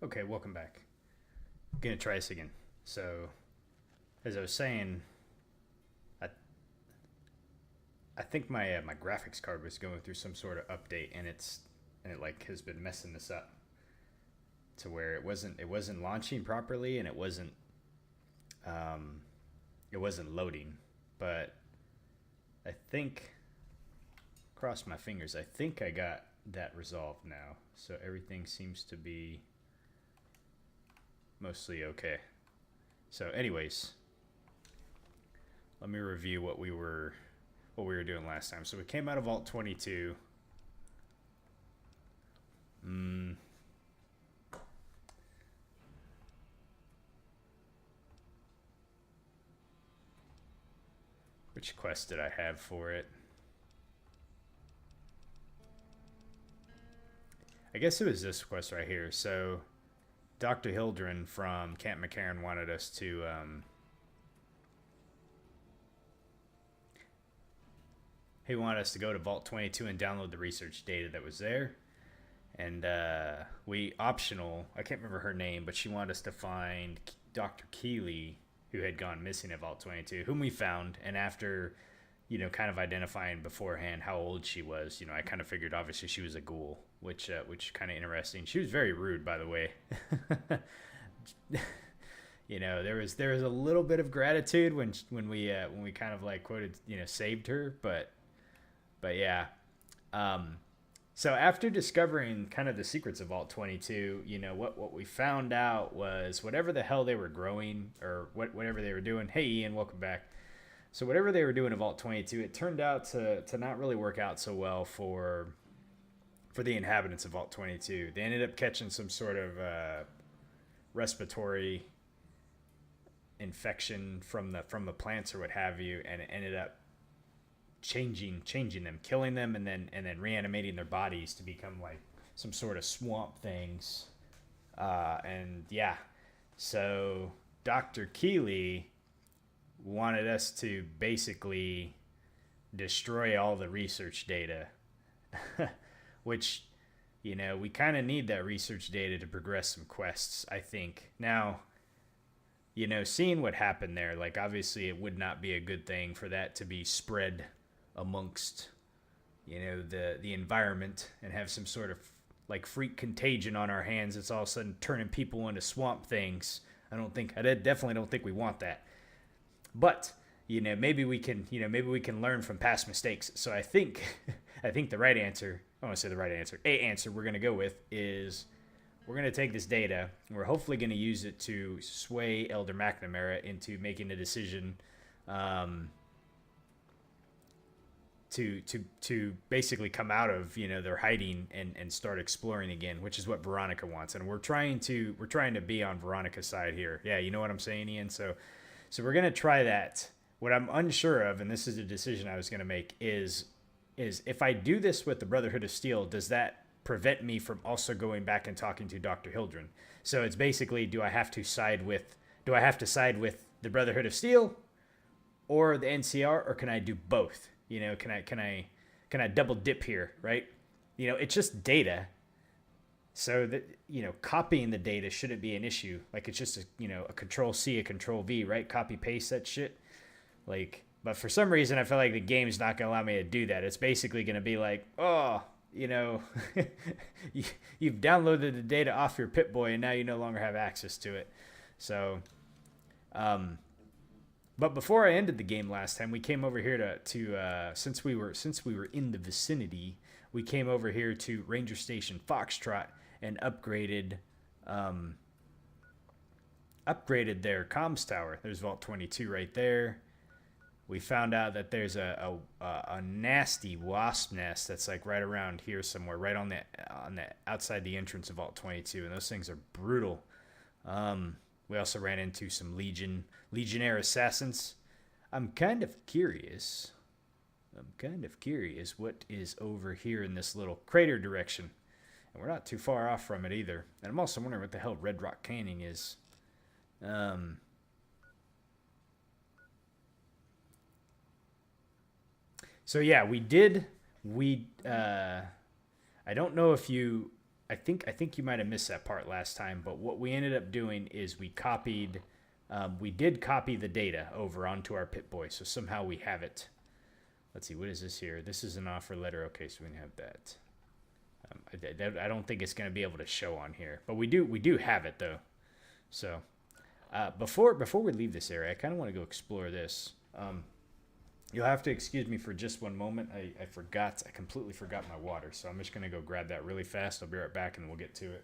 Okay, welcome back. I'm gonna try this again. So, as I was saying, I I think my graphics card was going through some sort of update, and it like has been messing this up to where it wasn't launching properly, and um it wasn't loading. But I think, cross my fingers, I think I got that resolved now. So everything seems to be mostly okay. So, anyways, let me review what we were doing last time. So we came out of Vault 22. Mm, which quest did I have for it? I guess it was this quest right here. So Dr. Hildren from Camp McCarran wanted us to he wanted us to go to Vault 22 and download the research data that was there. And we optional, I can't remember her name, but she wanted us to find Dr. Keeley, who had gone missing at Vault 22, whom we found. And after, kind of identifying beforehand how old she was, I kind of figured obviously she was a ghoul, which kind of interesting. She was very rude, by the way. There was a little bit of gratitude when we kind of like quoted, saved her, but yeah. Um, so after discovering kind of the secrets of Vault 22, what we found out was whatever the hell they were growing, or whatever they were doing. Hey, Ian, welcome back. So whatever they were doing in Vault 22, it turned out to not really work out so well for the inhabitants of Vault 22. They ended up catching some sort of respiratory infection from the plants or what have you, and it ended up changing them, killing them, and then reanimating their bodies to become like some sort of swamp things. And yeah, so Dr. Keeley wanted us to basically destroy all the research data, which we kind of need that research data to progress some quests, I think. Now, seeing what happened there, like obviously it would not be a good thing for that to be spread amongst the environment and have some sort of like freak contagion on our hands. It's all of a sudden turning people into swamp things. I definitely don't think we want that. But maybe we can learn from past mistakes. So I think I think the right answer, I want to say the right answer, a answer we're going to go with is we're going to take this data and we're hopefully going to use it to sway Elder McNamara into making a decision, to basically come out of their hiding and start exploring again, which is what Veronica wants. And we're trying to be on Veronica's side here. Yeah, you know what I'm saying, Ian? So we're gonna try that. What I'm unsure of, and this is a decision I was gonna make, is if I do this with the Brotherhood of Steel, does that prevent me from also going back and talking to Dr. Hildren? So it's basically, do I have to side with the Brotherhood of Steel or the NCR, or can I do both? Can I double dip here, right? It's just data. So that, copying the data shouldn't be an issue. Like it's just a control C, a control V, right? Copy paste that shit. Like, but for some reason I feel like the game's not gonna allow me to do that. It's basically gonna be like, oh, you've downloaded the data off your Pip-Boy and now you no longer have access to it. So, but before I ended the game last time, we came over here to since we were in the vicinity, we came over here to Ranger Station Foxtrot and upgraded their comms tower. There's Vault 22 right there. We found out that there's a nasty wasp nest that's like right around here somewhere, right on the outside the entrance of Vault 22, and those things are brutal. We also ran into some Legionnaire assassins. I'm kind of curious what is over here in this little crater direction. And we're not too far off from it either. And I'm also wondering what the hell Red Rock Canyon is. So yeah, we I don't know if you I think you might have missed that part last time, but what we ended up doing is we did copy the data over onto our Pip-Boy, so somehow we have it. Let's see, what is this here? This is an offer letter. Okay, so we can have that. I don't think it's going to be able to show on here, but we do have it though. So before we leave this area, I kind of want to go explore this. You'll have to excuse me for just one moment. I completely forgot my water, so I'm just going to go grab that really fast. I'll be right back, and then we'll get to it.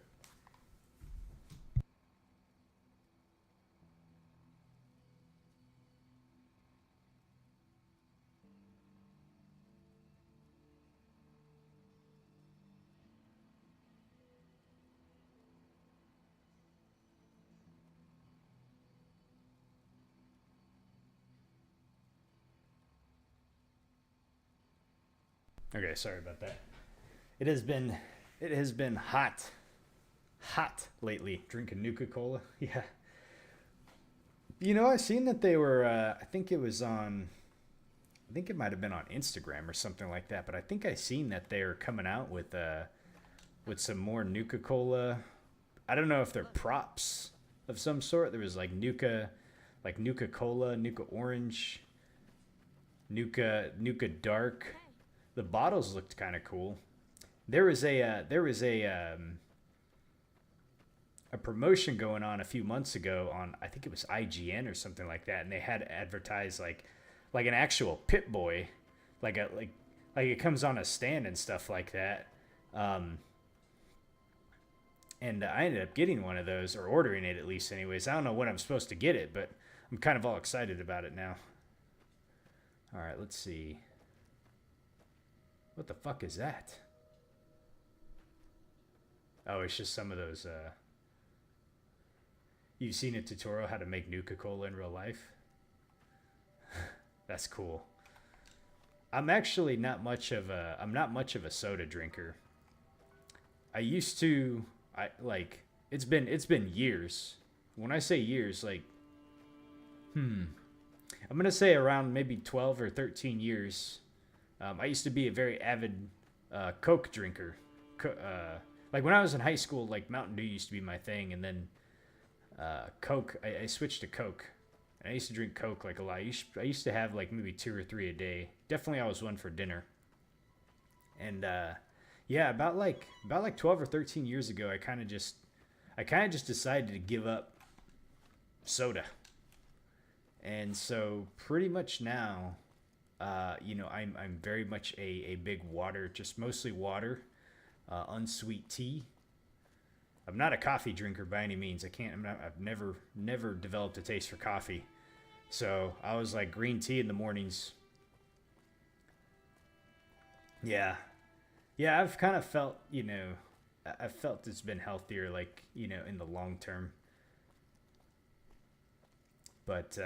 Okay, sorry about that. It has been hot lately. Drinking Nuka-Cola. Yeah. You know, I seen that they were. I think it was on. I think it might have been on Instagram or something like that. But I think I seen that they are coming out with some more Nuka-Cola. I don't know if they're props of some sort. There was like Nuka-Cola, Nuka Orange, Nuka Dark. The bottles looked kind of cool. There was a promotion going on a few months ago on, I think it was IGN or something like that, and they had advertised like an actual Pip-Boy, like it comes on a stand and stuff like that. And I ended up getting one of those, or ordering it at least anyways. I don't know when I'm supposed to get it, but I'm kind of all excited about it now. All right, let's see. What the fuck is that? Oh, it's just some of those. You've seen a tutorial how to make Nuka-Cola in real life? That's cool. I'm actually not much of a soda drinker. I used to. It's been years. When I say years, I'm gonna say around maybe 12 or 13 years. I used to be a very avid Coke drinker. Like when I was in high school, like Mountain Dew used to be my thing, and then Coke. I switched to Coke, and I used to drink Coke like a lot. I used to have like maybe 2 or 3 a day. Definitely, I was one for dinner. And yeah, about 12 or 13 years ago, I kind of just decided to give up soda, and so pretty much now. I'm very much a big water, just mostly water, unsweet tea. I'm not a coffee drinker by any means. I've never developed a taste for coffee. So I was like green tea in the mornings. Yeah. Yeah, I've kind of felt, I've felt it's been healthier, in the long term. But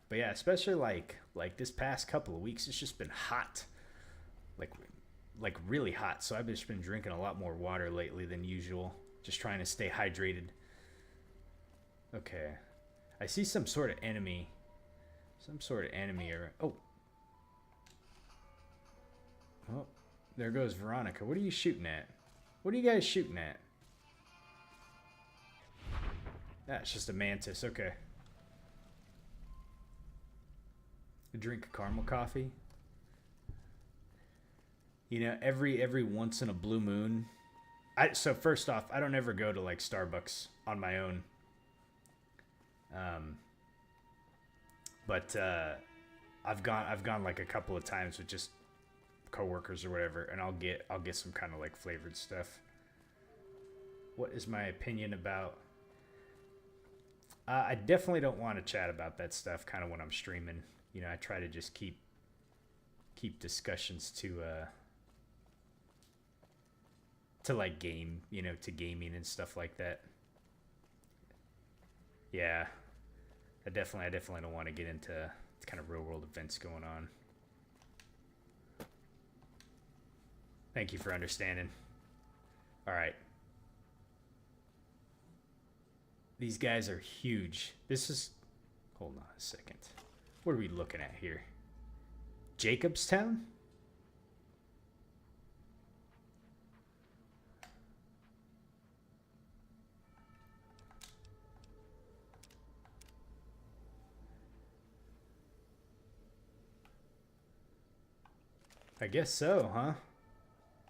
yeah, especially like this past couple of weeks, it's just been hot, like really hot. So I've just been drinking a lot more water lately than usual, just trying to stay hydrated. Okay, I see some sort of enemy, or oh, there goes Veronica. What are you shooting at? What are you guys shooting at? That's just a mantis. Okay. Drink caramel coffee. Every once in a blue moon. So first off, I don't ever go to like Starbucks on my own. But I've gone like a couple of times with just coworkers or whatever, and I'll get some kind of like flavored stuff. What is my opinion about? I definitely don't want to chat about that stuff kind of when I'm streaming. I try to just keep discussions to like to gaming and stuff like that. Yeah, I definitely don't want to get into kind of real world events going on. Thank you for understanding. All right. These guys are huge. Hold on a second. What are we looking at here? Jacobstown? I guess so, huh?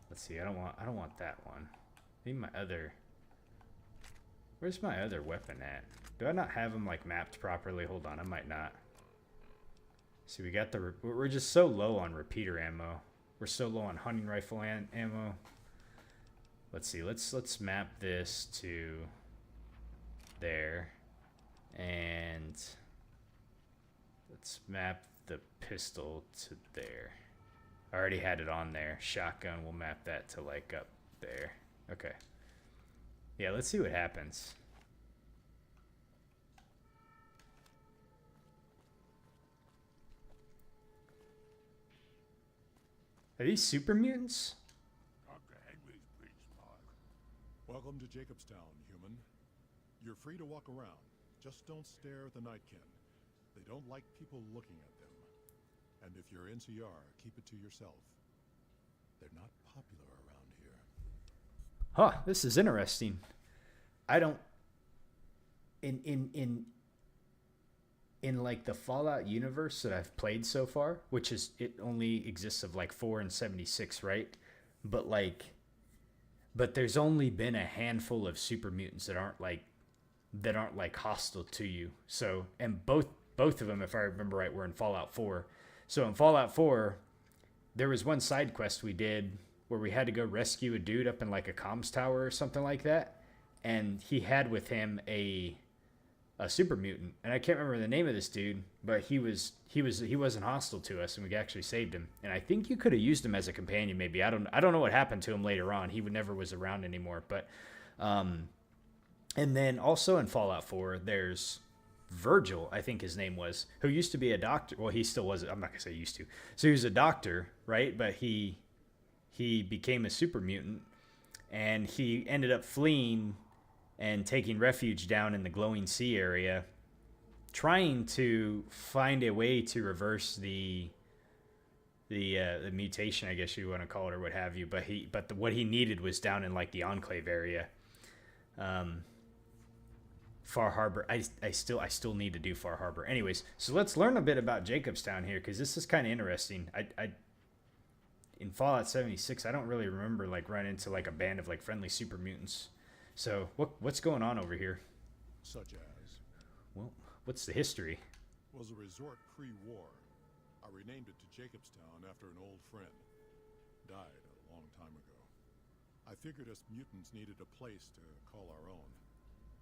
Let's see. I don't want that one. Maybe my other. Where's my other weapon at? Do I not have them like mapped properly? Hold on, I might not. See, we got the. We're just so low on repeater ammo. We're so low on hunting rifle ammo. Let's see. Let's map this to there, and let's map the pistol to there. I already had it on there. Shotgun, we'll map that to like up there. Okay. Yeah, let's see what happens. Are these super mutants? Welcome to Jacobstown, human. You're free to walk around. Just don't stare at the Nightkin. They don't like people looking at them. And if you're NCR, keep it to yourself. They're not popular around here. Huh, this is interesting. I don't in like the Fallout universe that I've played so far, which is it only exists of like 4 and 76, right? But there's only been a handful of super mutants that aren't like hostile to you. So, and both of them, if I remember right, were in Fallout 4. So in Fallout 4, there was one side quest we did where we had to go rescue a dude up in like a comms tower or something like that, and he had with him a super mutant, and I can't remember the name of this dude, but he wasn't hostile to us, and we actually saved him. And I think you could have used him as a companion, maybe. I don't know what happened to him later on. He never was around anymore. But and then also in Fallout 4, there's Virgil, I think his name was, who used to be a doctor. Well, he still was. I'm not gonna say used to. So he was a doctor, right? But he became a super mutant, and he ended up fleeing and taking refuge down in the Glowing Sea area, trying to find a way to reverse the mutation, I guess you want to call it, or what have you. But what he needed was down in like the Enclave area. Far Harbor. I still need to do Far Harbor. Anyways, so let's learn a bit about Jacobstown here, because this is kind of interesting. I in Fallout 76, I don't really remember like running into like a band of like friendly super mutants. So what's going on over here? Such as? Well, what's the history? Was a resort pre-war. I renamed it to Jacobstown after an old friend. Died a long time ago. I figured us mutants needed a place to call our own.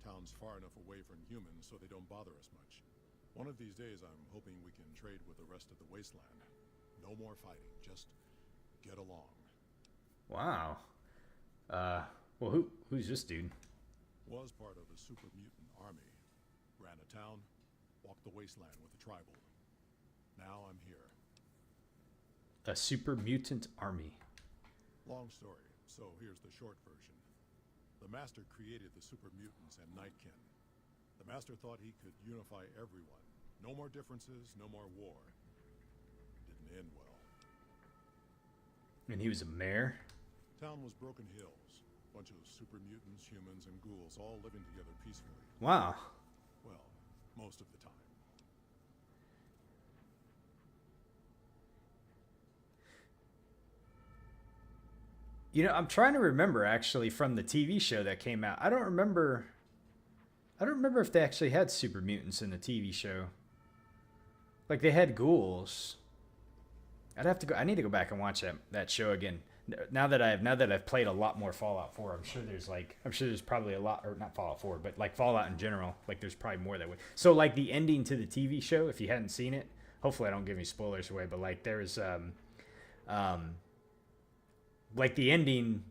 Town's far enough away from humans so they don't bother us much. One of these days I'm hoping we can trade with the rest of the wasteland. No more fighting, just get along. Wow. Well, who's this dude? Was part of a super mutant army. Ran a town, walked the wasteland with the tribal. Now I'm here. A super mutant army. Long story, so here's the short version. The Master created the super mutants and Nightkin. The Master thought he could unify everyone. No more differences, no more war. Didn't end well. And he was a mayor? Town was Broken Hills. Bunch of super mutants, humans, and ghouls all living together peacefully. Wow. Well, most of the time. You know, I'm trying to remember actually from the TV show that came out. I don't remember if they actually had super mutants in the TV show. Like they had ghouls. I need to go back and watch that show again. Now that I've played a lot more Fallout 4, I'm sure there's probably a lot, or not Fallout 4, but like Fallout in general, like there's probably more that way. So like the ending to the TV show, if you hadn't seen it, hopefully I don't give any spoilers away, but like there's like the ending,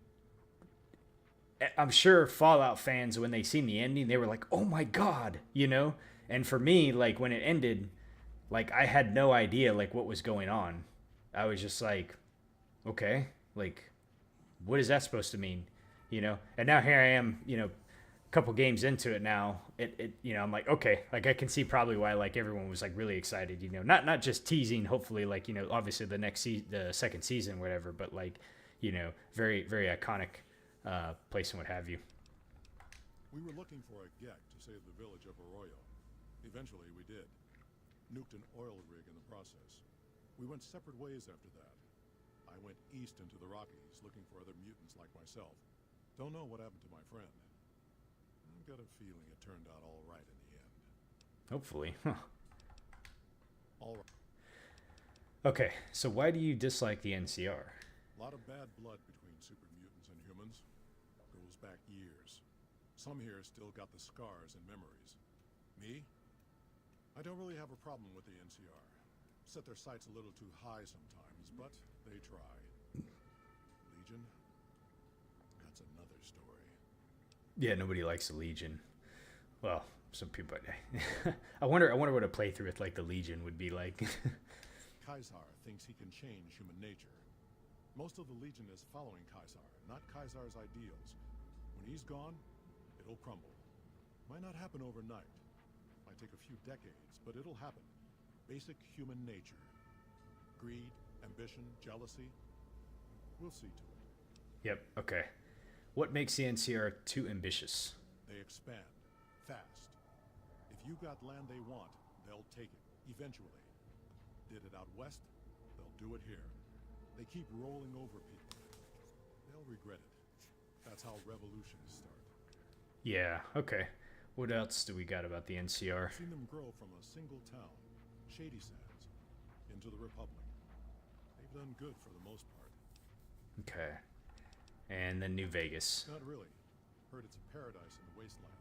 I'm sure Fallout fans, when they seen the ending, they were like, oh my God, you know? And for me, like when it ended, like I had no idea like what was going on. I was just like, okay, like what is that supposed to mean? You know? And now here I am, you know, a couple games into it now. It you know, I'm like, okay, like I can see probably why like everyone was like really excited, you know, not just teasing, hopefully like, you know, obviously the second season, whatever, but like, you know, very, very iconic place and what have you. We were looking for a Gek to save the village of Arroyo. Eventually we did. Nuked an oil rig in the process. We went separate ways after that. I went east into the Rockies looking for other mutants like myself. Don't know what happened to my friend. I've got a feeling it turned out all right in the end. Hopefully. Huh. All right. Okay, so why do you dislike the NCR? A lot of bad blood between super mutants and humans. Goes back years. Some here still got the scars and memories. Me? I don't really have a problem with the NCR. Set their sights a little too high sometimes, but they try. Legion? That's another story. Yeah, nobody likes the Legion. Well, some people. I wonder what a playthrough with like the Legion would be like. Kaisar thinks he can change human nature. Most of the Legion is following Kaisar, not Kaisar's ideals. When he's gone, it'll crumble. Might not happen overnight. Might take a few decades, but it'll happen. Basic human nature. Greed, ambition, jealousy. We'll see to it. Yep, okay. What makes the NCR too ambitious? They expand. Fast. If you got land they want, they'll take it. Eventually. Did it out west, they'll do it here. They keep rolling over people. They'll regret it. That's how revolutions start. Yeah, okay. What else do we got about the NCR? I've seen them grow from a single town, Shady Sands, into the Republic. They've done good for the most part. Okay. And then New Vegas. Not really. Heard it's a paradise in the wasteland.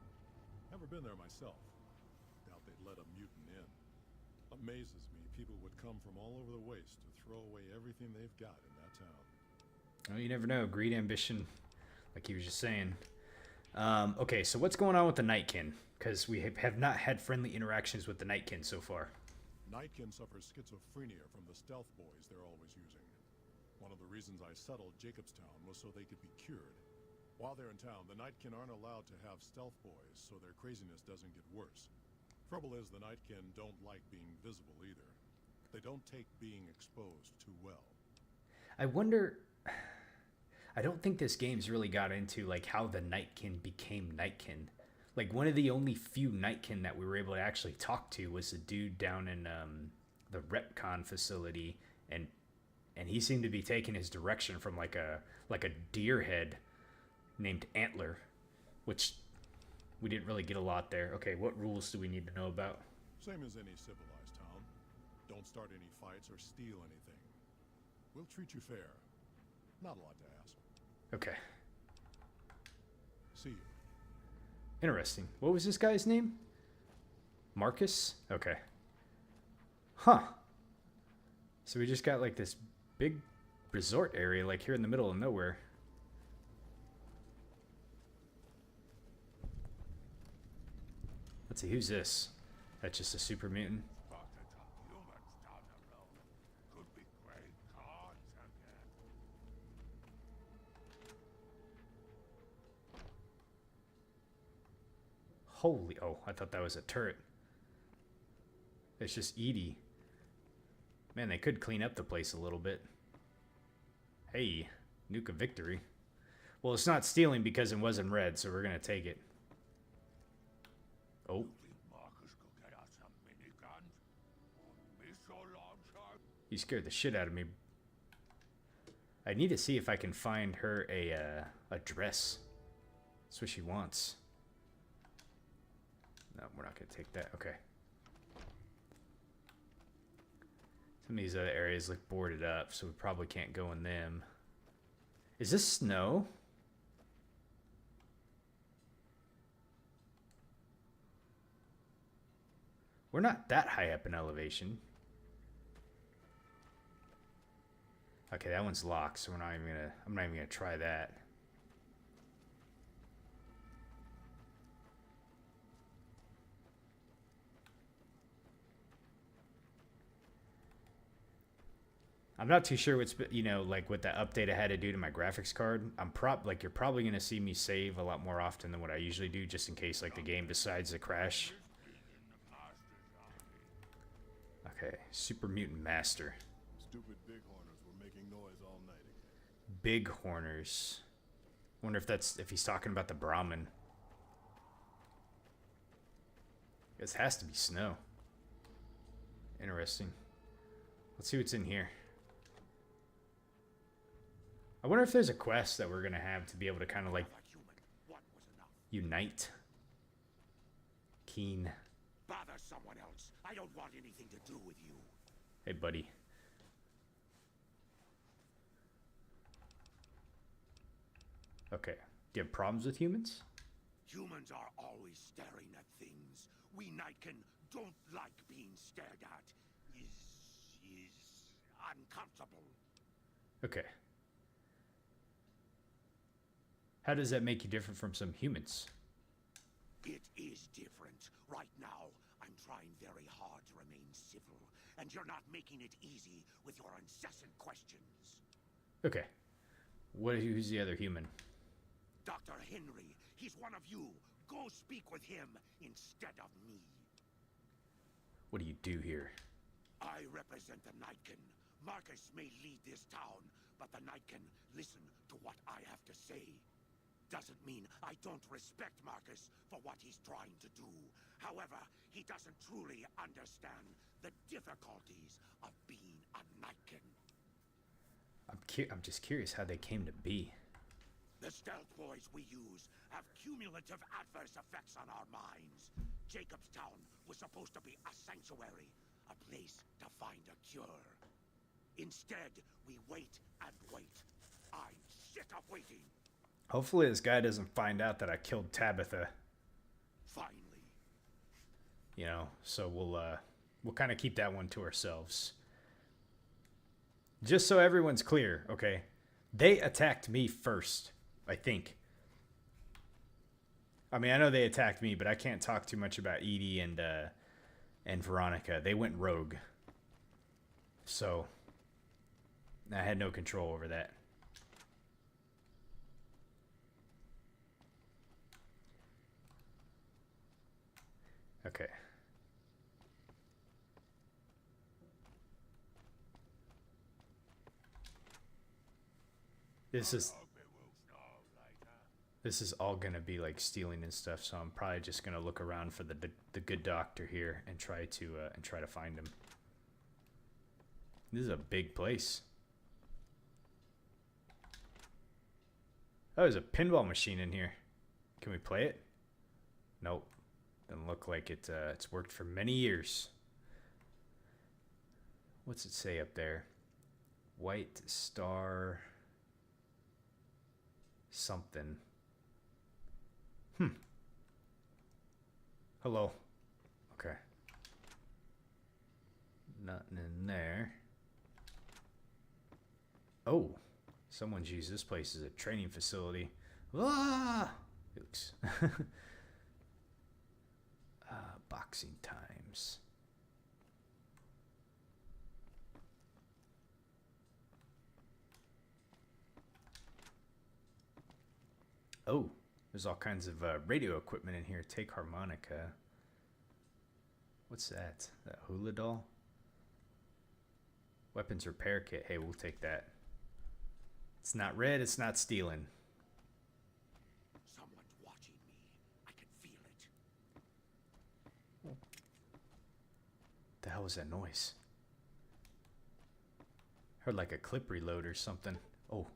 Never been there myself. Doubt they'd let a mutant in. Amazes me people would come from all over the waste to throw away everything they've got in that town. Well, you never know. Greed, ambition, like he was just saying. Okay, so what's going on with the Nightkin? Because we have not had friendly interactions with the Nightkin so far. Nightkin suffers schizophrenia from the stealth boys they're always using. One of the reasons I settled Jacobstown was so they could be cured. While they're in town, the Nightkin aren't allowed to have stealth boys, so their craziness doesn't get worse. Trouble is, the Nightkin don't like being visible either. They don't take being exposed too well. I wonder... I don't think this game's really got into like how the Nightkin became Nightkin. Like one of the only few Nightkin that we were able to actually talk to was the dude down in the Retcon facility, and he seemed to be taking his direction from like a deer head named Antler, which we didn't really get a lot there. Okay, what rules do we need to know about? Same as any civilized town. Don't start any fights or steal anything. We'll treat you fair. Not a lot to ask. Okay. See you. Interesting. What was this guy's name? Marcus? Okay. Huh. So we just got like this big resort area like here in the middle of nowhere. Let's see, who's this? That's just a super mutant. Holy, oh, I thought that was a turret. It's just Edie. Man, they could clean up the place a little bit. Hey, Nuke of Victory. Well, it's not stealing because it wasn't red, so we're going to take it. Oh. You scared the shit out of me. I need to see if I can find her a dress. That's what she wants. No, we're not going to take that. Okay. Some of these other areas look boarded up, so we probably can't go in them. Is this snow? We're not that high up in elevation. Okay, that one's locked, so I'm not even gonna try that. I'm not too sure what's, like what the update I had to do to my graphics card. You're probably gonna see me save a lot more often than what I usually do, just in case like the game decides to crash. Okay, Super Mutant Master. Stupid bighorners were making noise all night again. Bighorners. Wonder if he's talking about the Brahmin. This has to be snow. Interesting. Let's see what's in here. I wonder if there's a quest that we're gonna have to be able to kind of like Another human. One was enough. unite. Keen. Bother someone else. I don't want anything to do with you. Hey, buddy. Okay. Do you have problems with humans? Humans are always staring at things. We Nightkin don't like being stared at. Is uncomfortable. Okay. How does that make you different from some humans? It is different. Right now, I'm trying very hard to remain civil, and you're not making it easy with your incessant questions. Okay. Who's the other human? Dr. Henry, he's one of you. Go speak with him instead of me. What do you do here? I represent the Nightkin. Marcus may lead this town, but the Nightkin listen to what I have to say. Doesn't mean I don't respect Marcus for what he's trying to do. However, he doesn't truly understand the difficulties of being a Nightkin. I'm just curious how they came to be. The stealth boys we use have cumulative adverse effects on our minds. Jacobstown was supposed to be a sanctuary, a place to find a cure. Instead, we wait and wait. I'm sick of waiting. Hopefully this guy doesn't find out that I killed Tabitha. Finally. You know, so we'll kind of keep that one to ourselves. Just so everyone's clear, okay? They attacked me first, I think. I mean, I know they attacked me, but I can't talk too much about Edie and Veronica. They went rogue. So I had no control over that. Okay. This is all gonna be like stealing and stuff, so I'm probably just gonna look around for the good doctor here and try to find him. This is a big place. Oh, there's a pinball machine in here. Can we play it? Nope. Doesn't look like it. It's worked for many years. What's it say up there? White Star something. Hello. Okay. Nothing in there. Oh, someone's used this place as a training facility. Ah! It looks boxing times. Oh, there's all kinds of radio equipment in here. Take harmonica. What's that? That hula doll? Weapons repair kit. Hey, we'll take that. It's not red, it's not stealing. Someone's watching me. I can feel it. The hell was that noise? Heard like a clip reload or something. Oh,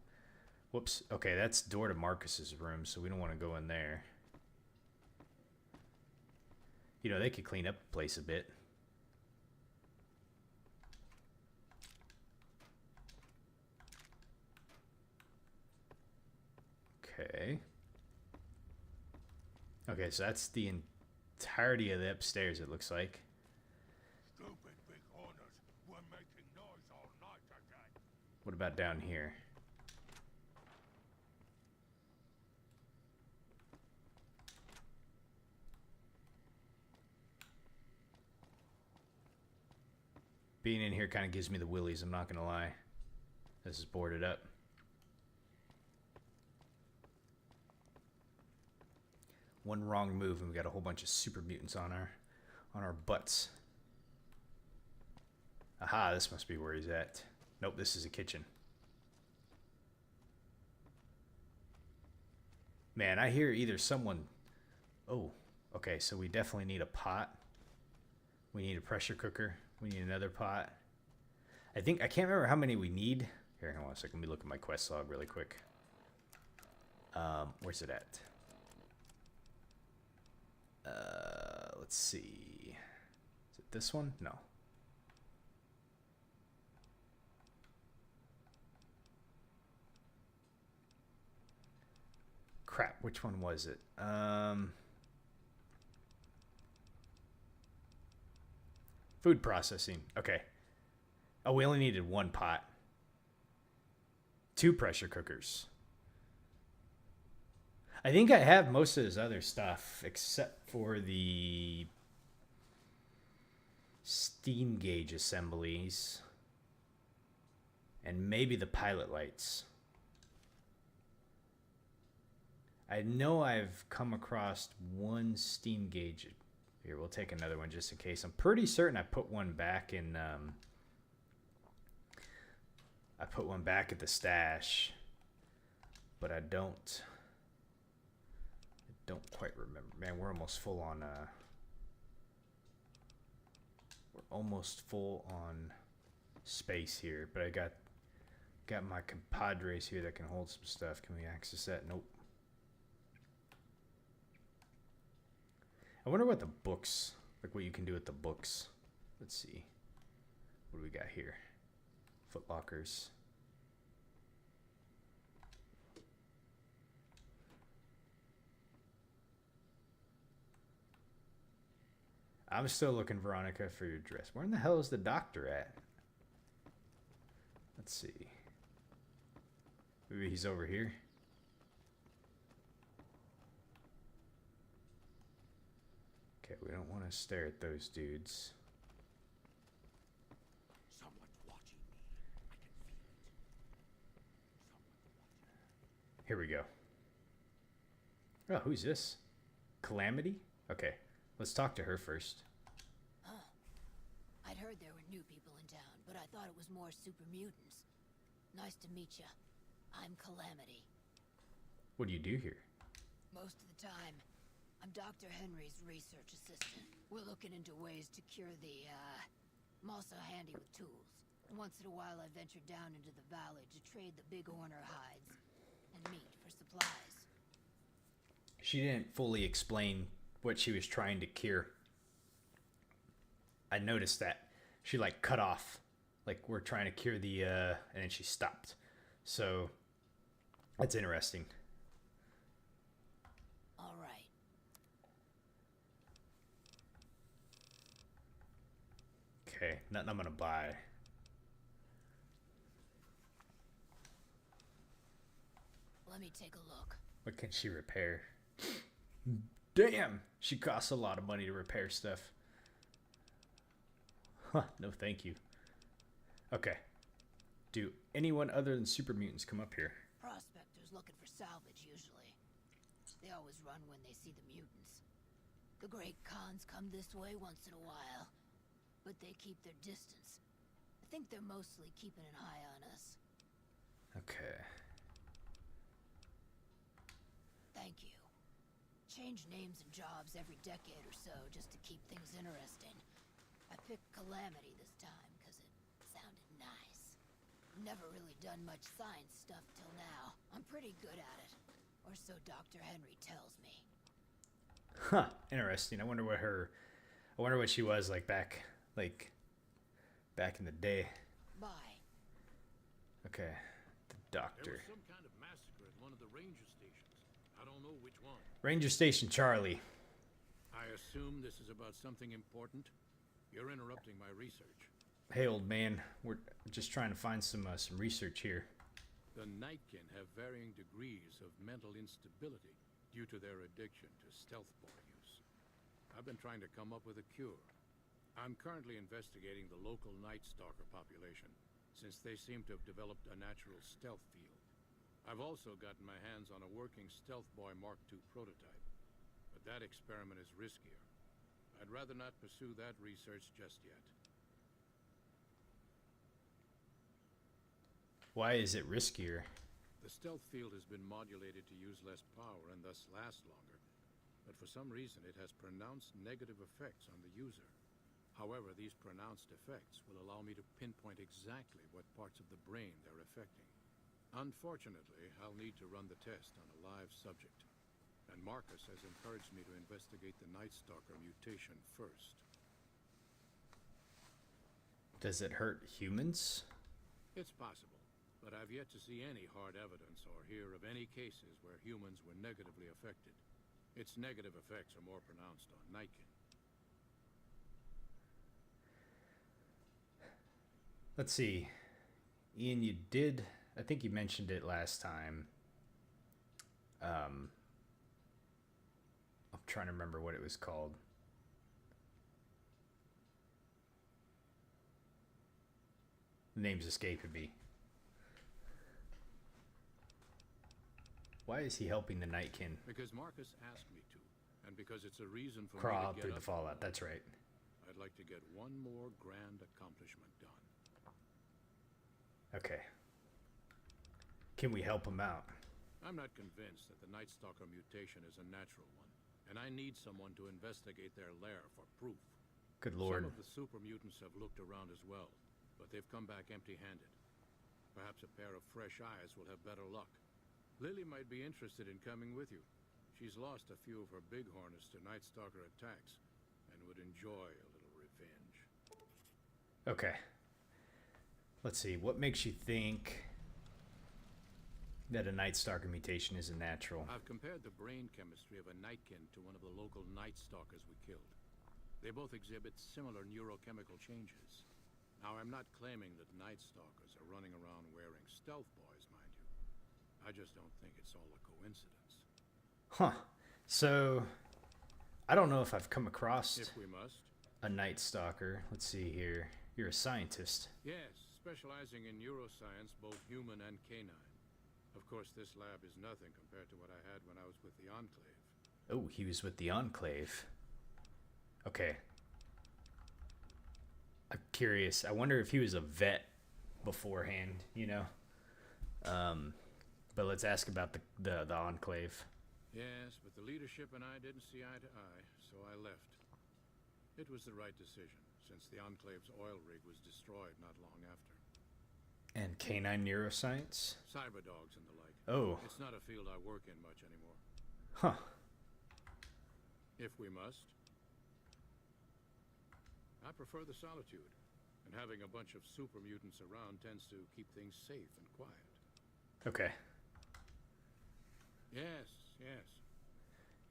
whoops. Okay, that's door to Marcus's room, so we don't want to go in there. You know, they could clean up the place a bit. Okay. Okay, so that's the entirety of the upstairs, it looks like. Stupid big hornets were making noise all night again. What about down here? Being in here kind of gives me the willies, I'm not going to lie. This is boarded up. One wrong move and we got a whole bunch of super mutants on our butts. Aha, this must be where he's at. Nope, this is a kitchen. Man, I hear either someone... Oh, okay, so we definitely need a pot. We need a pressure cooker. We need another pot. I can't remember how many we need. Here, hang on a second. Let me look at my quest log really quick. Where's it at? Let's see. Is it this one? No. Crap, which one was it? Food processing. Okay. Oh, we only needed one pot. 2 pressure cookers. I think I have most of his other stuff except for the steam gauge assemblies and maybe the pilot lights. I know I've come across one steam gauge. Here, we'll take another one just in case. I'm pretty certain I put one back in. I put one back at the stash, but I don't quite remember. Man, we're almost full on. We're almost full on space here, but I got my compadres here that can hold some stuff. Can we access that? Nope. I wonder what the books, like what you can do with the books. Let's see. What do we got here? Foot lockers. I'm still looking, Veronica, for your dress. Where in the hell is the doctor at? Let's see. Maybe he's over here. Okay, we don't want to stare at those dudes. Someone's watching me. I can feel it. Here we go. Oh, who's this? Calamity? Okay, let's talk to her first. Huh. I'd heard there were new people in town, but I thought it was more super mutants. Nice to meet you. I'm Calamity. What do you do here? Most of the time, I'm Dr. Henry's research assistant. We're looking into ways to cure the, I'm also handy with tools. And once in a while I venture down into the valley to trade the big horner hides and meat for supplies. She didn't fully explain what she was trying to cure. I noticed that. She like cut off. Like we're trying to cure the, and then she stopped. So, that's interesting. All right. Okay, nothing I'm gonna buy. Let me take a look. What can she repair? Damn! She costs a lot of money to repair stuff. Huh, no thank you. Okay. Do anyone other than super mutants come up here? Prospectors looking for salvage, usually. They always run when they see the mutants. The great Khans come this way once in a while, but they keep their distance. I think they're mostly keeping an eye on us. Okay. Thank you. Change names and jobs every decade or so just to keep things interesting. I picked Calamity this time because it sounded nice. Never really done much science stuff till now. I'm pretty good at it. Or so Dr. Henry tells me. Huh, interesting. I wonder what she was like back in the day. Bye. Okay. The There doctor. was some kind of massacre at one of the ranger stations. I don't know which one. Ranger Station Charlie. I assume this is about something important. You're interrupting my research. Hey, old man. We're just trying to find some research here. The Nightkin have varying degrees of mental instability due to their addiction to stealth boy use. I've been trying to come up with a cure. I'm currently investigating the local Night Stalker population, since they seem to have developed a natural stealth field. I've also gotten my hands on a working Stealth Boy Mark II prototype, but that experiment is riskier. I'd rather not pursue that research just yet. Why is it riskier? The stealth field has been modulated to use less power and thus last longer, but for some reason it has pronounced negative effects on the user. However, these pronounced effects will allow me to pinpoint exactly what parts of the brain they're affecting. Unfortunately, I'll need to run the test on a live subject. And Marcus has encouraged me to investigate the Night Stalker mutation first. Does it hurt humans? It's possible, but I've yet to see any hard evidence or hear of any cases where humans were negatively affected. Its negative effects are more pronounced on Nightkin. Let's see. Ian, you did... I think you mentioned it last time. I'm trying to remember what it was called. The name's escaping me. Why is he helping the Nightkin Because Marcus asked me to, and because it's a reason for crawl me to through get the up. fallout? That's right. I'd like to get one more grand accomplishment done. Okay. Can we help him out? I'm not convinced that the Night Stalker mutation is a natural one, and I need someone to investigate their lair for proof. Good lord. Some of the super mutants have looked around as well, but they've come back empty-handed. Perhaps a pair of fresh eyes will have better luck. Lily might be interested in coming with you. She's lost a few of her bighorners to Night Stalker attacks, and would enjoy a little revenge. Okay. Let's see. What makes you think that a Night Stalker mutation is a natural? I've compared the brain chemistry of a Nightkin to one of the local Night Stalkers we killed. They both exhibit similar neurochemical changes. Now, I'm not claiming that Night Stalkers are running around wearing stealth boys, mind you. I just don't think it's all a coincidence. Huh. So, I don't know if I've come across If we must. a Night Stalker. Let's see here. You're a scientist. Yes, specializing in neuroscience, both human and canine. Of course, this lab is nothing compared to what I had when I was with the Enclave. Oh, he was with the Enclave. Okay. I'm curious. I wonder if he was a vet beforehand, you know? But let's ask about the Enclave. Yes, but the leadership and I didn't see eye to eye, so I left. It was the right decision, since the Enclave's oil rig was destroyed not long after. And canine neuroscience? Cyberdogs and the like. Oh. It's not a field I work in much anymore. Huh. If we must. I prefer the solitude, and having a bunch of super mutants around tends to keep things safe and quiet. Okay. Yes, yes.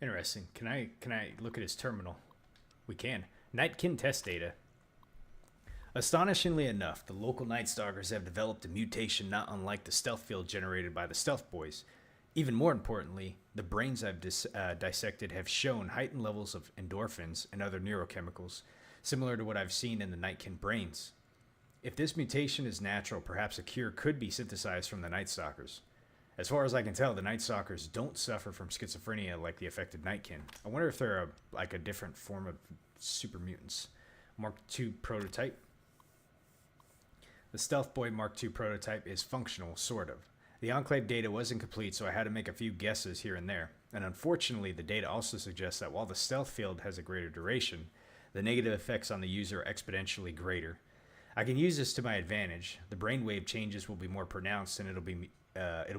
Interesting. Can I look at his terminal? We can. Nightkin test data. Astonishingly enough, the local Night Stalkers have developed a mutation not unlike the stealth field generated by the Stealth Boys. Even more importantly, the brains I've dissected have shown heightened levels of endorphins and other neurochemicals, similar to what I've seen in the Nightkin brains. If this mutation is natural, perhaps a cure could be synthesized from the Night Stalkers. As far as I can tell, the Night Stalkers don't suffer from schizophrenia like the affected Nightkin. I wonder if they're like a different form of super mutants. Mark II prototype. The Stealth Boy Mark II prototype is functional, sort of. The Enclave data wasn't complete, so I had to make a few guesses here and there. And unfortunately, the data also suggests that while the stealth field has a greater duration, the negative effects on the user are exponentially greater. I can use this to my advantage. The brainwave changes will be more pronounced, and it'll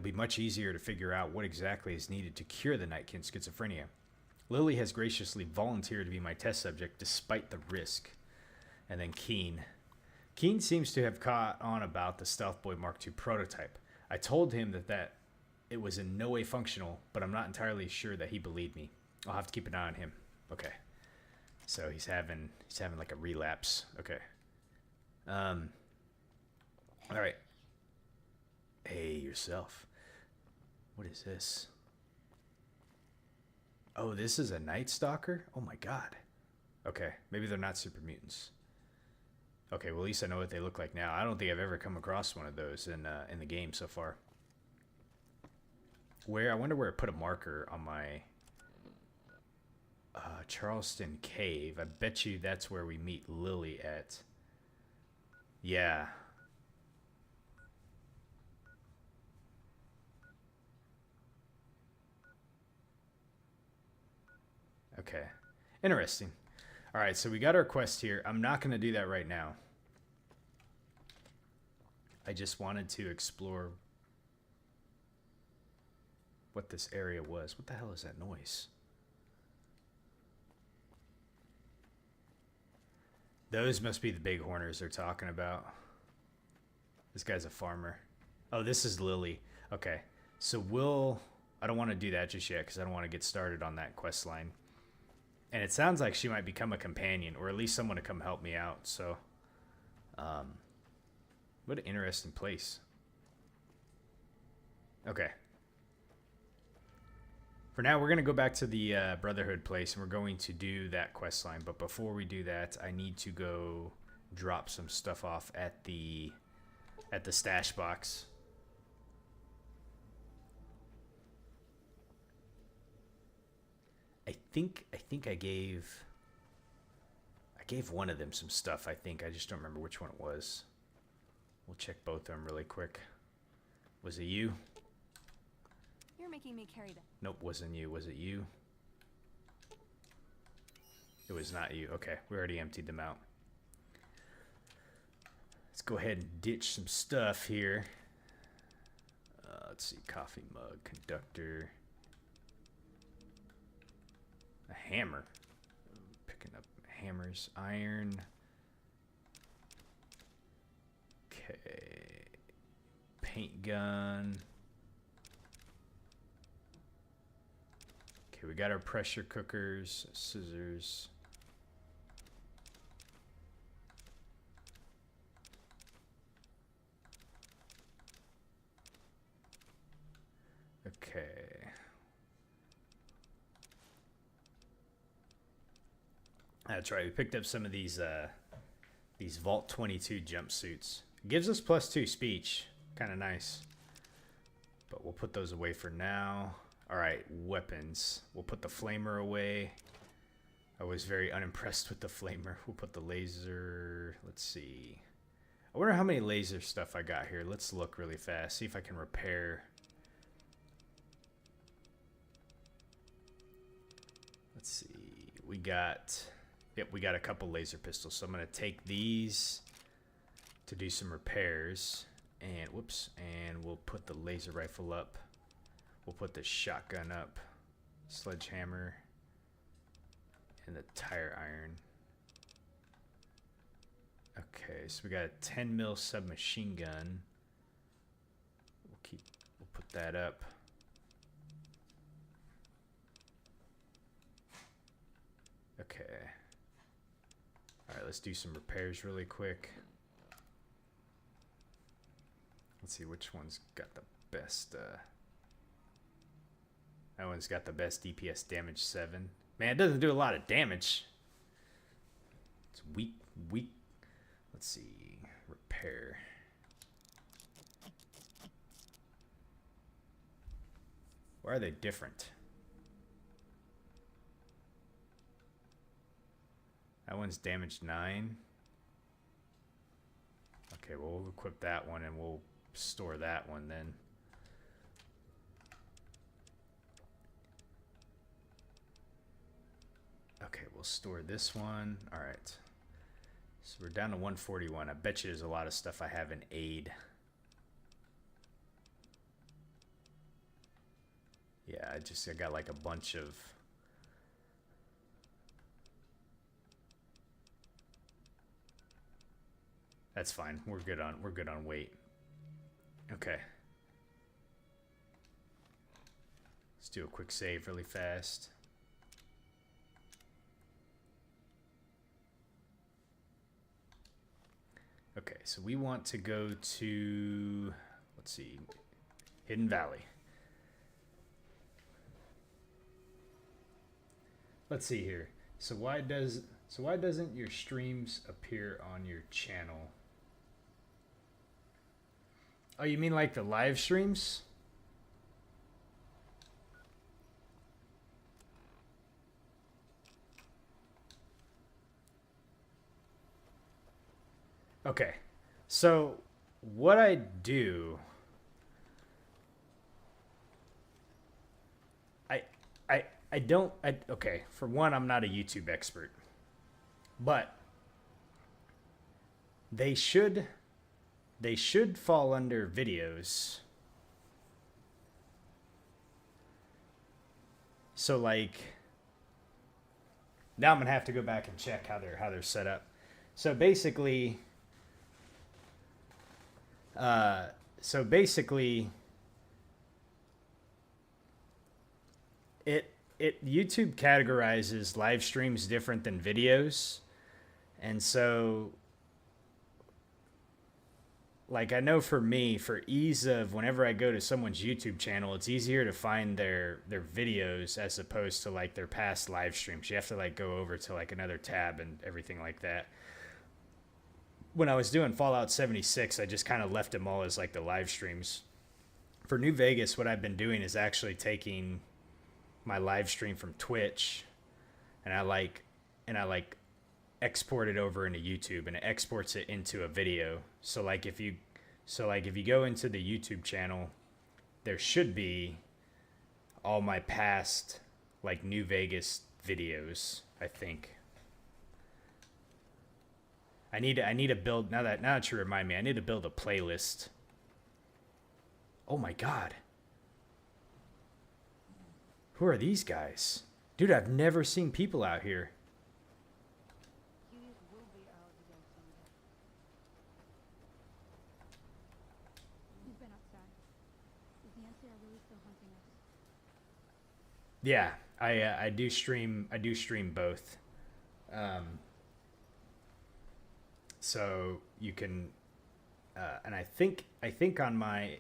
be much easier to figure out what exactly is needed to cure the Nightkin schizophrenia. Lily has graciously volunteered to be my test subject despite the risk. And then Keen. Keen seems to have caught on about the Stealth Boy Mark II prototype. I told him that it was in no way functional, but I'm not entirely sure that he believed me. I'll have to keep an eye on him. Okay. So he's having like a relapse. Okay. All right. Hey, yourself. What is this? Oh, this is a Night Stalker? Oh my god. Okay, maybe they're not super mutants. Okay, well at least I know what they look like now. I don't think I've ever come across one of those in the game so far. I wonder where I put a marker on my Charleston Cave. I bet you that's where we meet Lily at. Yeah. Okay. Interesting. All right, so we got our quest here. I'm not going to do that right now. I just wanted to explore what this area was. What the hell is that noise? Those must be the bighorners they're talking about. This guy's a farmer. Oh, this is Lily. Okay, so I don't want to do that just yet because I don't want to get started on that quest line. And it sounds like she might become a companion, or at least someone to come help me out. So, what an interesting place. Okay. For now, we're going to go back to the Brotherhood place, and we're going to do that quest line. But before we do that, I need to go drop some stuff off at the stash box. I think I gave one of them some stuff. I just don't remember which one it was. We'll check both of them really quick. Was it you? You're making me carry that. Nope, wasn't you. Was it you? It was not you. Okay, we already emptied them out. Let's go ahead and ditch some stuff here. Let's see, coffee mug, conductor, a hammer. Picking up hammers, iron. Okay, paint gun. Okay, we got our pressure cookers, scissors. Okay. That's right. We picked up some of these Vault 22 jumpsuits. Gives us +2 speech. Kind of nice. But we'll put those away for now. All right, weapons. We'll put the flamer away. I was very unimpressed with the flamer. We'll put the laser. Let's see. I wonder how many laser stuff I got here. Let's look really fast. See if I can repair. Let's see. We got a couple laser pistols. So I'm going to take these to do some repairs. And whoops, and we'll put the laser rifle up. We'll put the shotgun up, sledgehammer, and the tire iron. Okay, so we got a 10 mil submachine gun. We'll put that up. Okay. All right, let's do some repairs really quick. Let's see which one's got the best. That one's got the best DPS damage 7. Man, it doesn't do a lot of damage. It's weak. Let's see. Repair. Why are they different? That one's damage 9. Okay, well, we'll equip that one and we'll store that one then. Okay, we'll store this one. All right. So we're down to 141. I bet you there's a lot of stuff I have in aid. Yeah, I got like a bunch of... That's fine. We're good on weight. Okay. Let's do a quick save really fast. Okay, so we want to go to, let's see, Hidden Valley. Let's see here. So why doesn't your streams appear on your channel? Oh, you mean like the live streams? Okay, so what I do, okay, for one, I'm not a YouTube expert. but they should fall under videos. So like now I'm gonna have to go back and check how they're set up. So basically, it YouTube categorizes live streams different than videos, and so like I know for me, for ease of whenever I go to someone's YouTube channel, it's easier to find their videos as opposed to like their past live streams. You have to like go over to like another tab and everything like that. When I was doing Fallout 76, I just kind of left them all as like the live streams. For New Vegas, what I've been doing is actually taking my live stream from Twitch and I export it over into YouTube, and it exports it into a video. So like if you go into the YouTube channel, there should be all my past like New Vegas videos, I think. I need to build now that you remind me, I need to build a playlist. Oh my god. Who are these guys? Dude, I've never seen people out here. Yeah, I do stream both. So you can and I think on my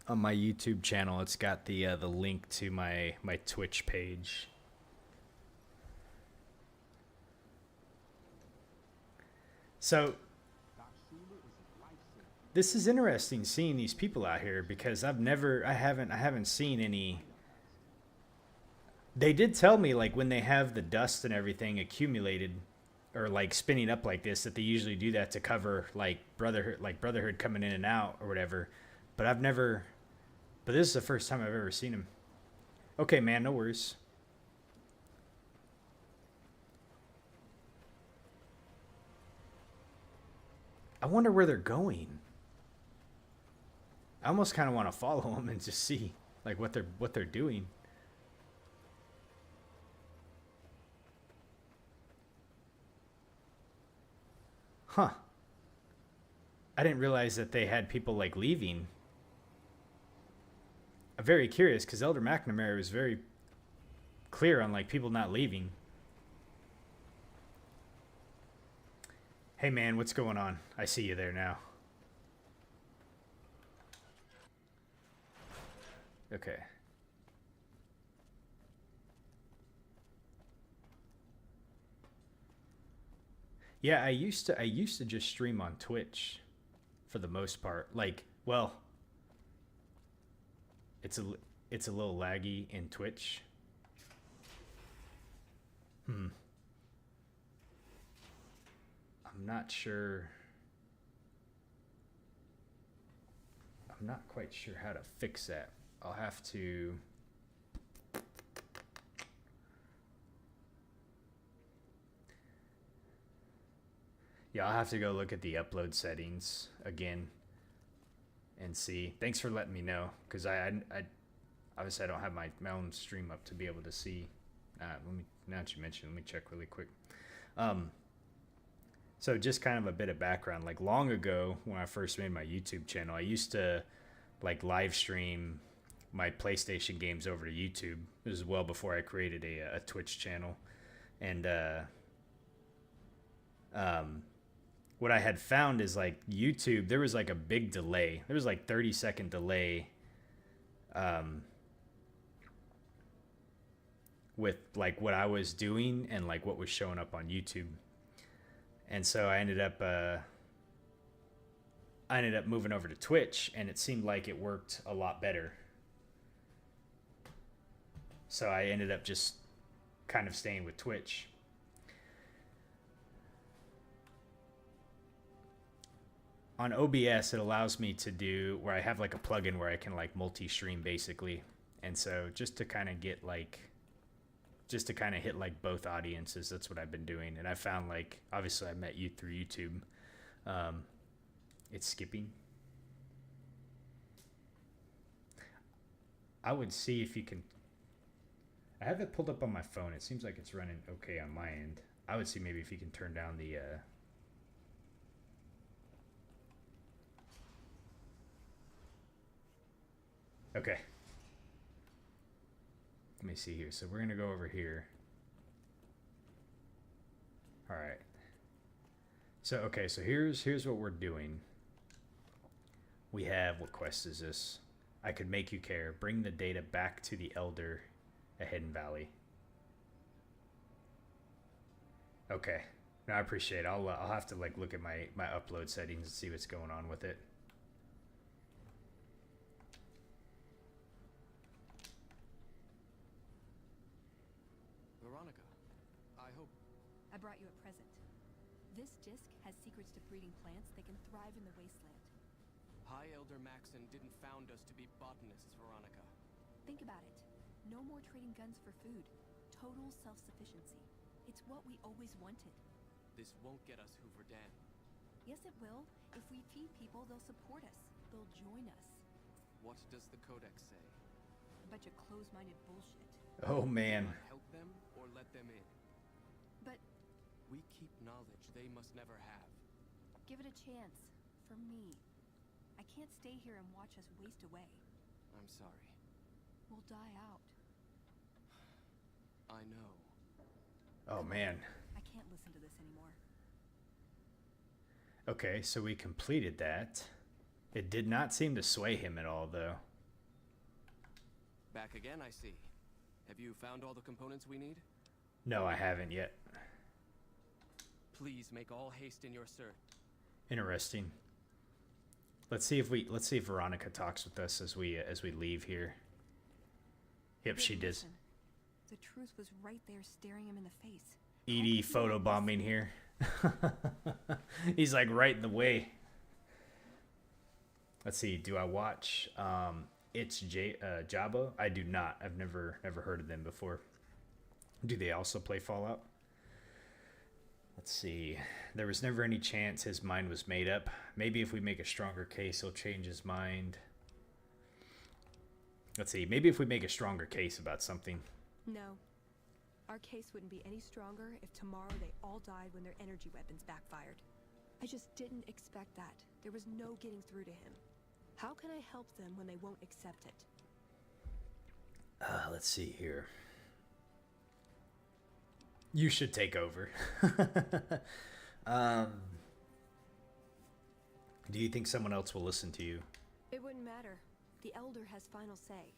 YouTube channel it's got the link to my Twitch page. So this is interesting seeing these people out here because I haven't seen any. They did tell me like when they have the dust and everything accumulated or like spinning up like this that they usually do that to cover like Brotherhood coming in and out or whatever. But this is the first time I've ever seen them. Okay, man, no worries. I wonder where they're going. I almost kind of want to follow them and just see like what they're doing. Huh. I didn't realize that they had people like leaving. I'm very curious because Elder McNamara was very clear on like people not leaving. Hey man, what's going on? I see you there now. Okay. Yeah, I used to just stream on Twitch for the most part. Like, well, it's a little laggy in Twitch. I'm not sure. I'm not quite sure how to fix that. I'll have to. Yeah, I'll have to go look at the upload settings again and see. Thanks for letting me know, because I obviously I don't have my own stream up to be able to see. Let me, now that you mentioned, let me check really quick. So just kind of a bit of background. Like long ago, when I first made my YouTube channel, I used to like live stream my PlayStation games over to YouTube. This was well before I created a Twitch channel, and what I had found is like YouTube, there was like a big delay. There was like 30-second delay with like what I was doing and like what was showing up on YouTube. And so I ended up moving over to Twitch, and it seemed like it worked a lot better. So I ended up just kind of staying with Twitch. On OBS, it allows me to do where I have like a plugin where I can like multi-stream basically. And so just to kind of get like just to kind of hit like both audiences. That's what I've been doing, and I found like obviously I met you through YouTube. It's skipping. I would see if you can. I have it pulled up on my phone. It seems like it's running okay on my end. I would see maybe if you can turn down the. Okay. Let me see here. So we're gonna go over here. All right. So okay. So here's what we're doing. We have, what quest is this? I could make you care. Bring the data back to the Elder at Hidden Valley. Okay. No, I appreciate it. I'll have to like look at my upload settings and see what's going on with it. Veronica, I hope... I brought you a present. This disc has secrets to breeding plants that can thrive in the wasteland. High Elder Maxon didn't found us to be botanists, Veronica. Think about it. No more trading guns for food. Total self-sufficiency. It's what we always wanted. This won't get us Hoover Dam. Yes, it will. If we feed people, they'll support us. They'll join us. What does the Codex say? A bunch of closed-minded bullshit. Oh man. Do I help them or let them in? But We keep knowledge they must never have. give it a chance. For me. I can't stay here and watch us waste away. I'm sorry. We'll die out. I know. Oh man. I can't listen to this anymore. Okay, so we completed that. It did not seem to sway him at all, though. Back again, I see. Have you found all the components we need? No, I haven't yet. Please make all haste in your search. Interesting. Let's see if Veronica talks with us as we leave here. Yep, she does. Listen. The truth was right there staring him in the face. Edie photobombing here. He's like right in the way. Let's see. Do I watch It's Jabba? I do not. I've never heard of them before. Do they also play Fallout? Let's see. There was never any chance his mind was made up. Maybe if we make a stronger case, he'll change his mind. Let's see. Maybe if we make a stronger case about something. No. Our case wouldn't be any stronger if tomorrow they all died when their energy weapons backfired. I just didn't expect that. There was no getting through to him. How can I help them when they won't accept it? Let's see here. You should take over. Do you think someone else will listen to you? It wouldn't matter. The Elder has final say.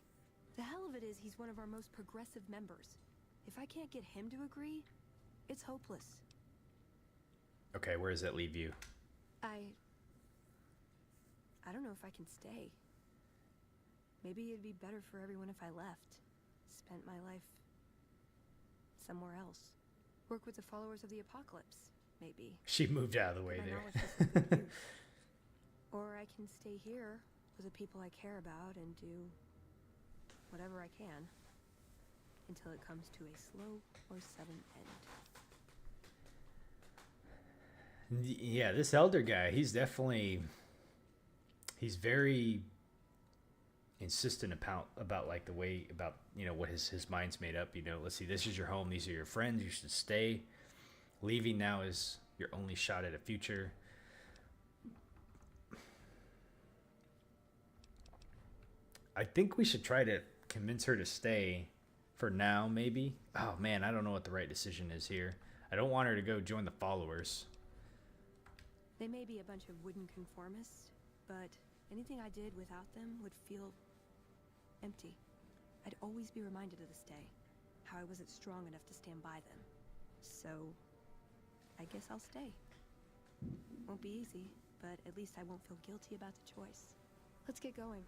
The hell of it is he's one of our most progressive members. If I can't get him to agree, it's hopeless. Okay, where does that leave you? I don't know if I can stay. Maybe it'd be better for everyone if I left. Spent my life somewhere else. Work with the followers of the apocalypse, maybe. She moved out of the way My there. knowledge was something new. Or I can stay here with the people I care about and do whatever I can until it comes to a slow or sudden end. Yeah, this elder guy, he's very insistent about like the way about, you know, what his mind's made up. You know, let's see, this is your home, these are your friends, you should stay. Leaving now is your only shot at a future. I think we should try to convince her to stay for now, maybe. Oh man, I don't know what the right decision is here. I don't want her to go join the followers. They may be a bunch of wooden conformists, but anything I did without them would feel empty. I'd always be reminded of this day, how I wasn't strong enough to stand by them. So, I guess I'll stay. Won't be easy, but at least I won't feel guilty about the choice. Let's get going.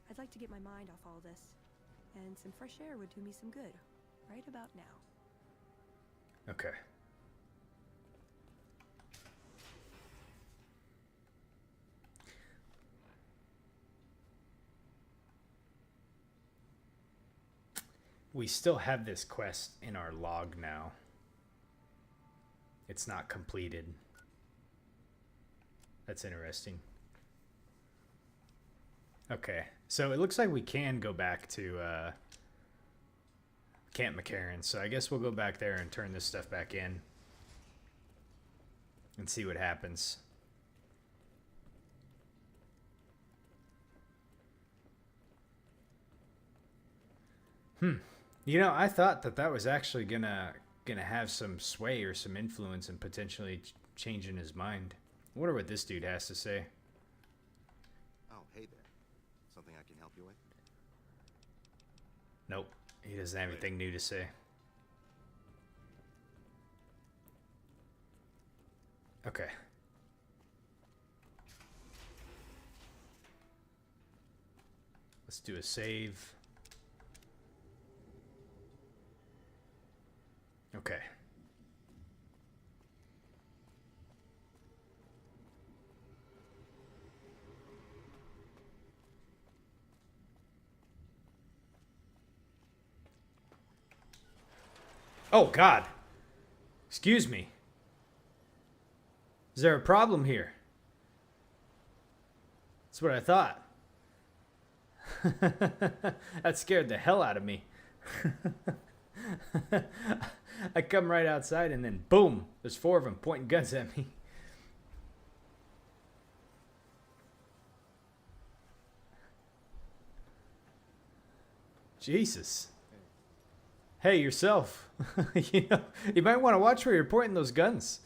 I'd like to get my mind off all this, and some fresh air would do me some good, right about now. Okay. we still have this quest in our log now. It's not completed. That's interesting. Okay, so it looks like we can go back to Camp McCarran. So I guess we'll go back there and turn this stuff back in and see what happens. You know, I thought that was actually gonna have some sway or some influence and potentially changing his mind. I wonder what this dude has to say. Oh, hey there. Something I can help you with? Nope, he doesn't have anything new to say. Okay. Let's do a save. Okay. Oh, God. Excuse me. Is there a problem here? That's what I thought. That scared the hell out of me. I come right outside and then boom, there's 4 of them pointing guns at me. Jesus. Hey, yourself. You know, you might want to watch where you're pointing those guns.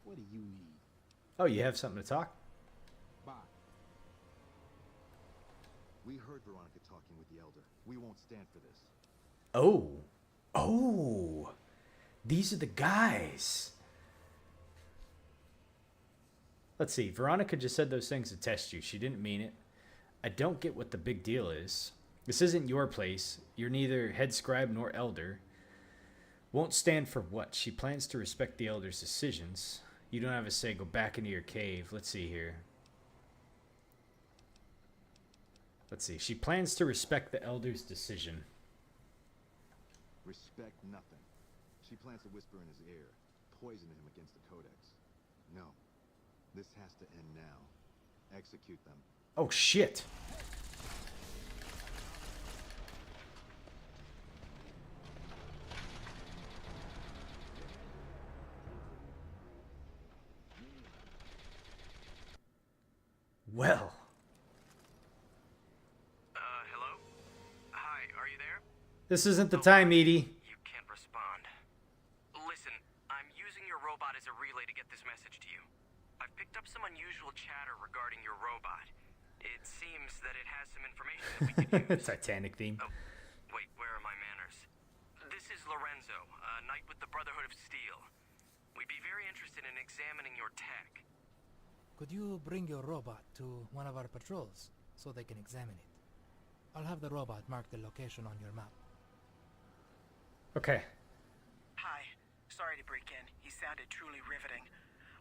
What do you need? Oh, you have something to talk? Bye. We heard Veronica talking with the Elder. We won't stand for this. Oh. Oh. These are the guys. Let's see. Veronica just said those things to test you. She didn't mean it. I don't get what the big deal is. This isn't your place. You're neither head scribe nor elder. Won't stand for what? She plans to respect the elder's decisions. You don't have a say. Go back into your cave. Let's see here. Let's see. She plans to respect the elder's decision. Respect nothing. She plans to whisper in his ear, poison him against the Codex. No. This has to end now. Execute them. Oh, shit. Well. Hello? Hi, are you there? This isn't the time, Edie. You can't respond. Listen, I'm using your robot as a relay to get this message to you. I've picked up some unusual chatter regarding your robot. It seems that it has some information that we could use. Titanic theme. Oh, wait, where are my manners? This is Lorenzo, a knight with the Brotherhood of Steel. We'd be very interested in examining your tech. Could you bring your robot to one of our patrols so they can examine it? I'll have the robot mark the location on your map. Okay. Hi. Sorry to break in. He sounded truly riveting.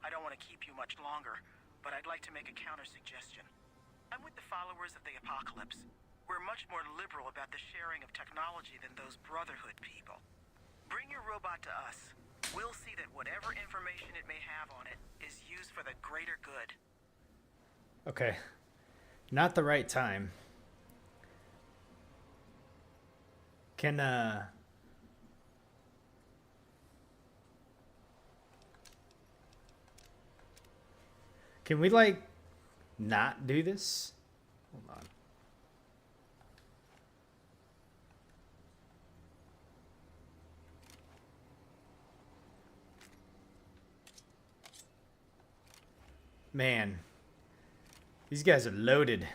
I don't want to keep you much longer, but I'd like to make a counter-suggestion. I'm with the followers of the Apocalypse. We're much more liberal about the sharing of technology than those Brotherhood people. Bring your robot to us. We'll see that whatever information it may have on it is used for the greater good. Okay. Not the right time. Can we, like, not do this? Hold on. Man. These guys are loaded.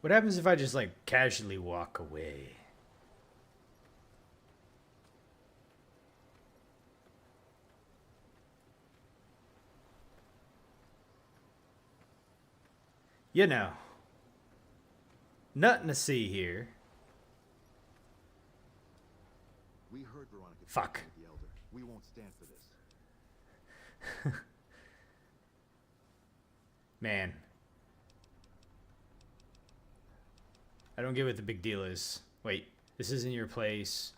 What happens if I just, like, casually walk away? You know. Nothing to see here. We heard Veronica. Fuck. The Elder. We won't stand for this. Man. I don't get what the big deal is. Wait, this isn't your place.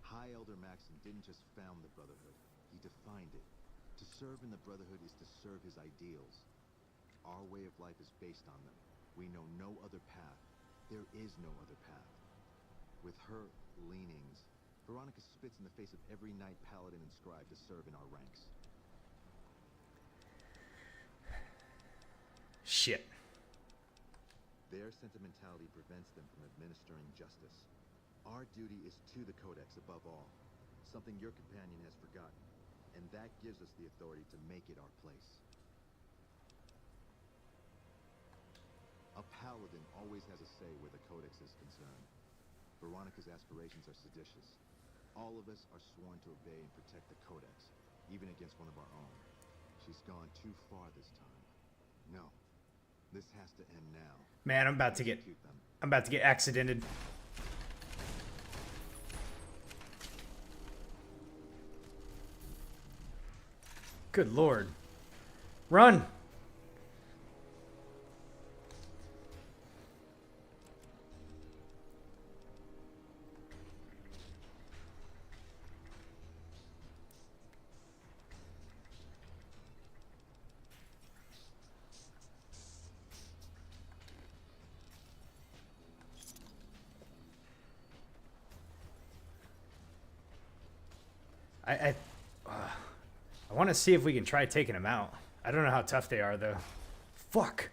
High Elder Maxon didn't just found the Brotherhood. He defined it. To serve in the Brotherhood is to serve his ideals. Our way of life is based on them. We know no other path. There is no other path. With her leanings, Veronica spits in the face of every knight, paladin, and scribe to serve in our ranks. Shit. Their sentimentality prevents them from administering justice. Our duty is to the Codex above all, something your companion has forgotten, and that gives us the authority to make it our place. A paladin always has a say where the Codex is concerned. Veronica's aspirations are seditious. All of us are sworn to obey and protect the Codex, even against one of our own. She's gone too far this time. No. This has to end now. Man, I'm about to get accidented. Good lord. Run! I want to see if we can try taking them out. I don't know how tough they are, though. Fuck.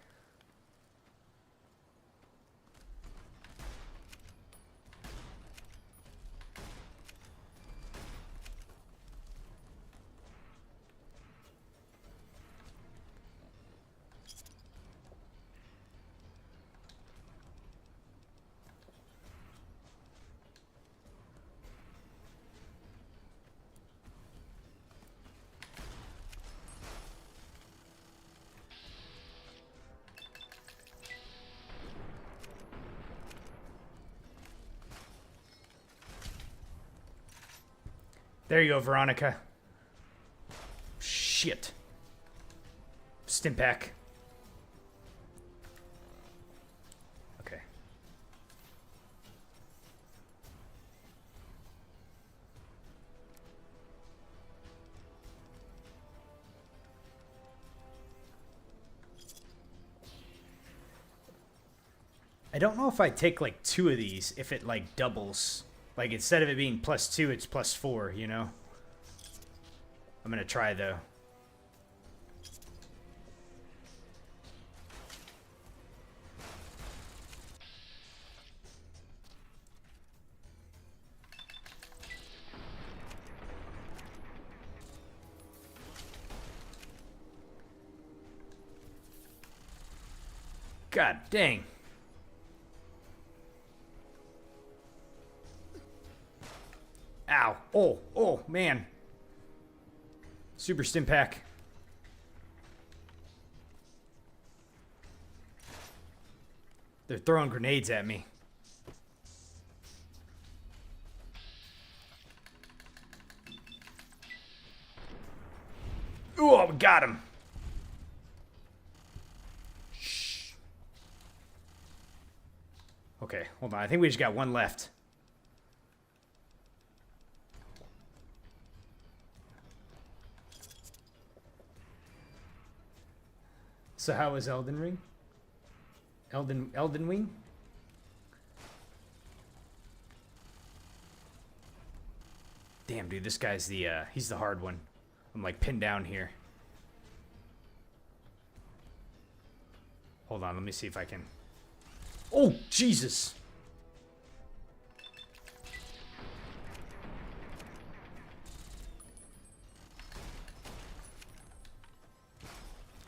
There you go, Veronica. Shit. Stimpack. Okay. I don't know if I take like 2 of these, if it like doubles. Like, instead of it being +2, it's +4, you know? I'm gonna try, though. God dang. Ow. Oh, man. Super Stimpack. They're throwing grenades at me. Oh, we got him. Shh. Okay, hold on. I think we just got one left. So how was Elden Ring? Elden Wing? Damn, dude, this guy's the, he's the hard one. I'm, like, pinned down here. Hold on, let me see if I can... Oh, Jesus!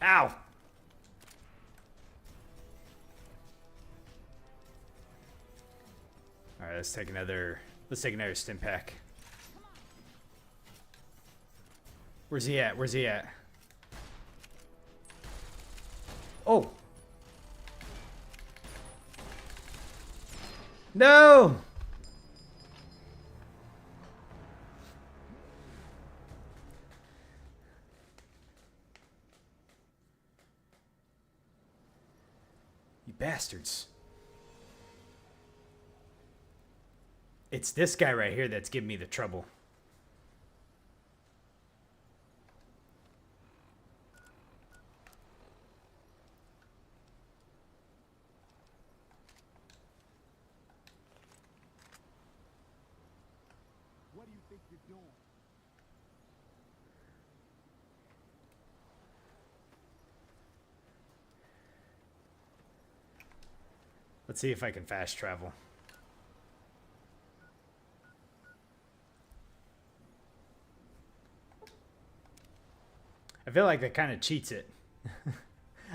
Ow! Alright, let's take another Stimpack. Where's he at? Where's he at? Oh! No! You bastards. It's this guy right here that's giving me the trouble. What do you think you're doing? Let's see if I can fast travel. I feel like that kind of cheats it.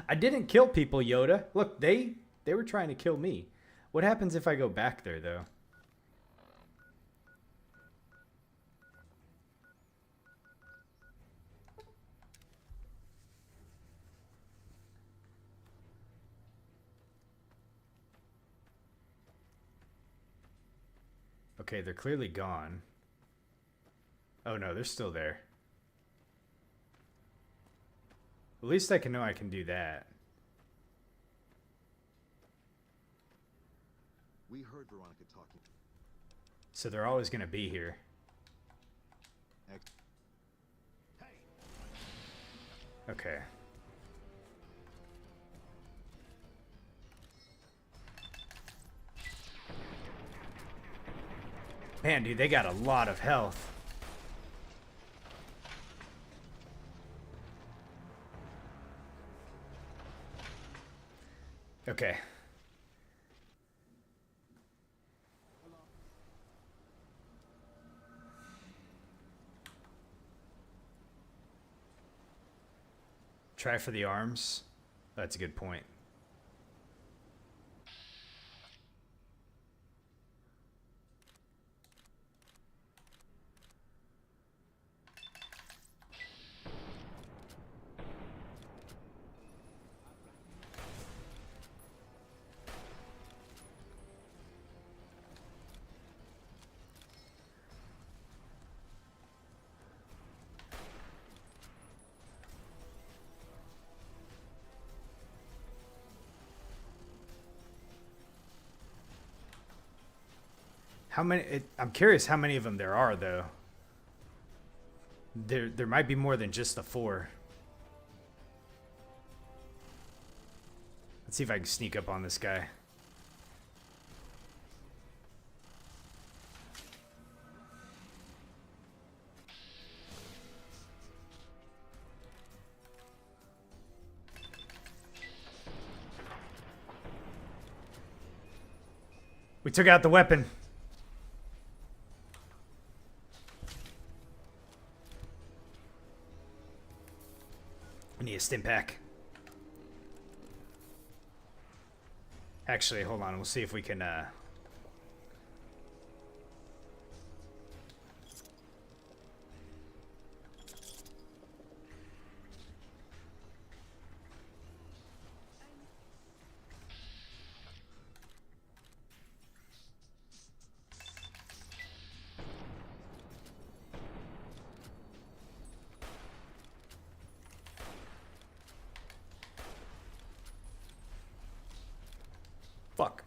I didn't kill people, Yoda. Look, they were trying to kill me. What happens if I go back there, though? Okay, they're clearly gone. Oh no, they're still there. At least I can know I can do that. We heard Veronica talking. So they're always going to be here. Okay. Man, dude, they got a lot of health. Okay. Try for the arms. That's a good point. How many? I'm curious how many of them there are, though. There might be more than just the 4. Let's see if I can sneak up on this guy. We took out the weapon. I need a stim pack. Actually, hold on. We'll see if we can, Fuck.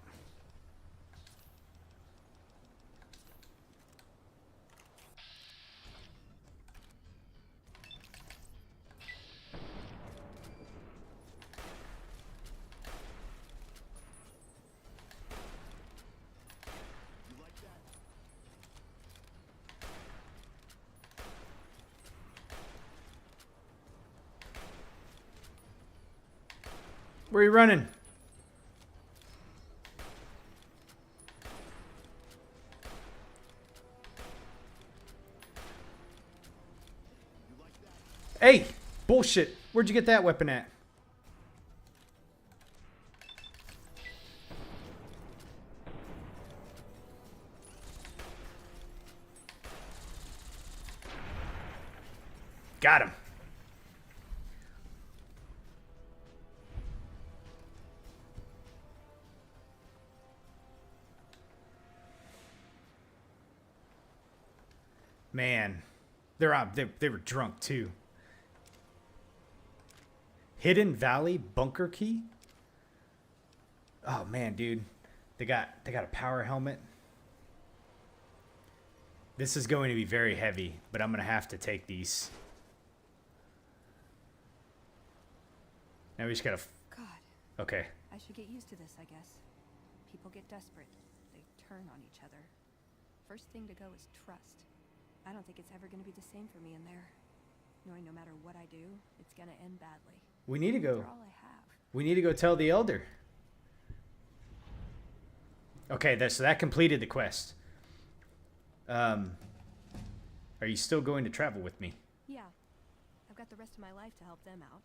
Where are you running? Hey! Bullshit! Where'd you get that weapon at? Got him. Man, they're out. They were drunk too. Hidden Valley bunker key. Oh man, dude, they got a power helmet. This is going to be very heavy, but I'm gonna have to take these. Now we just gotta. God. Okay. I should get used to this, I guess. People get desperate. They turn on each other. First thing to go is trust. I don't think it's ever going to be the same for me in there. Knowing no matter what I do, it's going to end badly. We need to go. They're all I have. We need to go tell the elder. Okay, so that completed the quest. Are you still going to travel with me? Yeah. I've got the rest of my life to help them out.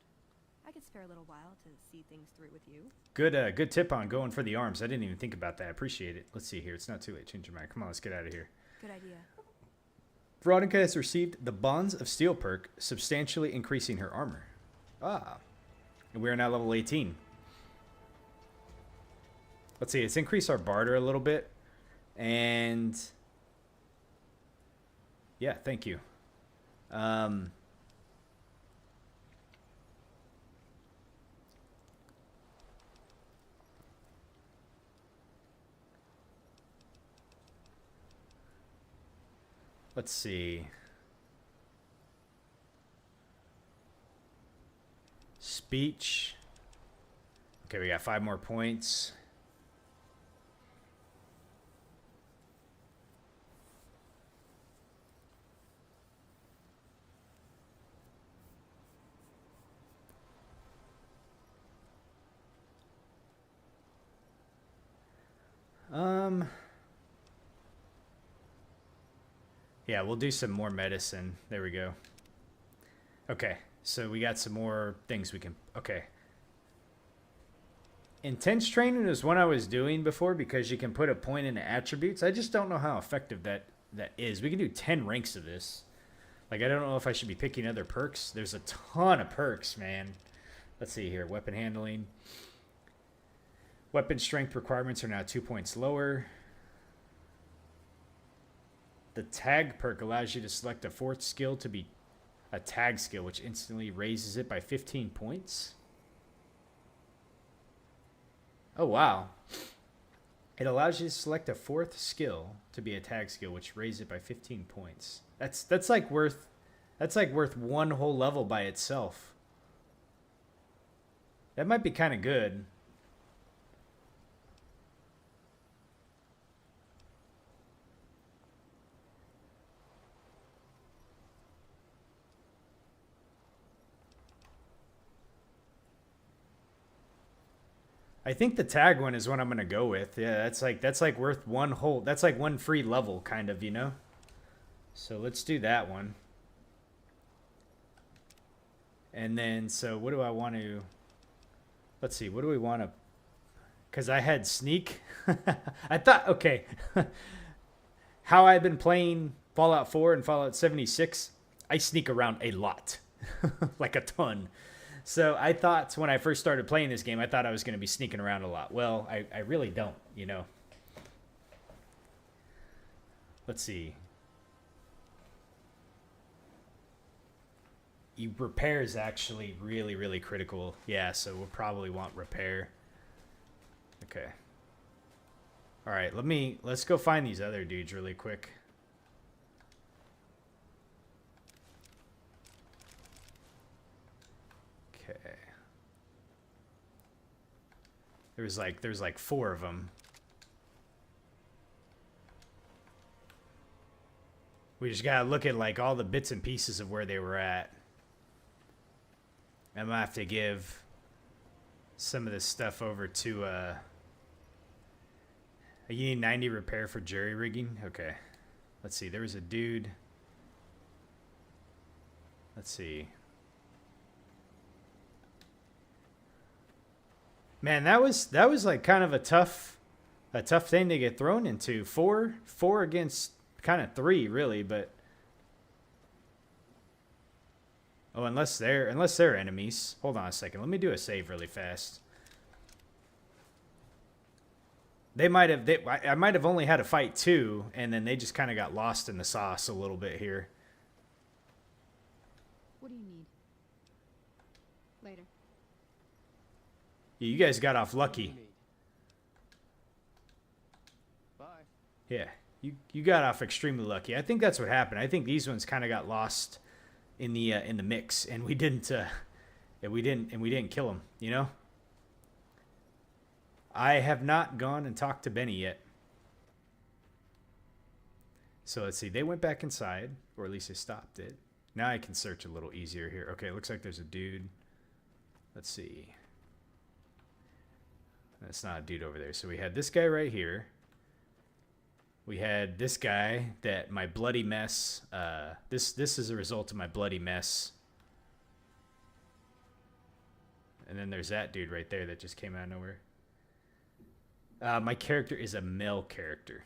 I could spare a little while to see things through with you. Good tip on going for the arms. I didn't even think about that. I appreciate it. Let's see here. It's not too late. Change your mind. Come on, let's get out of here. Good idea. Veronica has received the Bonds of Steel perk, substantially increasing her armor. Ah. And we are now level 18. Let's see. Let's increase our barter a little bit. And... yeah, thank you. Let's see. Speech. Okay, we got 5 more points. Yeah, we'll do some more medicine. There we go. Okay, so we got some more things we can... okay. Intense training is one I was doing before because you can put a point into attributes. I just don't know how effective that is. We can do 10 ranks of this. Like, I don't know if I should be picking other perks. There's a ton of perks, man. Let's see here. Weapon handling. Weapon strength requirements are now 2 points lower. The tag perk allows you to select a 4th skill to be a tag skill, which instantly raises it by 15 points. Oh, wow. It allows you to select a 4th skill to be a tag skill, which raises it by 15 points. That's like worth one whole level by itself. That might be kind of good. I think the tag one is what I'm gonna go with. Yeah, that's like worth one whole. That's like one free level, kind of, you know. So let's do that one. And then, so what do I want to? Let's see. What do we want to? Because I had sneak. I thought, okay. How I've been playing Fallout 4 and Fallout 76, I sneak around a lot, like a ton. So I thought when I first started playing this game, I thought I was going to be sneaking around a lot. Well, I really don't, you know. Let's see. Repair is actually really, really critical. Yeah, so we'll probably want repair. Okay. All right, let's go find these other dudes really quick. Okay. There's like 4 of them. We just gotta look at like all the bits and pieces of where they were at. I'm gonna have to give some of this stuff over to you need 90 repair for jury rigging? Okay. Let's see, there was a dude. Let's see. Man, that was like kind of a tough thing to get thrown into. Four against kind of 3, really, but oh, unless they're enemies. Hold on a second. Let me do a save really fast. They might have. I might have only had to fight 2, and then they just kind of got lost in the sauce a little bit here. What do you need? Later. Yeah, you guys got off lucky. Bye. Yeah, you got off extremely lucky. I think that's what happened. I think these ones kind of got lost in the mix, and we didn't kill them. You know. I have not gone and talked to Benny yet. So let's see. They went back inside, or at least they stopped it. Now I can search a little easier here. Okay, it looks like there's a dude. Let's see. That's not a dude over there. So we had this guy right here. We had this guy that my bloody mess. This is a result of my bloody mess. And then there's that dude right there that just came out of nowhere. My character is a male character.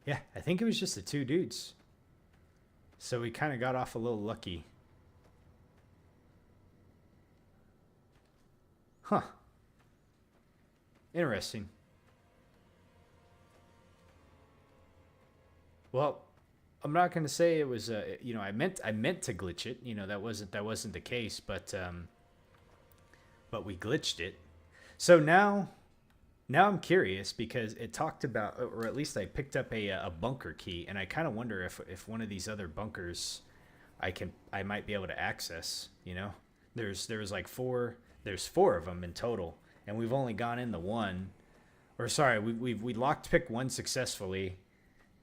Yeah, I think it was just the 2 dudes. So we kind of got off a little lucky. Huh. Interesting. Well, I'm not going to say it was you know, I meant to glitch it. You know, that wasn't the case, but we glitched it. So now I'm curious because it talked about, or at least I picked up a bunker key, and I kind of wonder if one of these other bunkers I might be able to access, you know. There's like 4 of them in total, and we've only gone in the one, or sorry, we locked pick 1 successfully,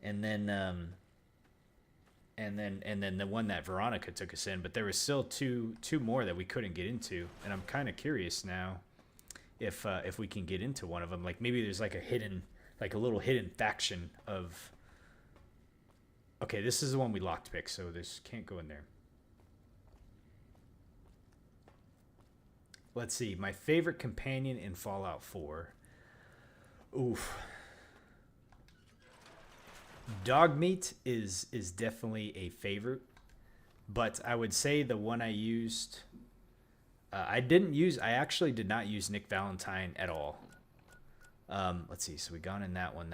and then the one that Veronica took us in, but there was still two more that we couldn't get into, and I'm kind of curious now if we can get into one of them. Like maybe there's like a little hidden faction of. Okay, this is the one we locked pick, so this can't go in there. Let's see, my favorite companion in Fallout 4. Oof. Dog meat is definitely a favorite, but I would say the one I used, I actually did not use Nick Valentine at all. Let's see, so we gone in that one.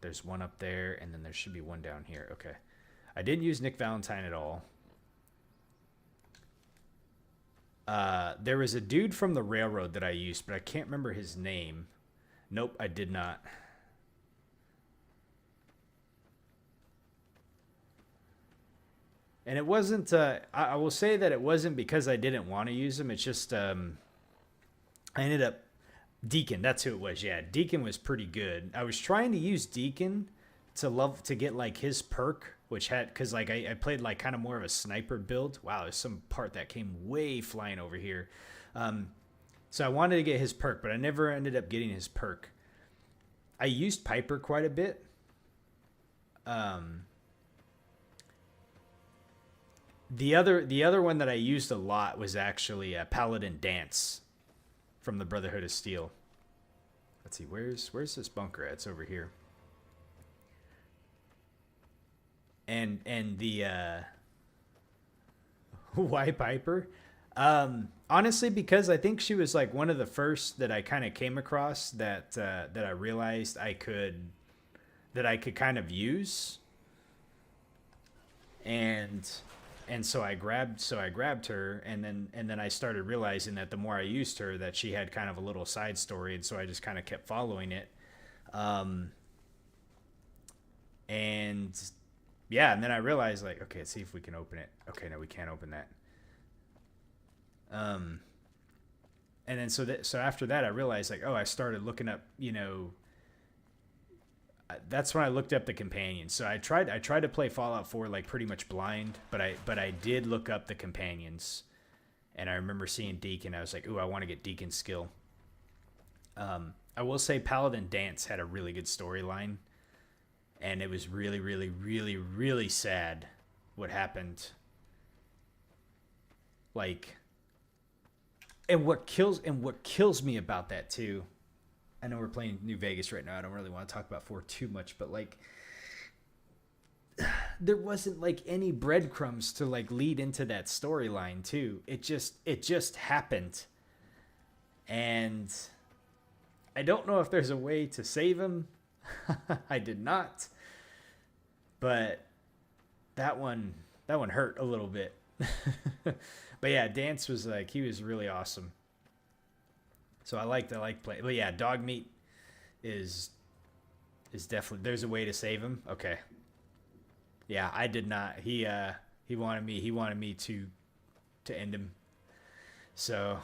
There's one up there, and then there should be one down here. Okay, I didn't use Nick Valentine at all. There was a dude from the railroad that I used, but I can't remember his name. Nope, I did not. And it wasn't, I will say that it wasn't because I didn't want to use him. It's just, I ended up, Deacon, that's who it was. Yeah, Deacon was pretty good. I was trying to use Deacon to get like his perk, which had, cause like I played like kind of more of a sniper build. Wow, there's some part that came way flying over here. So I wanted to get his perk, but I never ended up getting his perk. I used Piper quite a bit. The other one that I used a lot was actually Paladin Dance from the Brotherhood of Steel. Let's see, where's this bunker at? It's over here. And the why Piper? Honestly, because I think she was like one of the first that I kind of came across that I realized I could kind of use. And so I grabbed her, and then I started realizing that the more I used her, that she had kind of a little side story, and so I just kind of kept following it. And yeah, and then I realized like, okay, let's see if we can open it. Okay, no, we can't open that. And then so after that, I realized like, oh, I started looking up, you know. That's when I looked up the companions. So I tried to play Fallout 4 like pretty much blind, but I did look up the companions, and I remember seeing Deacon. I was like, ooh, I want to get Deacon's skill. I will say Paladin Dance had a really good storyline, and it was really, really, really, really sad what happened. Like, and what kills me about that too. I know we're playing New Vegas right now. I don't really want to talk about 4 too much, but like, there wasn't like any breadcrumbs to like lead into that storyline too. It just happened. And I don't know if there's a way to save him. I did not. But that one hurt a little bit. But yeah, Dance was like, he was really awesome. So I like playing. But yeah, dog meat is definitely, there's a way to save him. Okay. Yeah, I did not. He wanted me to end him. So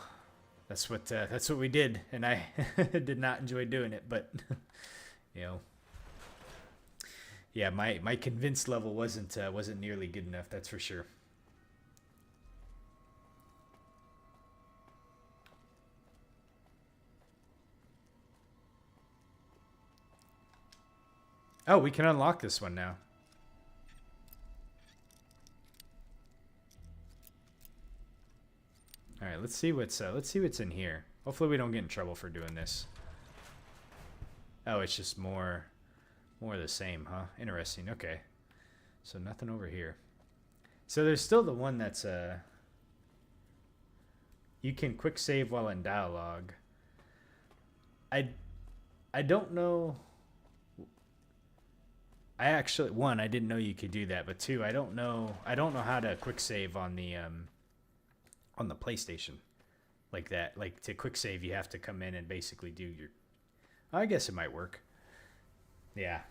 that's what we did, and I did not enjoy doing it, but you know. Yeah, my convinced level wasn't nearly good enough, that's for sure. Oh, we can unlock this one now. All right, let's see what's in here. Hopefully we don't get in trouble for doing this. Oh, it's just more of the same, huh? Interesting. Okay. So nothing over here. So there's still the one that's you can quick save while in dialogue. I don't know. I didn't know you could do that, but two, I don't know how to quick save on the PlayStation like that. Like to quick save, you have to come in and basically do your, I guess it might work. Yeah.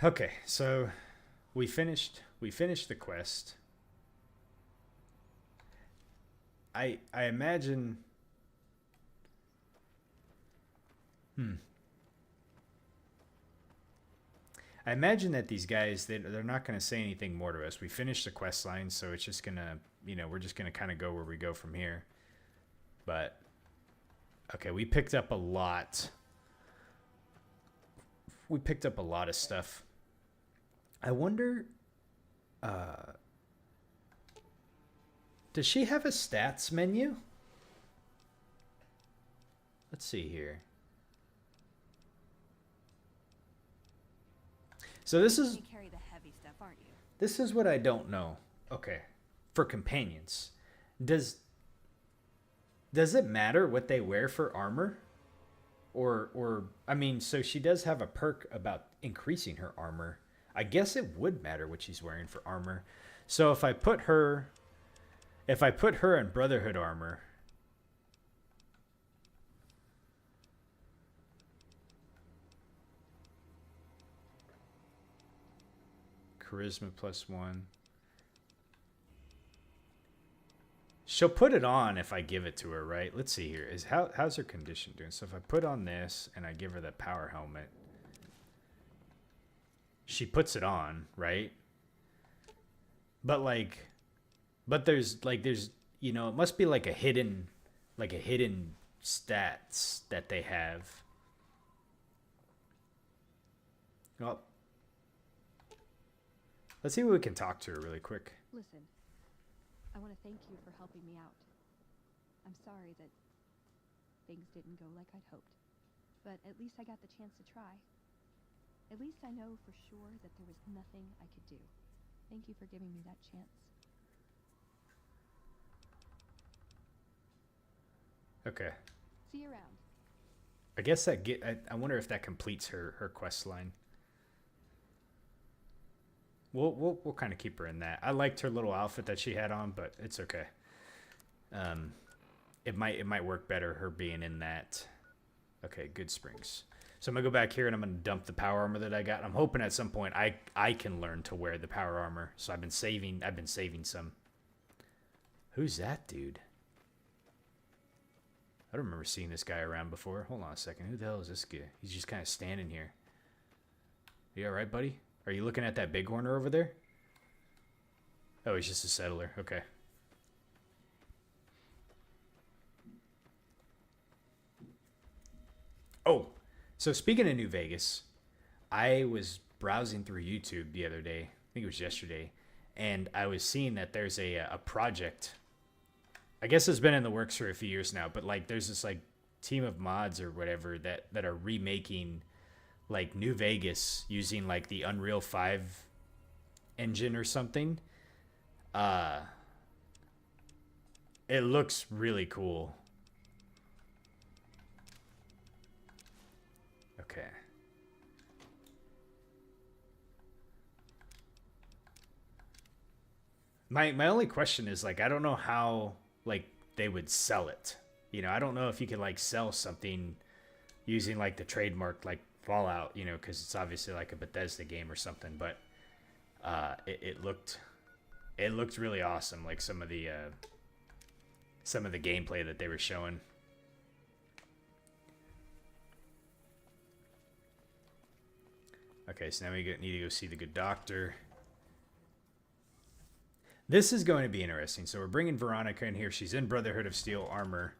Okay, so we finished the quest. I imagine I imagine that these guys, they're not going to say anything more to us. We finished the quest line, so it's just going to, we're just going to kind of go where we go from here. But, okay, we picked up a lot. We picked up a lot of stuff. I wonder, does she have a stats menu? Let's see here. So this is, You carry the heavy stuff, aren't you? this is what I don't know. Okay. For companions, does it matter what they wear for armor? Or I mean, so she does have a perk about increasing her armor. I guess it would matter what she's wearing for armor. So if I put her in Brotherhood armor, charisma +1. She'll put it on if I give it to her, right? Let's see here. How's her condition doing? So if I put on this and I give her the power helmet, she puts it on, right? But there's it must be like a hidden stats that they have. Well, let's see what we can talk to her really quick. Listen, I want to thank you for helping me out. I'm sorry that things didn't go like I'd hoped, but at least I got the chance to try. At least I know for sure that there was nothing I could do. Thank you for giving me that chance. Okay. See you around. I guess I wonder if that completes her quest line. We'll kind of keep her in that. I liked her little outfit that she had on, but it's okay. It might work better her being in that. Okay, Good Springs. So I'm gonna go back here and I'm gonna dump the power armor that I got. I'm hoping at some point I can learn to wear the power armor. So I've been saving some. Who's that dude? I don't remember seeing this guy around before. Hold on a second. Who the hell is this guy? He's just kind of standing here. You all right, buddy? Are you looking at that bighorner over there? Oh, he's just a settler. Okay. Oh, so speaking of New Vegas, I was browsing through YouTube the other day. I think it was yesterday. And I was seeing that there's a project. I guess it's been in the works for a few years now. But like there's this like team of mods or whatever that are remaking like New Vegas using like the Unreal 5 engine or something. It looks really cool. Okay. My only question is, like, I don't know how, like, they would sell it. You know, I don't know if you could, like, sell something using, like, the trademark, like, Fallout, you know, because it's obviously, like, a Bethesda game or something. But it looked really awesome, like, some of the gameplay that they were showing. Okay, so now we need to go see the good doctor. This is going to be interesting. So we're bringing Veronica in here. She's in Brotherhood of Steel armor.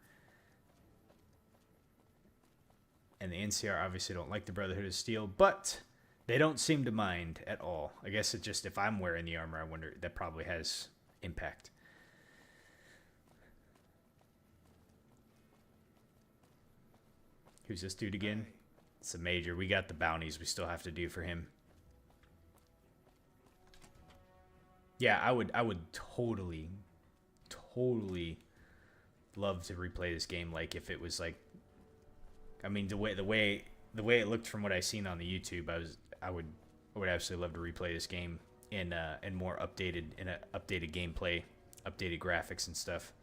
And the NCR obviously don't like the Brotherhood of Steel, but they don't seem to mind at all. I guess it just, if I'm wearing the armor, I wonder, that probably has impact. Who's this dude again? It's a major. We got the bounties we still have to do for him. Yeah, I would totally love to replay this game. Like, if it was like, I mean, the way it looked from what I seen on the YouTube, I would absolutely love to replay this game in more updated, updated gameplay, updated graphics and stuff.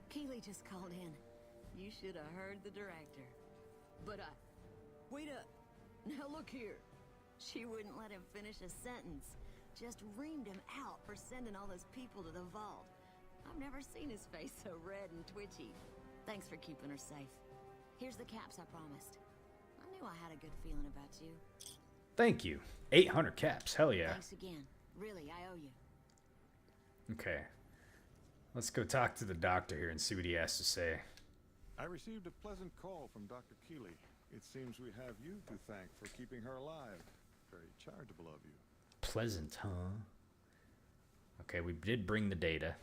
Keeley just called in. You should have heard the director. But wait up. Now look here. She wouldn't let him finish a sentence. Just reamed him out for sending all those people to the vault. I've never seen his face so red and twitchy. Thanks for keeping her safe. Here's the caps I promised. I knew I had a good feeling about you. Thank you. 800 caps. Hell yeah. Thanks again. Really, I owe you. Okay. Let's go talk to the doctor here and see what he has to say. I received a pleasant call from Dr. Keeley. It seems we have you to thank for keeping her alive. Very charitable of you. Pleasant, huh? Okay, we did bring the data.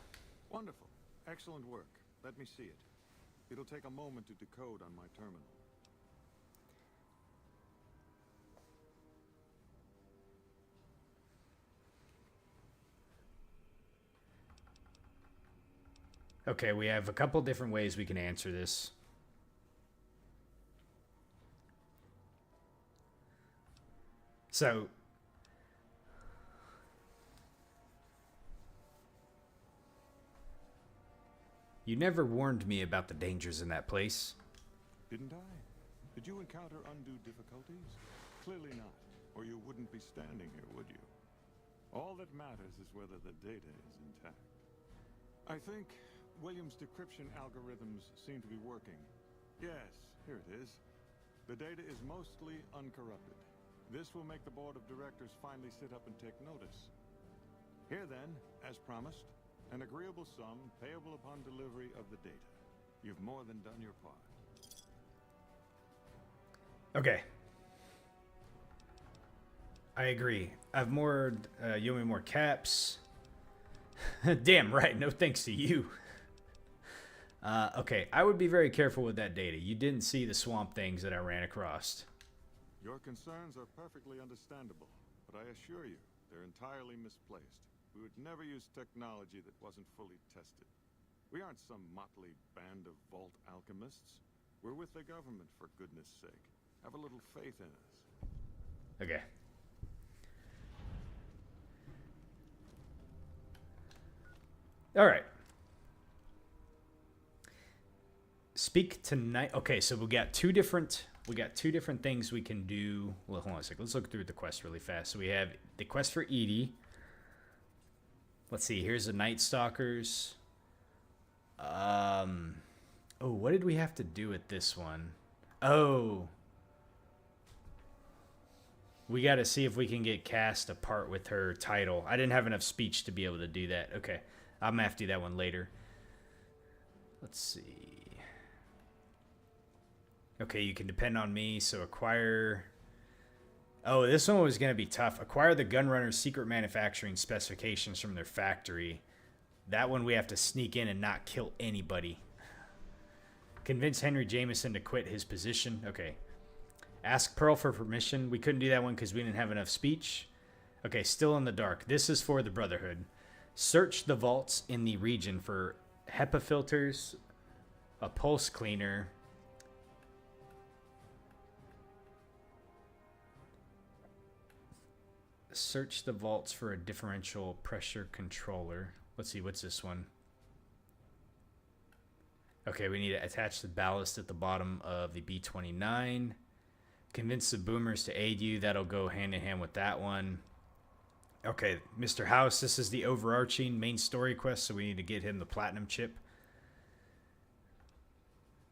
Wonderful. Excellent work. Let me see it. It'll take a moment to decode on my terminal. Okay, we have a couple different ways we can answer this. So, you never warned me about the dangers in that place. Didn't I? Did you encounter undue difficulties? Clearly not, or you wouldn't be standing here, would you? All that matters is whether the data is intact. I think Williams' decryption algorithms seem to be working. Yes, here it is. The data is mostly uncorrupted. This will make the board of directors finally sit up and take notice. Here then, as promised, an agreeable sum payable upon delivery of the data. You've more than done your part. Okay. I agree. I've more, you owe me more caps. Damn right, no thanks to you. Okay, I would be very careful with that data. You didn't see the swamp things that I ran across. Your concerns are perfectly understandable, but I assure you, they're entirely misplaced. We would never use technology that wasn't fully tested. We aren't some motley band of vault alchemists. We're with the government, for goodness sake. Have a little faith in us. Okay. All right. Speak tonight. Okay, so we got two different things we can do. Well, hold on a second. Let's look through the quest really fast. So we have the quest for Edie. Let's see. Here's the Night Stalkers. Oh, what did we have to do with this one? Oh. We got to see if we can get cast apart with her title. I didn't have enough speech to be able to do that. Okay. I'm going to have to do that one later. Let's see. Okay, you can depend on me, so acquire... Oh, this one was going to be tough. Acquire the Gunrunner's secret manufacturing specifications from their factory. That one we have to sneak in and not kill anybody. Convince Henry Jameson to quit his position. Okay. Ask Pearl for permission. We couldn't do that one because we didn't have enough speech. Okay, still in the dark. This is for the Brotherhood. Search the vaults in the region for HEPA filters, a pulse cleaner, search the vaults for a differential pressure controller. Let's see, what's this one? Okay, we need to attach the ballast at the bottom of the B-29. Convince the boomers to aid you. That'll go hand in hand with that one. Okay, Mr. House, this is the overarching main story quest, so we need to get him the platinum chip.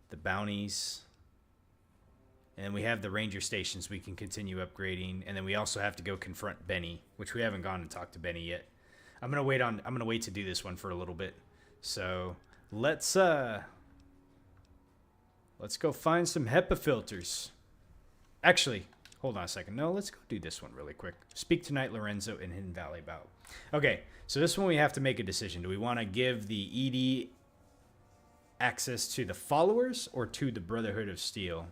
The bounties. And we have the ranger stations we can continue upgrading. And then we also have to go confront Benny, which we haven't gone and talked to Benny yet. I'm gonna wait to do this one for a little bit. So let's go find some HEPA filters. Actually, hold on a second. No, let's go do this one really quick. Speak to Knight Lorenzo in Hidden Valley about. Okay, so this one we have to make a decision. Do we want to give the ED access to the followers or to the Brotherhood of Steel?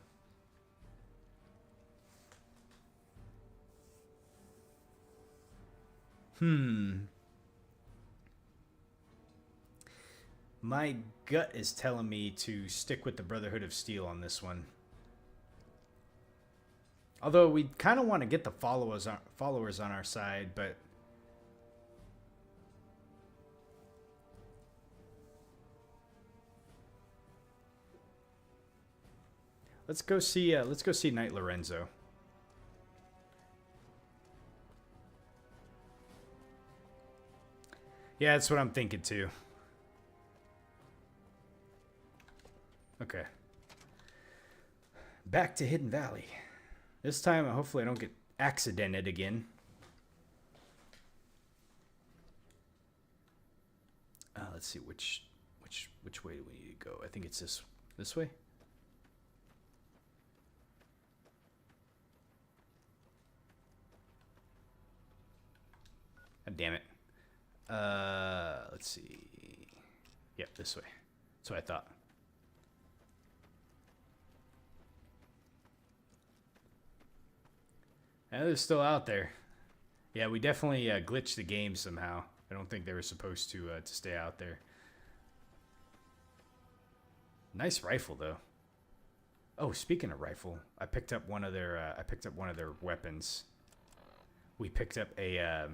My gut is telling me to stick with the Brotherhood of Steel on this one. Although we kind of want to get the followers on our side, but let's go see Knight Lorenzo. Yeah, that's what I'm thinking too. Okay. Back to Hidden Valley. This time, hopefully I don't get accidented again. Let's see which way do we need to go? I think it's this way. God damn it. Let's see. Yep, this way. That's what I thought. Yeah, they're still out there. Yeah, we definitely glitched the game somehow. I don't think they were supposed to stay out there. Nice rifle though. Oh, speaking of rifle, I picked up one of their weapons. We picked up a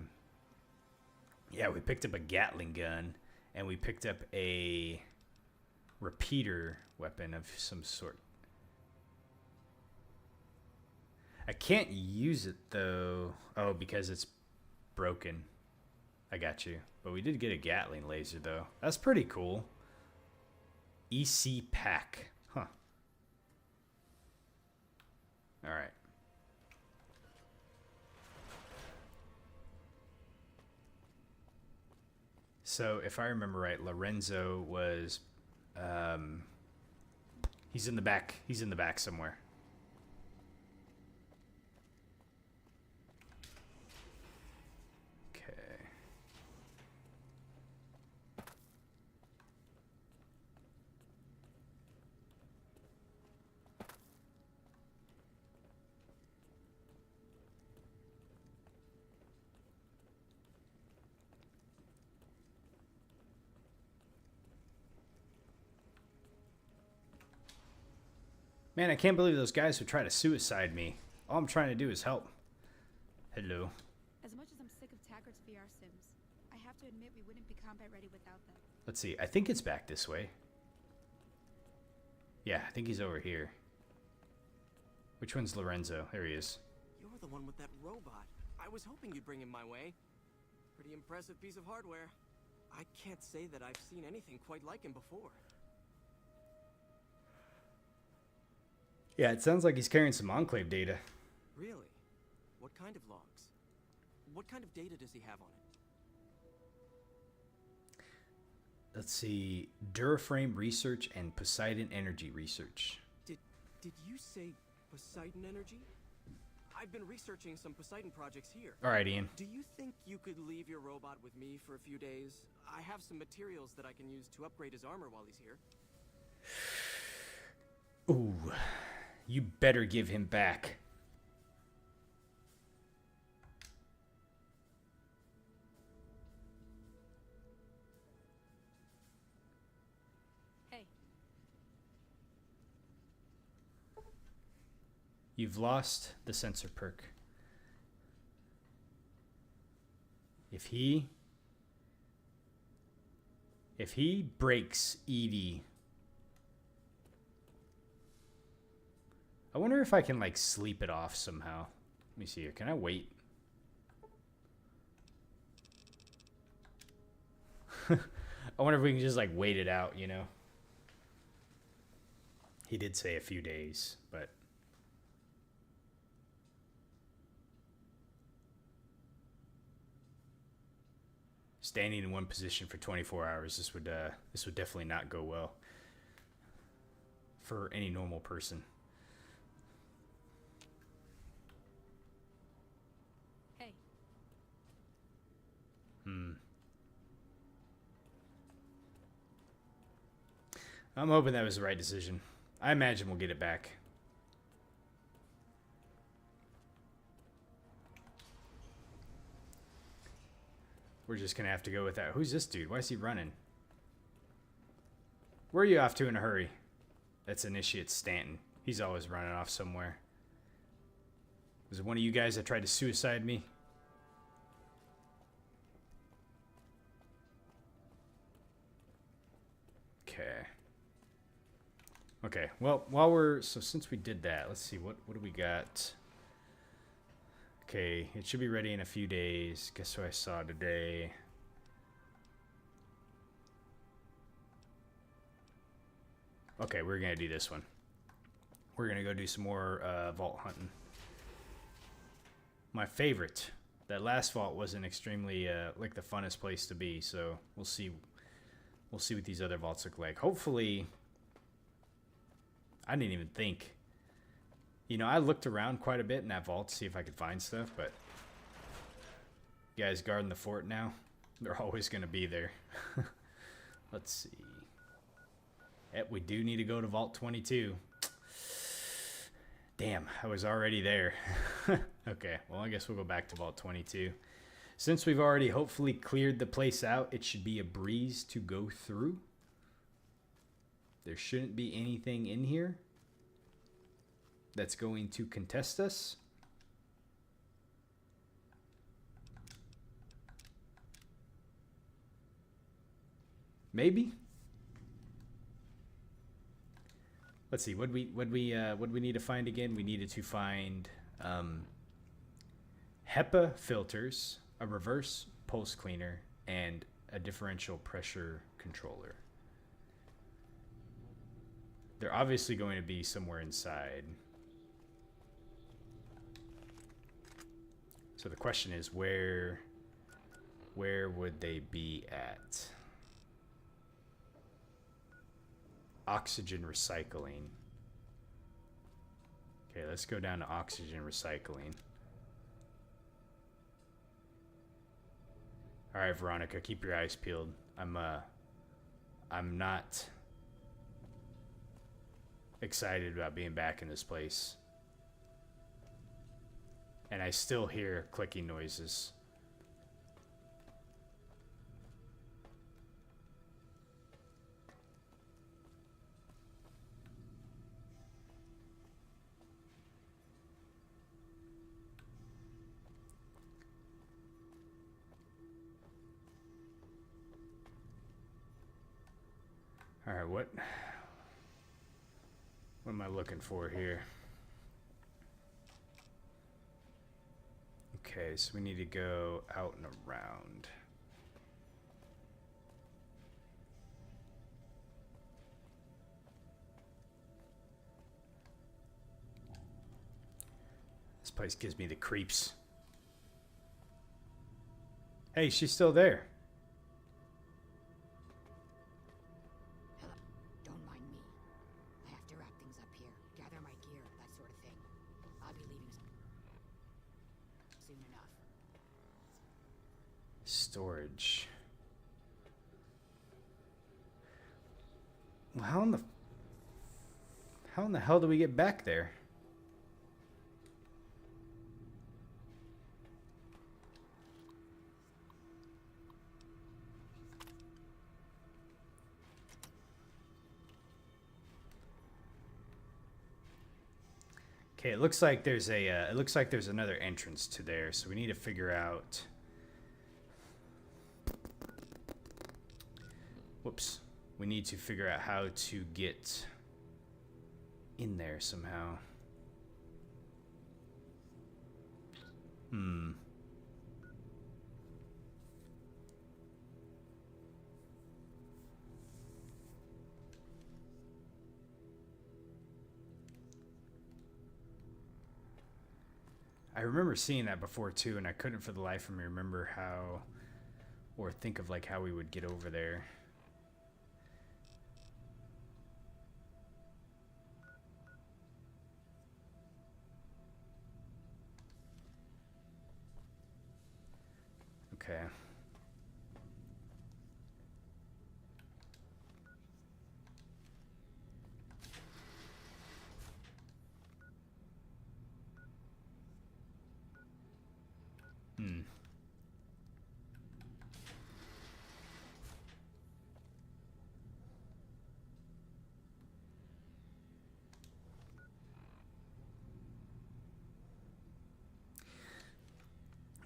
we picked up a Gatling gun, and we picked up a repeater weapon of some sort. I can't use it though. Oh, because it's broken. I got you. But we did get a Gatling laser though. That's pretty cool. EC pack. Huh. All right. So if I remember right, Lorenzo was he's in the back. He's in the back somewhere. Man, I can't believe those guys would try to suicide me. All I'm trying to do is help. Hello. As much as I'm sick of Taggart's VR sims, I have to admit we wouldn't be combat ready without them. Let's see. I think it's back this way. Yeah, I think he's over here. Which one's Lorenzo? There he is. You're the one with that robot. I was hoping you'd bring him my way. Pretty impressive piece of hardware. I can't say that I've seen anything quite like him before. Yeah, it sounds like he's carrying some Enclave data. Really? What kind of logs? What kind of data does he have on it? Let's see. Duraframe research and Poseidon energy research. Did you say Poseidon energy? I've been researching some Poseidon projects here. All right, Ian. Do you think you could leave your robot with me for a few days? I have some materials that I can use to upgrade his armor while he's here. Ooh, you better give him back. Hey. You've lost the sensor perk. If he breaks Edie, I wonder if I can like sleep it off somehow. Let me see here. Can I wait? I wonder if we can just like wait it out, you know? He did say a few days, but standing in one position for 24 hours, this would definitely not go well for any normal person. Hey. I'm hoping that was the right decision. I imagine we'll get it back. We're just gonna have to go with that. Who's this dude? Why is he running? Where are you off to in a hurry? That's Initiate Stanton. He's always running off somewhere. Was it one of you guys that tried to suicide me? Okay. Okay, well, since we did that, let's see, what do we got? Okay, it should be ready in a few days. Guess who I saw today? Okay, we're gonna do this one. We're gonna go do some more vault hunting. My favorite. That last vault wasn't extremely like the funnest place to be, so we'll see. We'll see what these other vaults look like. Hopefully, I didn't even think. You know, I looked around quite a bit in that vault to see if I could find stuff, but you guys guarding the fort now, they're always going to be there. Let's see. Yep, we do need to go to Vault 22. Damn, I was already there. Okay, well, I guess we'll go back to Vault 22. Since we've already hopefully cleared the place out, it should be a breeze to go through. There shouldn't be anything in here that's going to contest us. Maybe. Let's see. What we need to find again? We needed to find HEPA filters, a reverse pulse cleaner, and a differential pressure controller. They're obviously going to be somewhere inside. So the question is, where would they be at? Oxygen recycling. Okay, let's go down to oxygen recycling. All right, Veronica, keep your eyes peeled. I'm not excited about being back in this place. And I still hear clicking noises. All right, what am I looking for here? Okay, so we need to go out and around. This place gives me the creeps. Hey, she's still there. Don't mind me. I have to wrap things up here, gather my gear, that sort of thing. I'll be leaving soon enough. Storage. Well, How in the hell do we get back there? Okay, it looks like there's a another entrance to there, so we need to figure out. Whoops. We need to figure out how to get in there somehow. I remember seeing that before too, and I couldn't for the life of me remember how, or think of like how we would get over there. Okay.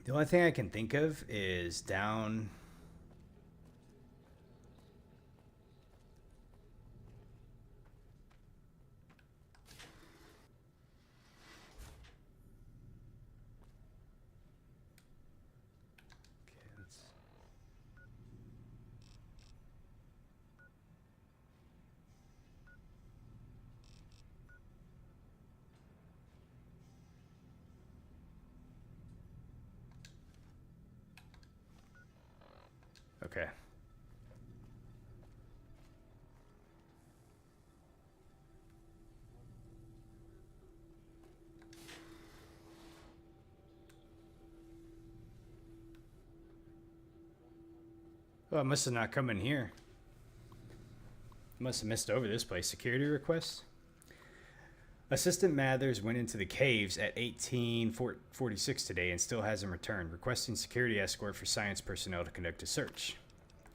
The only thing I can think of is down. Okay. Oh, I must have not come in here. Must have missed over this place. Security requests? Assistant Mathers went into the caves at 1846 today and still hasn't returned, requesting security escort for science personnel to conduct a search.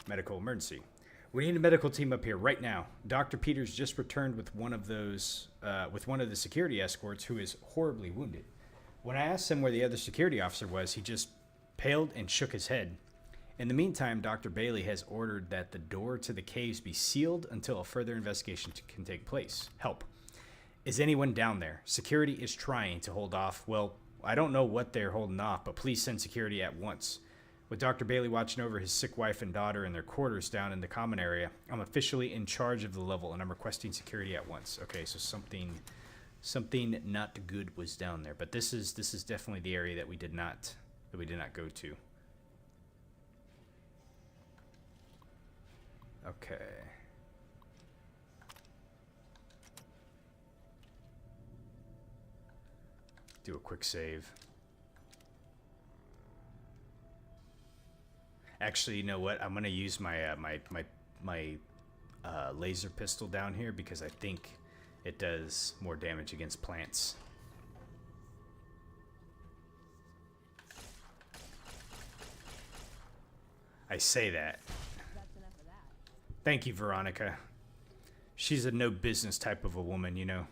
Medical emergency. We need a medical team up here right now. Dr. Peters just returned with one of the security escorts who is horribly wounded. When I asked him where the other security officer was, he just paled and shook his head. In the meantime, Dr. Bailey has ordered that the door to the caves be sealed until a further investigation can take place. Help. Is anyone down there? Security is trying to hold off. Well, I don't know what they're holding off, but please send security at once. With Dr. Bailey watching over his sick wife and daughter in their quarters down in the common area, I'm officially in charge of the level, and I'm requesting security at once. Okay, so something not good was down there, but this is definitely the area that we did not go to. Okay. Do a quick save. Actually, you know what? I'm gonna use my my laser pistol down here because I think it does more damage against plants. I say that. Thank you, Veronica. She's a no business type of a woman, you know.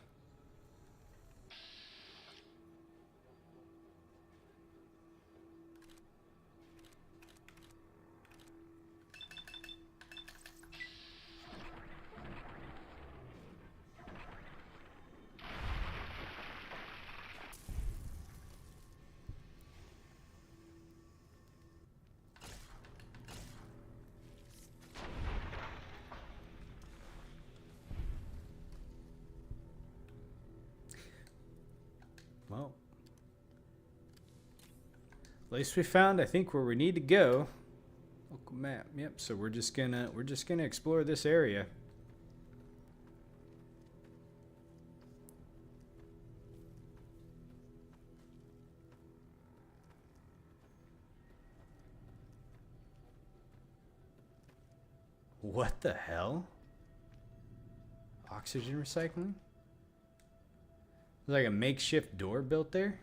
Well, at least we found, I think, where we need to go. Local map. Yep. So we're just gonna explore this area. What the hell? Oxygen recycling? There's like a makeshift door built there.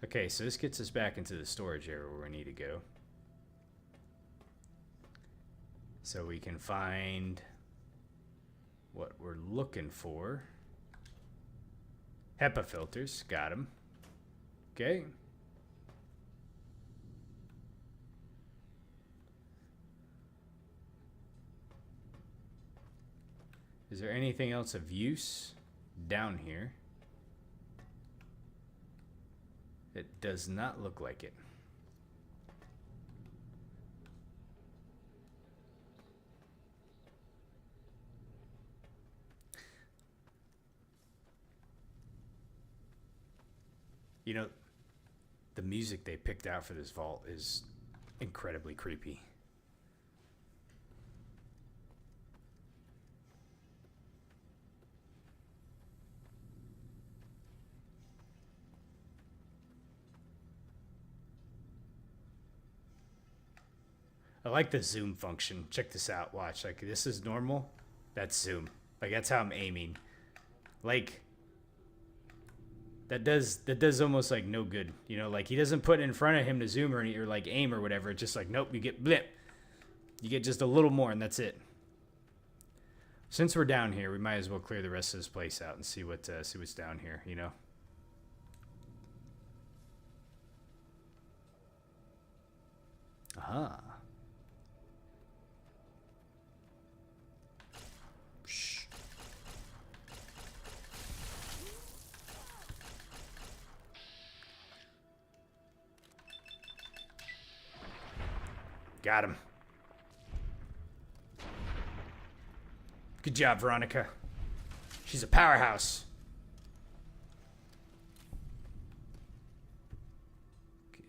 Okay, so this gets us back into the storage area where we need to go. So we can find what we're looking for. HEPA filters, got them. Okay. Is there anything else of use down here? It does not look like it. You know, the music they picked out for this vault is incredibly creepy. I like the zoom function. Check this out. Watch. Like, this is normal. That's zoom. Like, that's how I'm aiming. Like, that does almost like no good. You know, like he doesn't put it in front of him to zoom or like aim or whatever. It's just like, nope, you get blip. You get just a little more and that's it. Since we're down here, we might as well clear the rest of this place out and see what's down here, you know. Aha. Shh. Got him. Good job, Veronica. She's a powerhouse. Okay.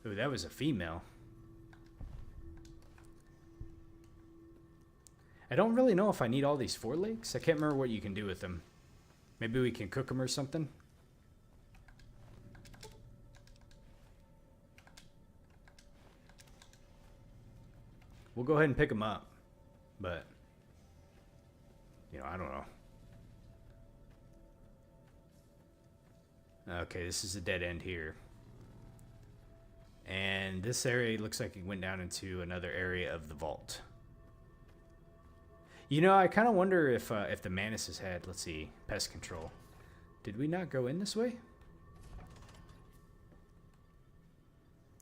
Ooh, that was a female. I don't really know if I need all these forelegs. I can't remember what you can do with them. Maybe we can cook them or something. We'll go ahead and pick them up. But, you know, I don't know. Okay, this is a dead end here. And this area looks like it went down into another area of the vault. You know, I kind of wonder if the Mantises had, let's see, pest control. Did we not go in this way?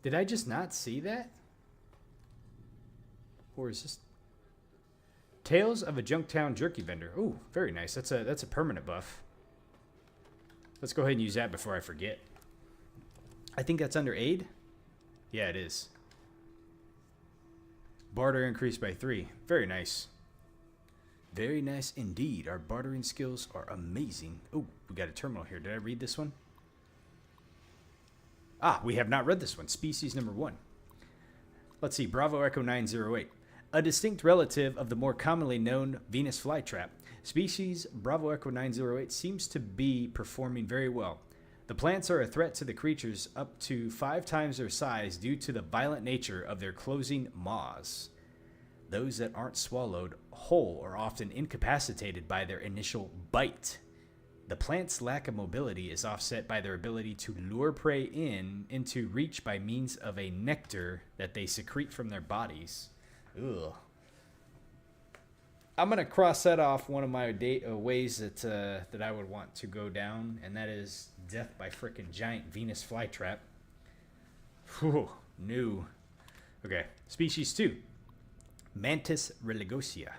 Did I just not see that? Or is this Tales of a Junktown Jerky Vendor? Ooh, very nice. That's a permanent buff. Let's go ahead and use that before I forget. I think that's under aid. Yeah, it is. Barter increased by 3. Very nice. Very nice indeed. Our bartering skills are amazing. Oh, we got a terminal here. Did I read this one? Ah, we have not read this one. Species number 1. Let's see. Bravo Echo 908. A distinct relative of the more commonly known Venus flytrap, species Bravo Echo 908 seems to be performing very well. The plants are a threat to the creatures up to 5 times their size due to the violent nature of their closing maws. Those that aren't swallowed whole are often incapacitated by their initial bite. The plant's lack of mobility is offset by their ability to lure prey into reach by means of a nectar that they secrete from their bodies. Ugh. I'm gonna cross that off one of my ways that I would want to go down, and that is death by frickin' giant Venus flytrap. Whew, new. Okay, species 2, Mantis religosia.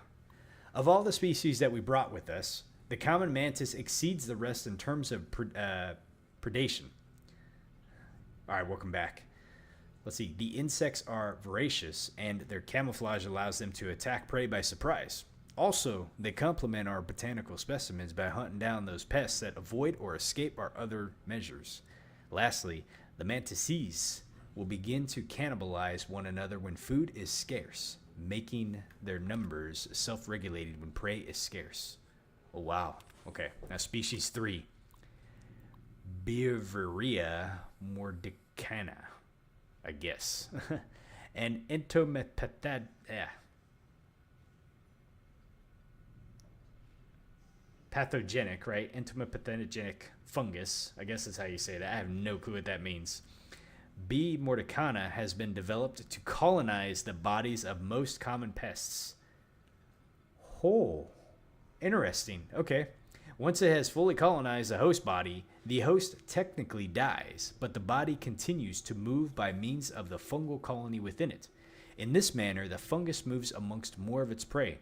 Of all the species that we brought with us, the common mantis exceeds the rest in terms of predation. All right, welcome back. Let's see. The insects are voracious, and their camouflage allows them to attack prey by surprise. Also, they complement our botanical specimens by hunting down those pests that avoid or escape our other measures. Lastly, the mantises will begin to cannibalize one another when food is scarce, making their numbers self-regulated when prey is scarce. Oh, wow. Okay, now species 3. Beaveria mordicana, I guess. And entomopetad... Yeah. pathogenic, right? Entomopathogenic fungus. I guess that's how you say that. I have no clue what that means. B. mordicana has been developed to colonize the bodies of most common pests. Oh, interesting. Okay. Once it has fully colonized the host body, the host technically dies, but the body continues to move by means of the fungal colony within it. In this manner, the fungus moves amongst more of its prey,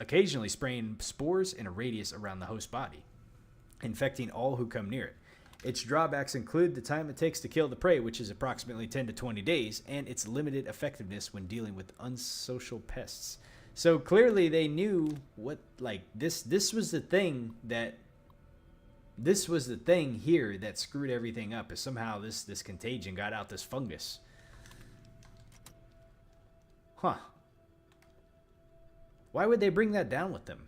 occasionally spraying spores in a radius around the host body, infecting all who come near it. Its drawbacks include the time it takes to kill the prey, which is approximately 10 to 20 days, and its limited effectiveness when dealing with unsocial pests. So clearly they knew what, like, this was the thing here that screwed everything up, is somehow this contagion got out this fungus. Huh. Why would they bring that down with them?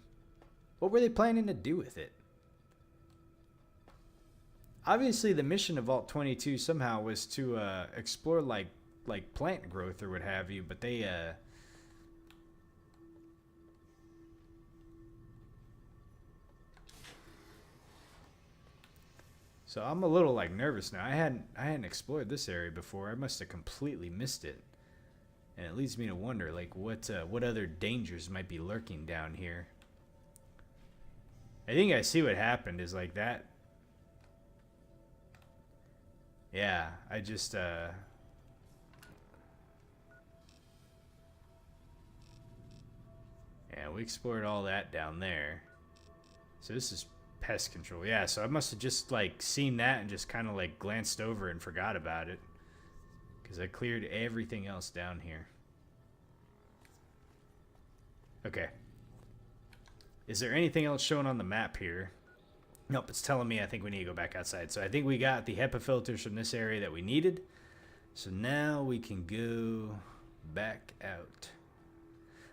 What were they planning to do with it? Obviously the mission of Vault 22 somehow was to explore like plant growth or what have you, but they So I'm a little like nervous now. I hadn't explored this area before. I must have completely missed it. And it leads me to wonder like what other dangers might be lurking down here. I think I see what happened is like that. Yeah, I just yeah, we explored all that down there. So this is pest control. Yeah, so I must have just like seen that and just kind of like glanced over and forgot about it, because I cleared everything else down here. Okay. Is there anything else shown on the map here? Nope, it's telling me I think we need to go back outside. So I think we got the HEPA filters from this area that we needed. So now we can go back out.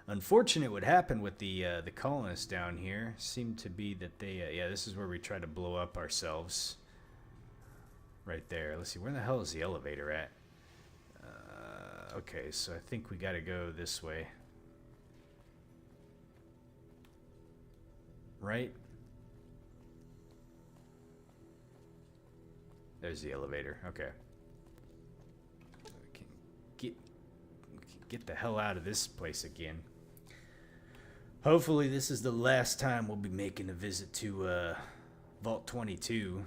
Unfortunate what happened with the colonists down here seemed to be that they yeah, this is where we try to blow up ourselves. Right there. Let's see, where the hell is the elevator at? Okay, so I think we got to go this way. Right? There's the elevator. Okay. We can get the hell out of this place again. Hopefully this is the last time we'll be making a visit to Vault 22.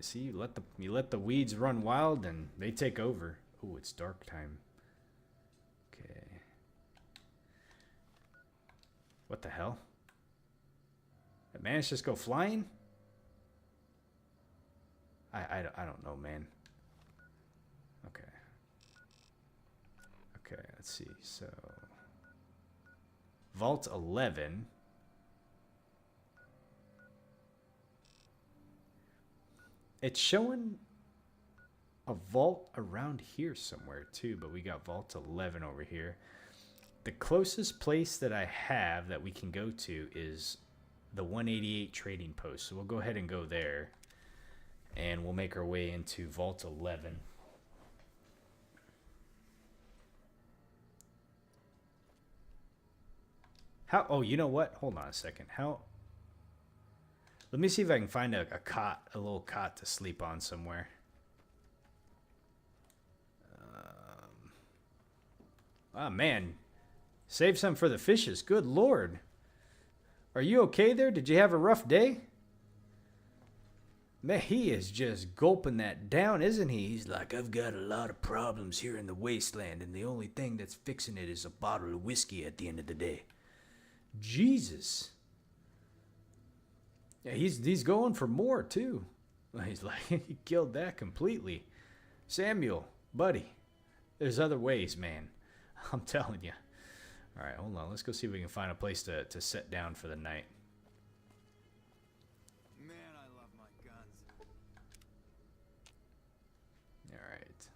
See, you let the weeds run wild and they take over. Oh, it's dark time. Okay. What the hell? Did man just go flying? I don't know, man. Okay. Okay, let's see. So Vault 11. It's showing a vault around here somewhere too, but we got Vault 11 over here. The closest place that I have that we can go to is the 188 trading post. So we'll go ahead and go there, and we'll make our way into Vault 11. How? Oh, you know what? Hold on a second. How? Let me see if I can find a cot, a little cot to sleep on somewhere. Oh, man. Save some for the fishes. Good Lord. Are you okay there? Did you have a rough day? Man, he is just gulping that down, isn't he? He's like, I've got a lot of problems here in the wasteland, and the only thing that's fixing it is a bottle of whiskey at the end of the day. Jesus. Yeah, he's going for more, too. He's like, he killed that completely. Samuel, buddy, there's other ways, man. I'm telling you. All right, hold on. Let's go see if we can find a place to sit down for the night. Man, I love my guns. All right.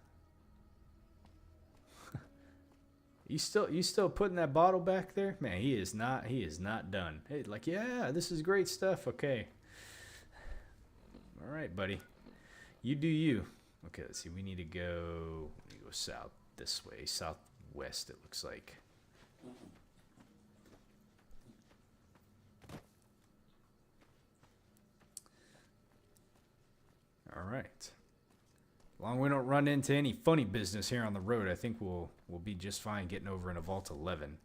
You still putting that bottle back there? Man, he is not done. Hey, like, yeah, this is great stuff. Okay. All right, buddy. You do you. Okay, let's see. We need to go south this way. Southwest, it looks like. All right. Long we don't run into any funny business here on the road, I think we'll be just fine getting over in a Vault 11.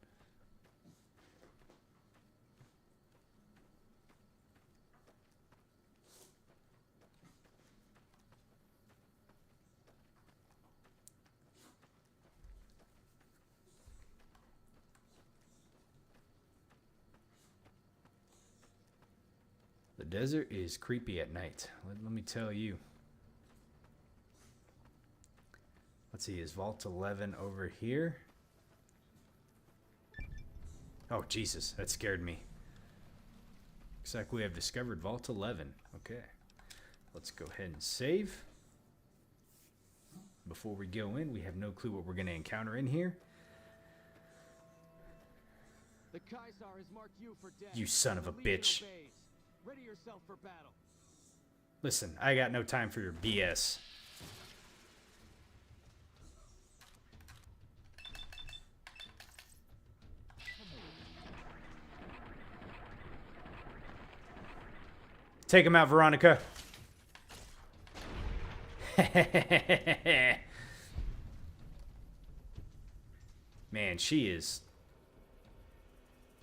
The desert is creepy at night. Let me tell you. Let's see, is Vault 11 over here? Oh, Jesus, that scared me. Looks like we have discovered Vault 11. Okay. Let's go ahead and save. Before we go in, we have no clue what we're going to encounter in here. The Kaisar has marked you for death. You son of a bitch. Ready yourself for battle. Listen, I got no time for your BS. Take him out, Veronica. Man, she is...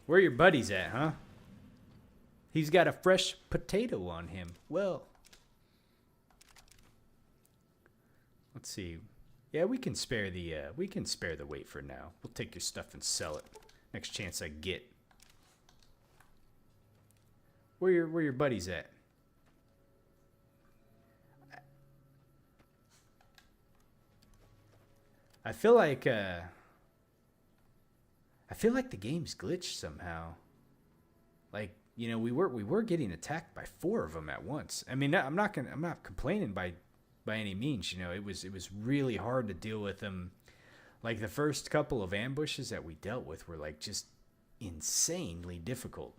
Where are your buddies at, huh? He's got a fresh potato on him. Well, let's see. Yeah, we can spare the weight for now. We'll take your stuff and sell it next chance I get. Where your buddies at? I feel like the game's glitched somehow. Like, you know, we were getting attacked by 4 of them at once. I mean, I'm not complaining by any means. You know, it was really hard to deal with them. Like the first couple of ambushes that we dealt with were like just insanely difficult.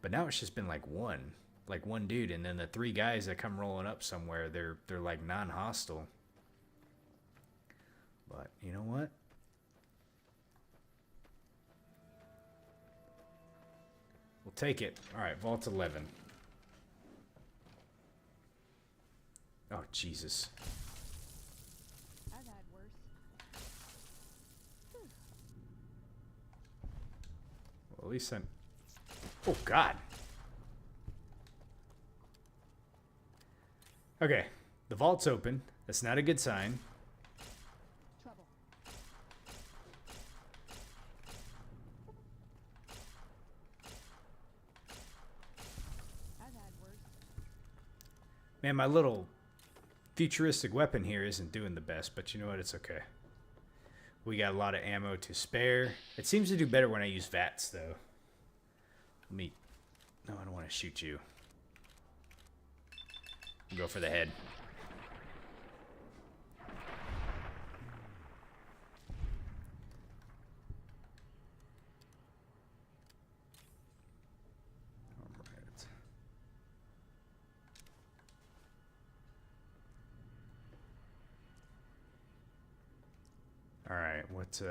But now it's just been like one dude, and then the 3 guys that come rolling up somewhere, they're like non-hostile. But you know what? We'll take it. All right, Vault 11. Oh, Jesus. I've had worse. Well, at least I'm... Oh, God. Okay, the vault's open. That's not a good sign. Trouble. I've had worse. Man, my little futuristic weapon here isn't doing the best, but you know what? It's okay. We got a lot of ammo to spare. It seems to do better when I use VATS, though. Let me... No, I don't want to shoot you. Go for the head. All right, what,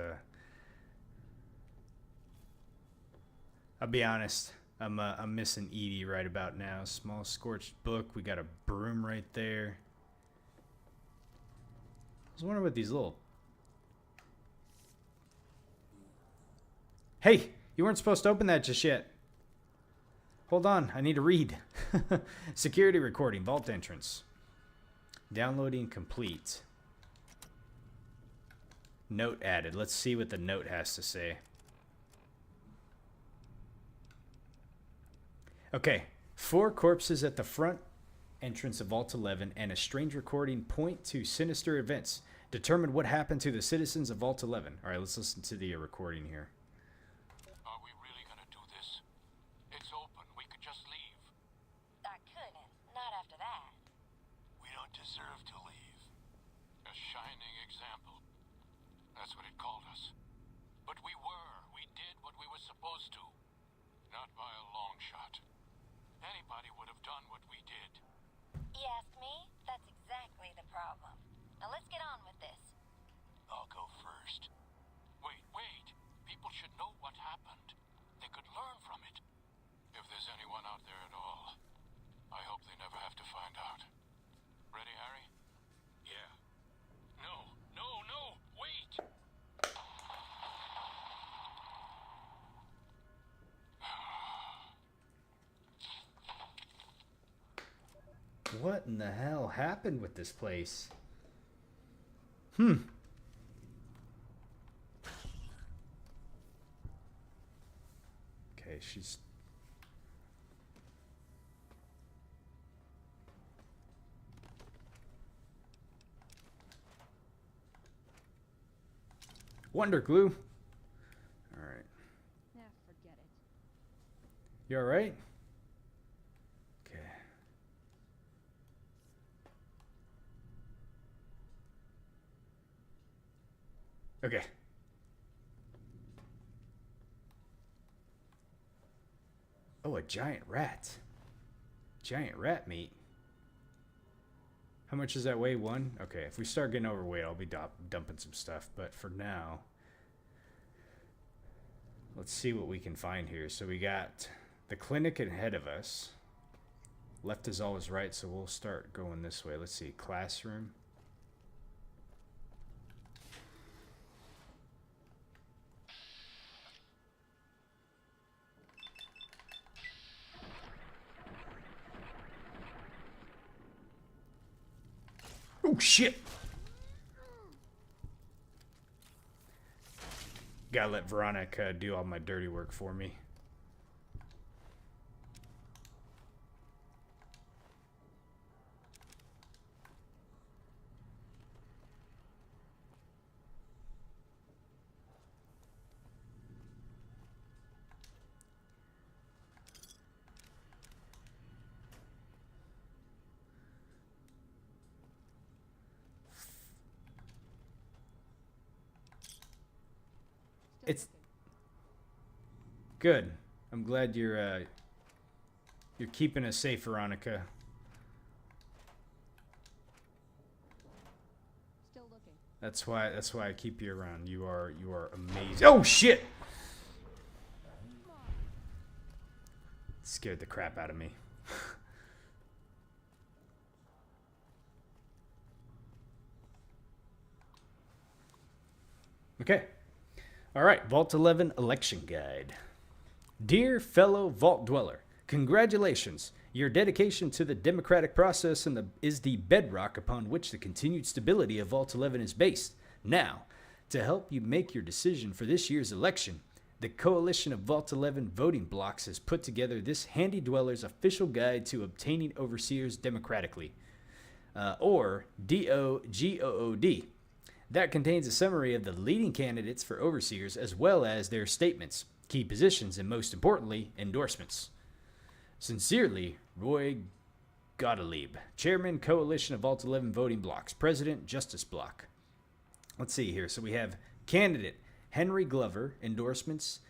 I'll be honest, I'm missing Edie right about now. Small scorched book, we got a broom right there. I was wondering what these little... Hey, you weren't supposed to open that just yet. Hold on, I need to read. Security recording, vault entrance. Downloading complete. Note added. Let's see what the note has to say. Okay. 4 corpses at the front entrance of Vault 11 and a strange recording point to sinister events. Determine what happened to the citizens of Vault 11. All right, let's listen to the recording here. Are we really gonna do this? It's open. We could just leave. I couldn't. Not after that. We don't deserve to leave. A shining example. That's what it called us. But we were. We did what we were supposed to. Not by a long shot. Anybody would have done what we did. You ask me? That's exactly the problem. Now let's get on with this. I'll go first. Wait. People should know what happened. They could learn from it. If there's anyone out there at all, I hope they never have to find out. What in the hell happened with this place? Okay, she's... Wonder glue. All right. Yeah, forget it. You all right? Okay. Okay. Oh, a giant rat. Giant rat meat. How much does that weigh? 1? Okay, if we start getting overweight, I'll be dumping some stuff. But for now, let's see what we can find here. So we got the clinic ahead of us. Left is always right, so we'll start going this way. Let's see, classroom. Oh, shit. Gotta let Veronica do all my dirty work for me. It's good. I'm glad you're keeping us safe, Veronica. Still looking. That's why I keep you around. You are amazing. Oh shit! Scared the crap out of me. Okay. All right, Vault 11 Election Guide. Dear fellow Vault Dweller, congratulations. Your dedication to the democratic process is the bedrock upon which the continued stability of Vault 11 is based. Now, to help you make your decision for this year's election, the Coalition of Vault 11 voting blocks has put together this handy dweller's official guide to obtaining overseers democratically, or DOGOOD. That contains a summary of the leading candidates for overseers as well as their statements, key positions, and most importantly, endorsements. Sincerely, Roy Gottlieb, Chairman, Coalition of Vault 11 Voting Blocks, President, Justice Block. Let's see here. So we have candidate Henry Glover, endorsements,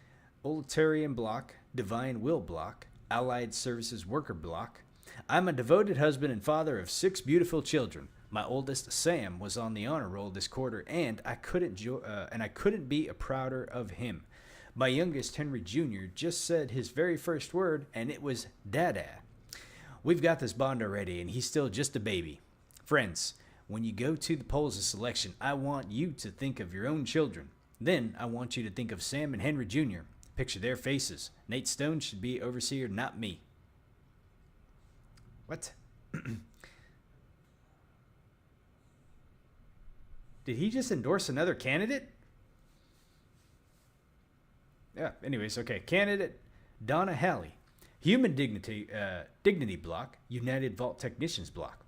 Olitarian Block, Divine Will Block, Allied Services Worker Block. I'm a devoted husband and father of 6 beautiful children. My oldest, Sam, was on the honor roll this quarter, and I couldn't be prouder of him. My youngest, Henry Jr., just said his very first word, and it was Dada. We've got this bond already, and he's still just a baby. Friends, when you go to the polls this election, I want you to think of your own children. Then I want you to think of Sam and Henry Jr. Picture their faces. Nate Stone should be overseer, not me. What? Did he just endorse another candidate? Yeah, anyways, okay. Candidate Donna Halley, Human Dignity Block, United Vault Technicians Block.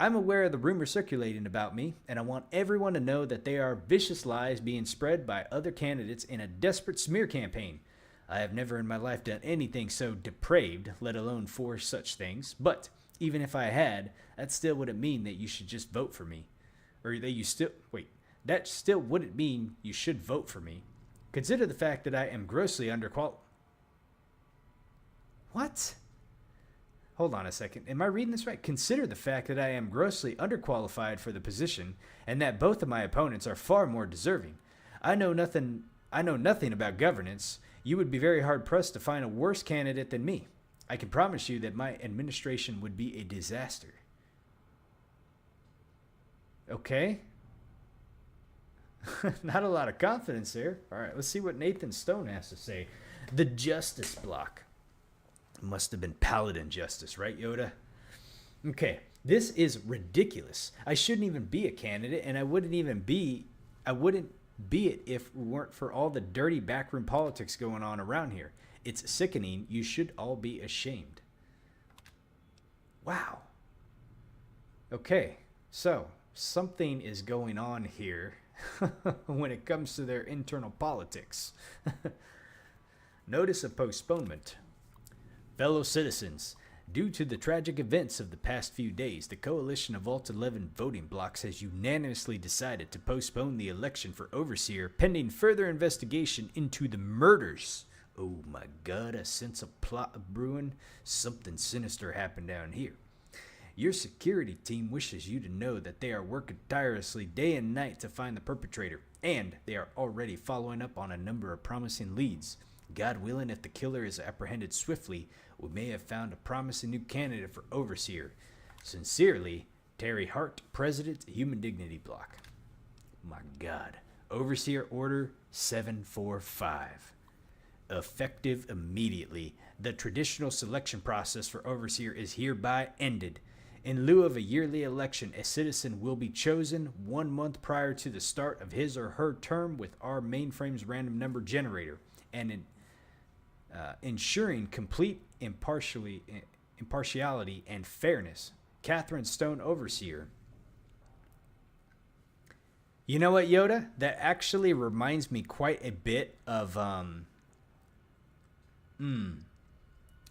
I'm aware of the rumors circulating about me, and I want everyone to know that they are vicious lies being spread by other candidates in a desperate smear campaign. I have never in my life done anything so depraved, let alone 4 such things, but even if I had, that still wouldn't mean that you should just vote for me. Or that you still... Wait. That still wouldn't mean you should vote for me. Consider the fact that I am grossly underqualified. What? Hold on a second. Am I reading this right? Consider the fact that I am grossly underqualified for the position, and that both of my opponents are far more deserving. I know nothing about governance. You would be very hard-pressed to find a worse candidate than me. I can promise you that my administration would be a disaster. Okay. Not a lot of confidence there. All right, let's see what Nathan Stone has to say. The Justice Block. Must have been Paladin Justice, right, Yoda? Okay. This is ridiculous. I shouldn't even be a candidate, and I wouldn't be it if it weren't for all the dirty backroom politics going on around here. It's sickening. You should all be ashamed. Wow. Okay, so something is going on here when it comes to their internal politics. Notice of postponement. Fellow citizens, due to the tragic events of the past few days, the coalition of Alt 11 voting blocks has unanimously decided to postpone the election for Overseer pending further investigation into the murders. Oh my god, I sense a plot brewing. Something sinister happened down here. Your security team wishes you to know that they are working tirelessly day and night to find the perpetrator, and they are already following up on a number of promising leads. God willing, if the killer is apprehended swiftly, we may have found a promising new candidate for Overseer. Sincerely, Terry Hart, President, Human Dignity Block. My God. Overseer Order 745. Effective immediately. The traditional selection process for Overseer is hereby ended. In lieu of a yearly election, a citizen will be chosen 1 month prior to the start of his or her term with our mainframe's random number generator, and ensuring complete impartiality and fairness. Catherine Stone, Overseer. You know what, Yoda? That actually reminds me quite a bit of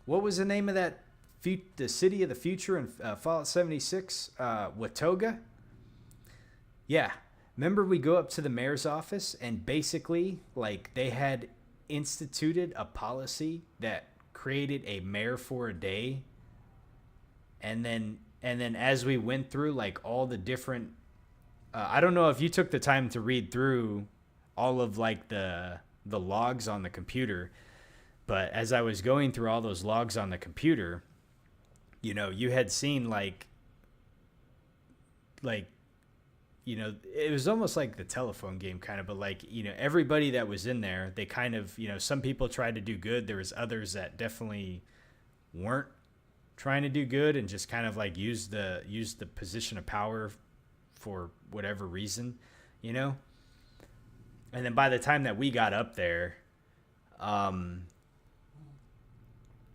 what was the name of that? The city of the future in Fallout 76, Watoga. Yeah, remember we go up to the mayor's office and basically, like, they had instituted a policy that created a mayor for a day, and then as we went through, like, all the different, I don't know if you took the time to read through all of, like, the logs on the computer, but as I was going through all those logs on the computer, you know, you had seen like, you know, it was almost like the telephone game kind of, but like, you know, everybody that was in there, they kind of, you know, some people tried to do good. There was others that definitely weren't trying to do good and just kind of like use the position of power for whatever reason, you know? And then by the time that we got up there,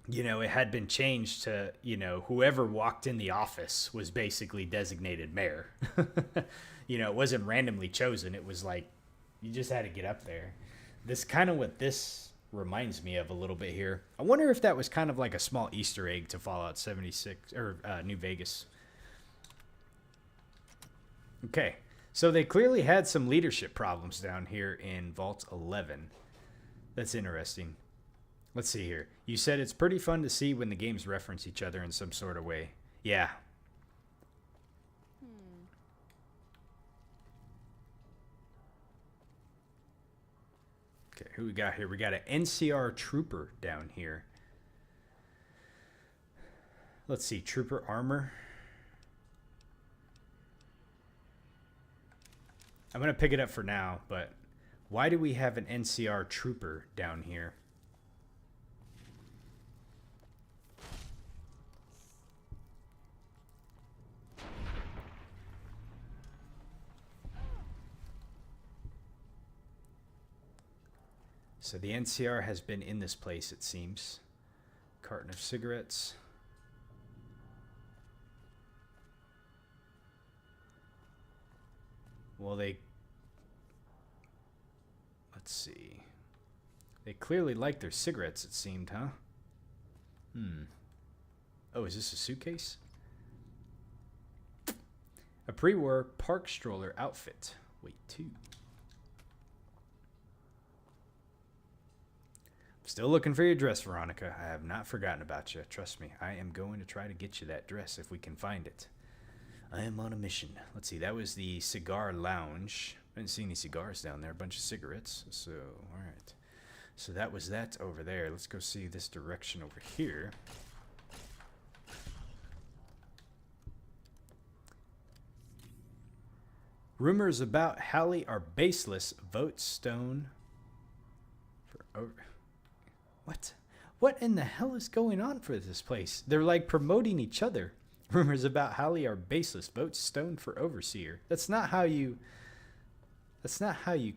you know, it had been changed to, you know, whoever walked in the office was basically designated mayor. You know, it wasn't randomly chosen. It was like, you just had to get up there. This kind of what this reminds me of a little bit here. I wonder if that was kind of like a small Easter egg to Fallout 76 or New Vegas. Okay, so they clearly had some leadership problems down here in Vault 11. That's interesting. Let's see here. You said it's pretty fun to see when the games reference each other in some sort of way. Yeah. Okay, who we got here? We got an NCR trooper down here. Let's see, trooper armor. I'm going to pick it up for now, but why do we have an NCR trooper down here? So the NCR has been in this place, it seems. Carton of cigarettes. Well, let's see. They clearly like their cigarettes, it seemed, huh? Oh, is this a suitcase? A pre-war park stroller outfit. Wait, 2. Still looking for your dress, Veronica. I have not forgotten about you. Trust me, I am going to try to get you that dress if we can find it. I am on a mission. Let's see, that was the cigar lounge. I didn't see any cigars down there. A bunch of cigarettes. So, all right. So that was that over there. Let's go see this direction over here. Rumors about Hallie are baseless. Vote Stone for over... What? What in the hell is going on for this place? They're like promoting each other. Rumors about Hallie are baseless. Vote Stone for overseer. That's not how you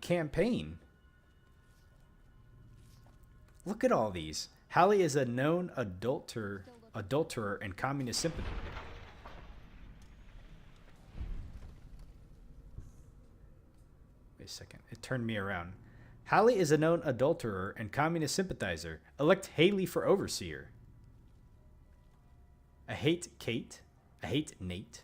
campaign. Look at all these. Hallie is a known adulterer and communist sympathy. Wait a second. It turned me around. Hallie is a known adulterer and communist sympathizer. Elect Haley for overseer. I hate Kate. I hate Nate.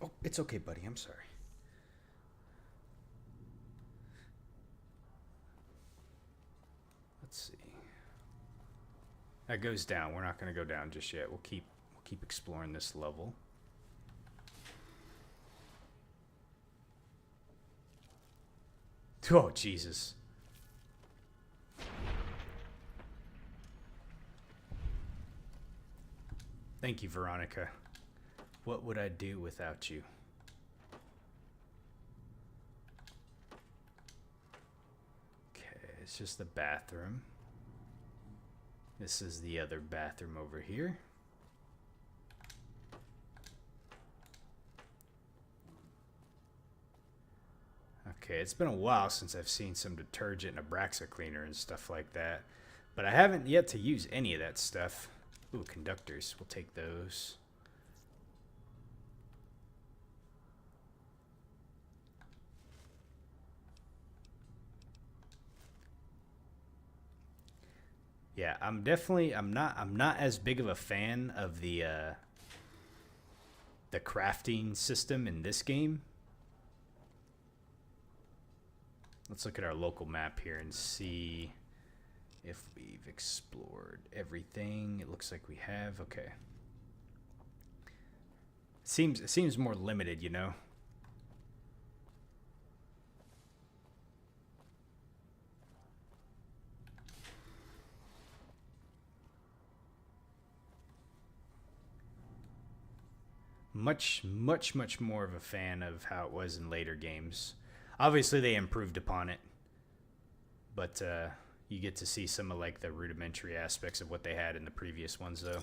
Oh, it's okay, buddy. I'm sorry. Let's see. That goes down. We're not going to go down just yet. We'll keep exploring this level. Oh, Jesus. Thank you, Veronica. What would I do without you? Okay, it's just the bathroom. This is the other bathroom over here. Okay, it's been a while since I've seen some detergent and Abraxa cleaner and stuff like that. But I haven't yet to use any of that stuff. Ooh, conductors. We'll take those. Yeah, I'm not as big of a fan of the crafting system in this game. Let's look at our local map here and see if we've explored everything. It looks like we have. Okay. It seems more limited, you know. Much more of a fan of how it was in later games. Obviously, they improved upon it, but you get to see some of like the rudimentary aspects of what they had in the previous ones, though.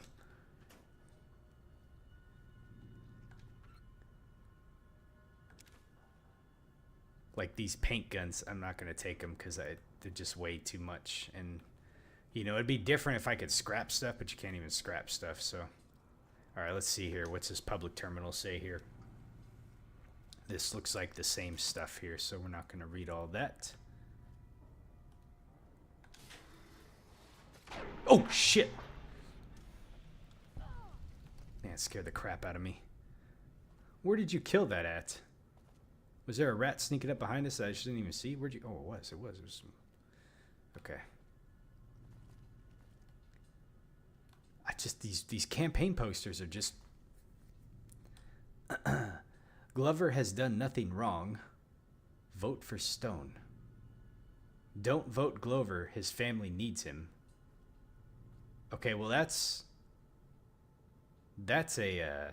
Like these paint guns, I'm not gonna take them because they're just way too much, and you know it'd be different if I could scrap stuff, but you can't even scrap stuff. So, all right, let's see here. What's this public terminal say here? This looks like the same stuff here, so we're not going to read all that. Oh, shit! Man, it scared the crap out of me. Where did you kill that at? Was there a rat sneaking up behind us that I just didn't even see? Where'd you... Oh, it was. It was. Okay. I just... These campaign posters are just... Glover has done nothing wrong. Vote for Stone. Don't vote Glover. His family needs him. Okay, well that's a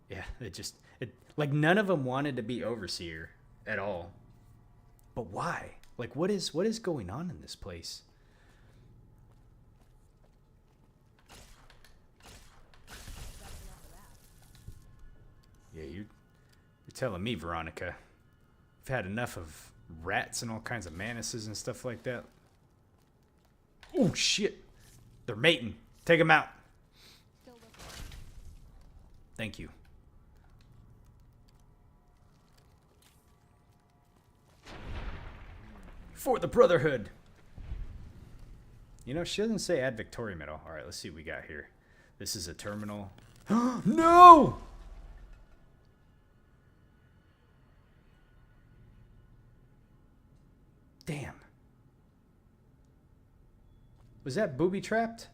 yeah, like none of them wanted to be overseer at all. But why? Like what is going on in this place? Yeah, you're telling me, Veronica. I've had enough of rats and all kinds of menaces and stuff like that. Oh, shit. They're mating. Take them out. Thank you. For the Brotherhood. You know, she doesn't say add Victoria medal. All right, let's see what we got here. This is a terminal. No! Damn. Was that booby trapped?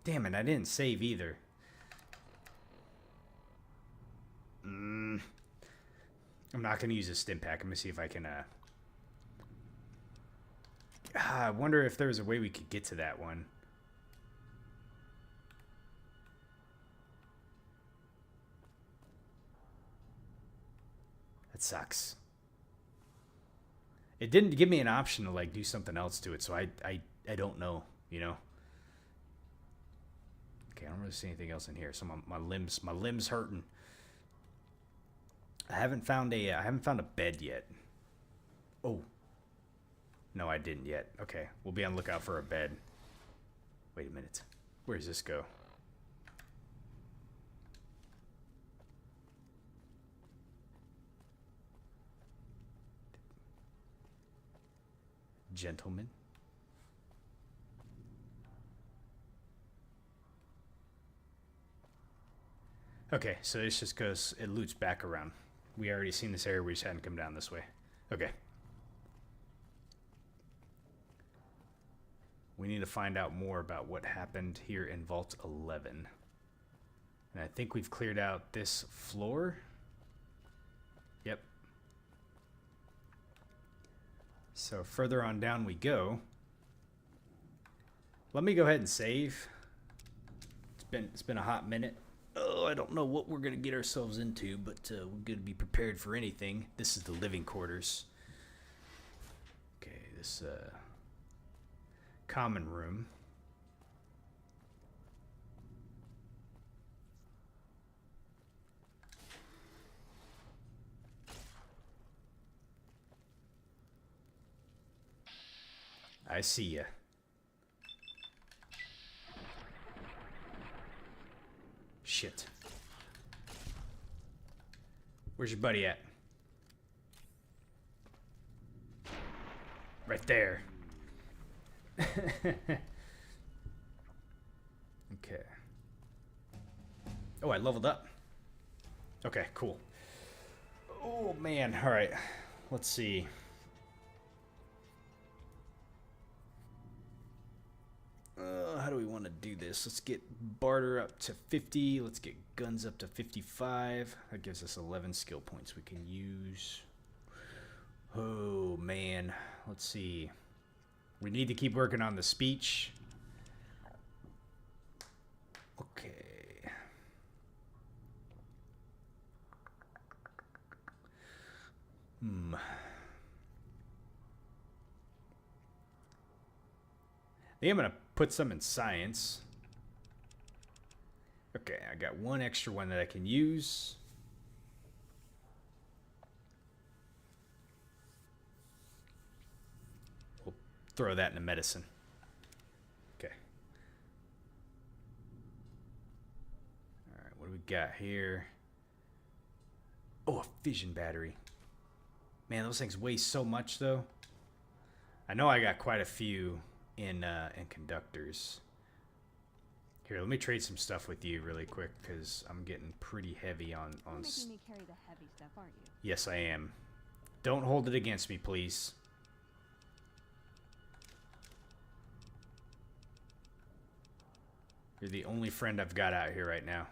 Damn it, I didn't save either. I'm not going to use a stim pack. I'm going to see if I can... I wonder if there was a way we could get to that one. That sucks. It didn't give me an option to like do something else to it, so I don't know, you know. Okay, I don't really see anything else in here. So my limbs hurting. I haven't found a bed yet. Oh. No, I didn't yet. Okay, we'll be on the lookout for a bed. Wait a minute. Where does this go? Gentlemen. Okay, so this just goes, it loops back around. We already seen this area, we just hadn't come down this way. Okay. We need to find out more about what happened here in Vault 11. And I think we've cleared out this floor. Yep. So further on down we go. Let me go ahead and save. It's been a hot minute. Oh, I don't know what we're gonna get ourselves into, but we're gonna be prepared for anything. This is the living quarters. Okay, this common room. I see ya. Shit. Where's your buddy at? Right there. Okay. Oh, I leveled up. Okay, cool. Oh, man. All right. Let's see. How do we want to do this? Let's get barter up to 50. Let's get guns up to 55. That gives us 11 skill points we can use. Oh, man. Let's see. We need to keep working on the speech. Okay. I think I'm going to put some in science. Okay, I got one extra one that I can use. We'll throw that into medicine. Okay. Alright, what do we got here? Oh, a fission battery. Man, those things weigh so much, though. I know I got quite a few in conductors. Here, let me trade some stuff with you really quick, because I'm getting pretty heavy on... You're making me carry the heavy stuff, aren't you? Yes, I am. Don't hold it against me, please. You're the only friend I've got out here right now.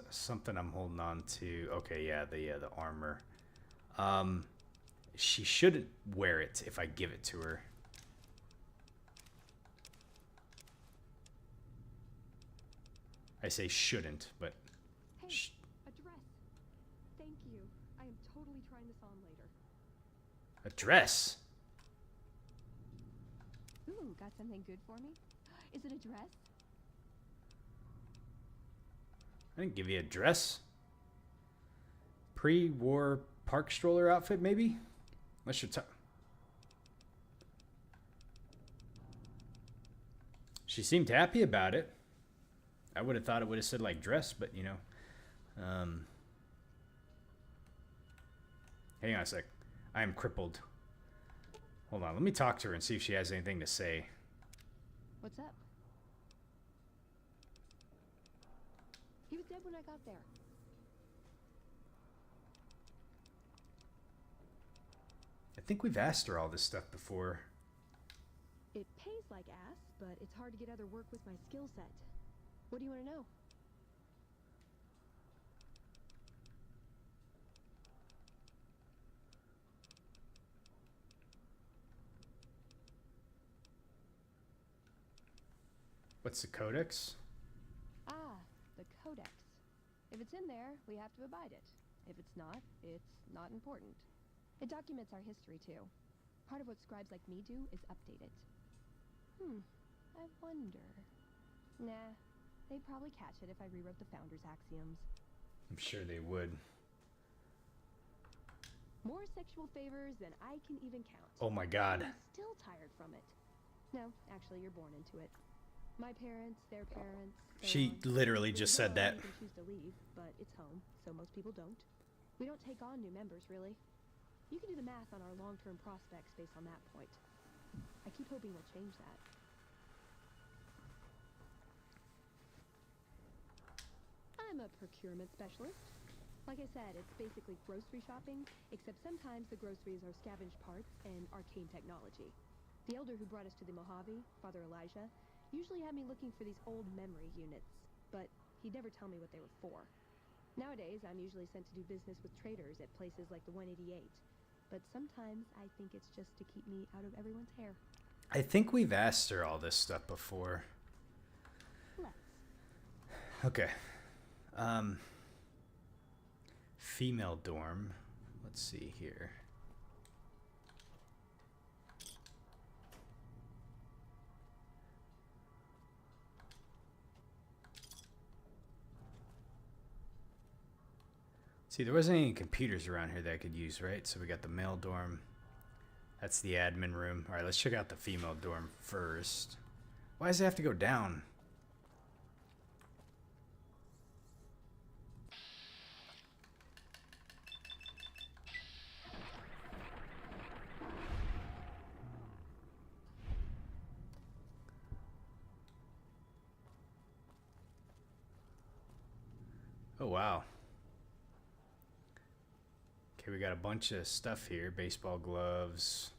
Something I'm holding on to. Okay, yeah, the armor. She shouldn't wear it if I give it to her. I say shouldn't, but... Hey, a dress. Thank you. I am totally trying this on later. A dress? Ooh, got something good for me? Is it a dress? I didn't give you a dress. Pre-war park stroller outfit, maybe? Unless you're She seemed happy about it. I would have thought it would have said like dress, but you know. Hang on a sec. I am crippled. Hold on, let me talk to her and see if she has anything to say. What's up? He was dead when I got there. I think we've asked her all this stuff before. It pays like ass, but it's hard to get other work with my skill set. What do you want to know? What's the codex? Ah, the codex. If it's in there, we have to abide it. If it's not important. It documents our history, too. Part of what scribes like me do is update it. I wonder. Nah, they'd probably catch it if I rewrote the Founder's axioms. I'm sure they would. More sexual favors than I can even count. Oh my god. I'm still tired from it. No, actually, you're born into it. My parents, their parents. She literally just said that. You can choose to leave, but it's home, so most people don't. We don't take on new members, really. You can do the math on our long-term prospects based on that point. I keep hoping we'll change that. I'm a procurement specialist. Like I said, it's basically grocery shopping, except sometimes the groceries are scavenged parts and arcane technology. The elder who brought us to the Mojave, Father Elijah, usually had me looking for these old memory units, but he'd never tell me what they were for. Nowadays, I'm usually sent to do business with traders at places like the 188, but sometimes I think it's just to keep me out of everyone's hair. I think we've asked her all this stuff before. Okay. Female dorm. Let's see here. See, there wasn't any computers around here that I could use, right? So we got the male dorm. That's the admin room. All right, let's check out the female dorm first. Why does it have to go down? Oh, wow. Okay, we got a bunch of stuff here. Baseball gloves.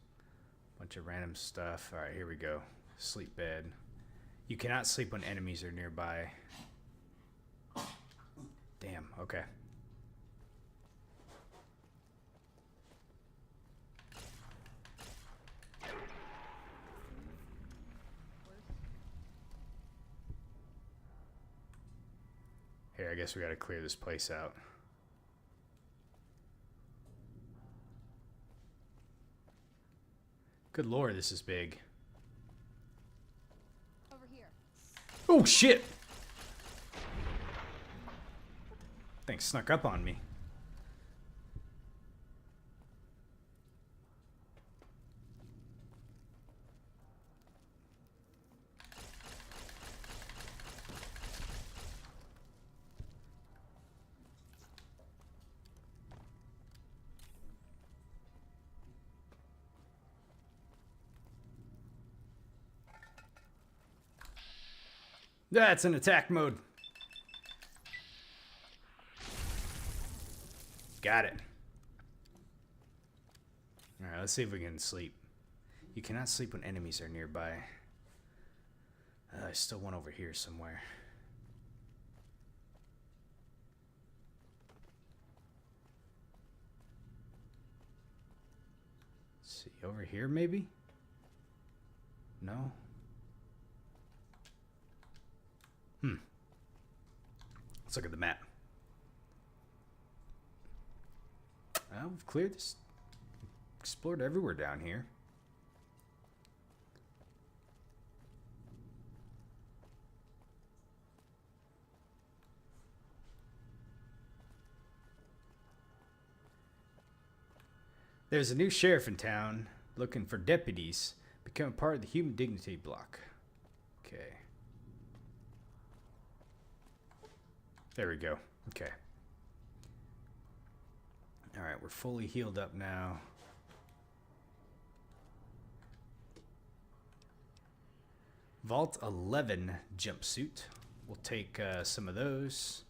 Bunch of random stuff. All right, here we go. Sleep bed. You cannot sleep when enemies are nearby. Damn, okay. Here, I guess we gotta clear this place out. Good lord, this is big. Over here. Oh shit! Thing snuck up on me. That's an attack mode. Got it. Alright, let's see if we can sleep. You cannot sleep when enemies are nearby. There's still one over here somewhere. Let's see, over here maybe? No? Let's look at the map. We've cleared this. Explored everywhere down here. There's a new sheriff in town looking for deputies. Become part of the Human Dignity block. Okay. There we go. Okay. Alright, we're fully healed up now. Vault 11 jumpsuit. We'll take some of those.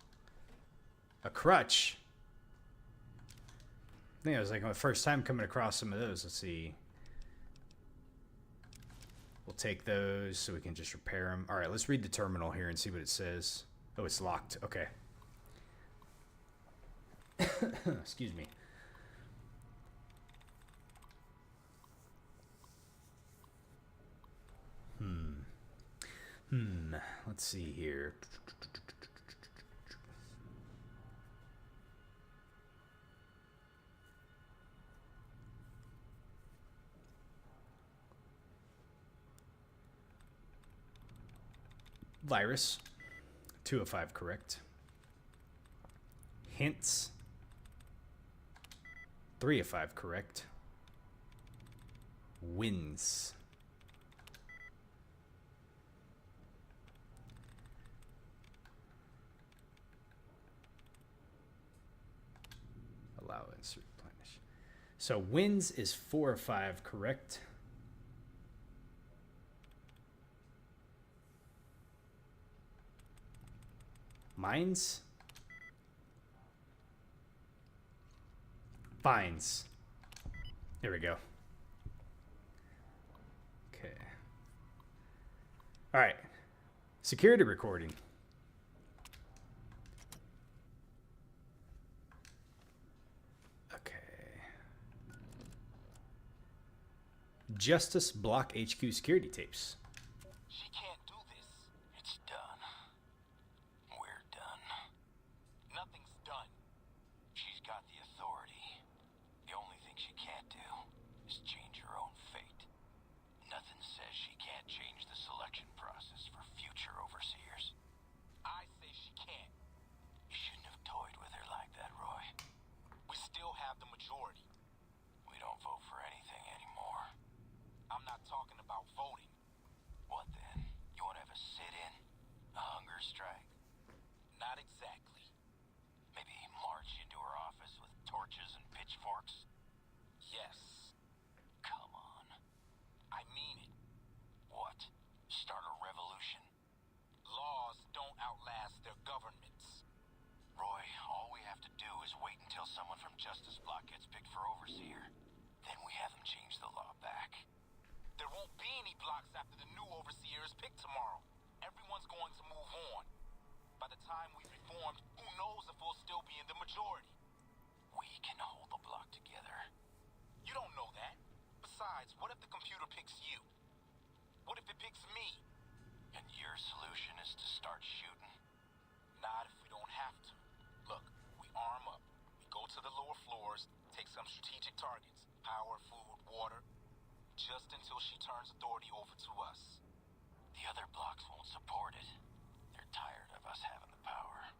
A crutch. I think it was like my first time coming across some of those. Let's see. We'll take those so we can just repair them. All right, let's read the terminal here and see what it says. Oh, it's locked. Okay. Excuse me. Let's see here. Virus. 2 of 5 correct. Hints. 3 of 5 correct. Wins. Allow insert replenish. So wins is 4 of 5 correct. Mines? Fines. There we go. Okay. All right. Security recording. Okay. Justice Block HQ security tapes. She can't do this. It's done. We're done. Nothing's done. She's got the authority. The only thing she can't do is change her own fate. Nothing says she can't change the selection process for future overseers. I say she can't. You shouldn't have toyed with her like that, Roy. We still have the majority. We don't vote for anything anymore. I'm not talking about voting. What then? You want to have a sit-in? A hunger strike? Not exactly. Maybe march into her office with torches and pitchforks? Yes. Come on. I mean it. What? Start a revolution? Laws don't outlast their governments. Roy, all we have to do is wait until someone from Justice Block gets picked for overseer. Then we have them change the law back. There won't be any blocks after the new overseer is picked tomorrow. Everyone's going to move on. By the time we've reformed, who knows if we'll still be in the majority? We can hold the block together. You don't know that. Besides, what if the computer picks you? What if it picks me? And your solution is to start shooting? Not if we don't have to. Look, we arm up. We go to the lower floors, take some strategic targets. Power, food, water. Just until she turns authority over to us. The other blocks won't support it. They're tired of us having the power.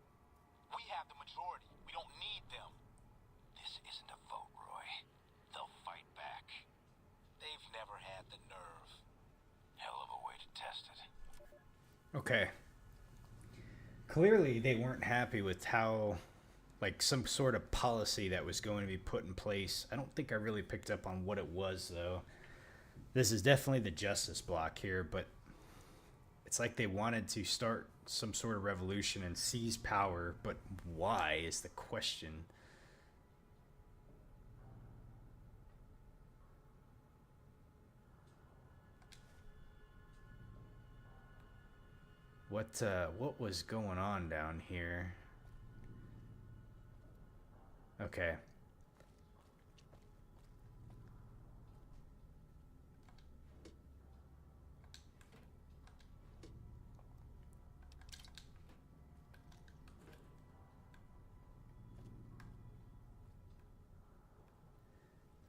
We have the majority. We don't need them. This isn't a vote, Roy. They'll fight back. They've never had the nerve. Hell of a way to test it. Okay. Clearly they weren't happy with how, like, some sort of policy that was going to be put in place. I don't think I really picked up on what it was, though. This is definitely the Justice Block here, but it's like they wanted to start some sort of revolution and seize power, but why is the question. What was going on down here? Okay.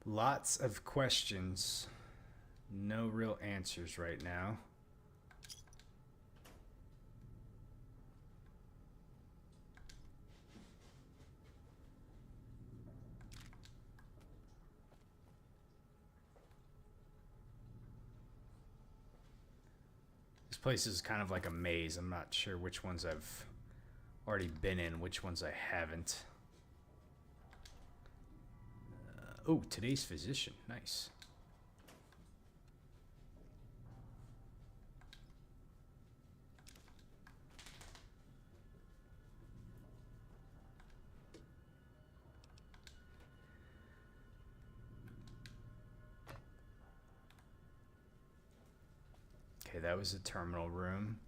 Lots of questions. No real answers right now. place is kind of like a maze. I'm not sure which ones I've already been in, which ones I haven't. Oh, today's physician. Nice. Okay, that was the terminal room.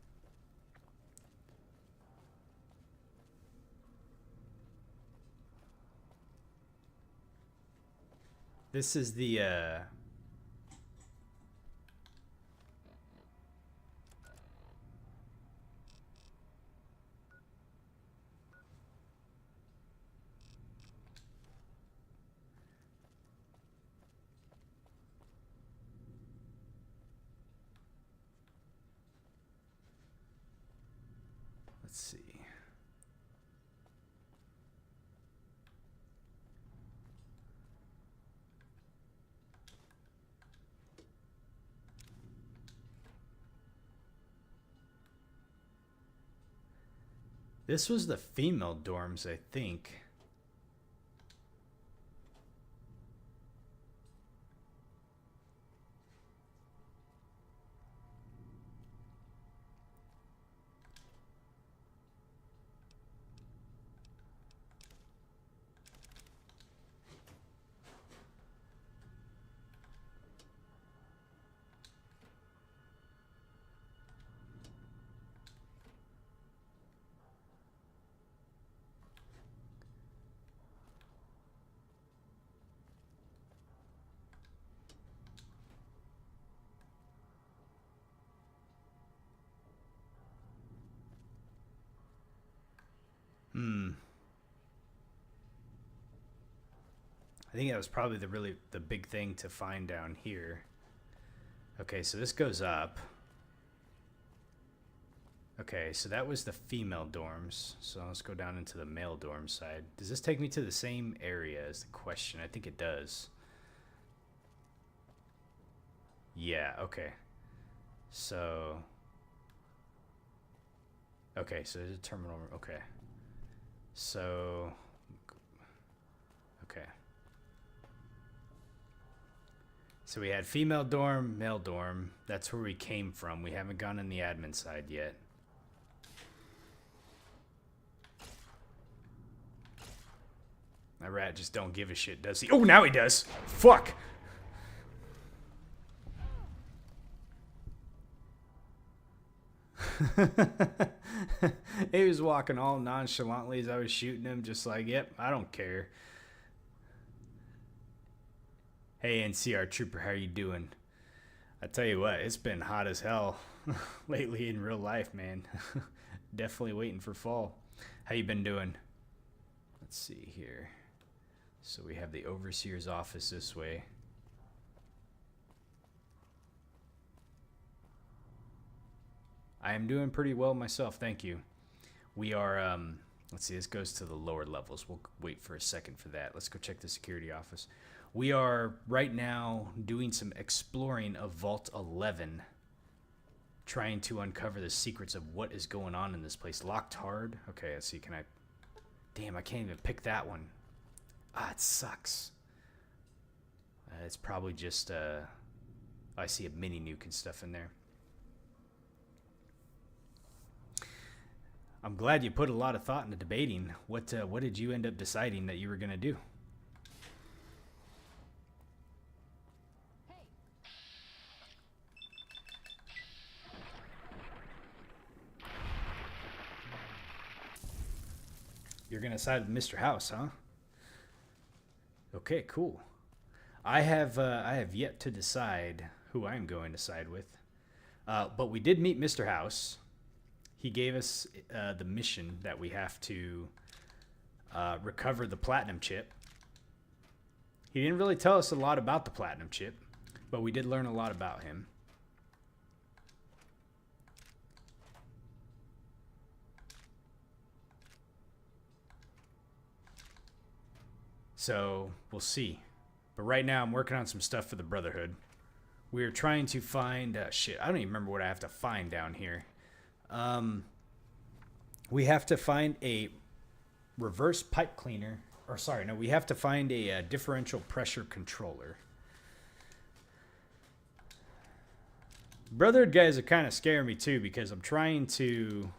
This is the let's see. This was the female dorms, I think. I think that was probably the big thing to find down here. Okay, so this goes up. Okay, so that was the female dorms. So let's go down into the male dorm side. Does this take me to the same area is the question? I think it does. Yeah, okay. So... Okay, so there's a terminal room. Okay. So... Okay. So we had female dorm, male dorm. That's where we came from. We haven't gone in the admin side yet. My rat just don't give a shit, does he? Oh, now he does. Fuck. He was walking all nonchalantly as I was shooting him, just like, yep, I don't care. Hey, NCR Trooper, how you doing? I tell you what, it's been hot as hell lately in real life, man. Definitely waiting for fall. How you been doing? Let's see here. So we have the Overseer's office this way. I am doing pretty well myself, thank you. We are, let's see, this goes to the lower levels. We'll wait for a second for that. Let's go check the security office. We are right now doing some exploring of Vault 11, trying to uncover the secrets of what is going on in this place. Locked hard. Okay, let's see. Can I... Damn, I can't even pick that one. Ah, it sucks. It's probably just... I see a mini nuke and stuff in there. I'm glad you put a lot of thought into debating. What did you end up deciding that you were going to do? You're going to side with Mr. House, huh? Okay, cool. I have yet to decide who I'm going to side with. But we did meet Mr. House. He gave us the mission that we have to recover the platinum chip. He didn't really tell us a lot about the platinum chip, but we did learn a lot about him. So, we'll see. But right now, I'm working on some stuff for the Brotherhood. we're trying to find shit. I don't even remember what I have to find down here. We have to find a reverse pipe cleaner. Or sorry, no, we have to find a differential pressure controller. Brotherhood guys are kind of scaring me too because I'm trying to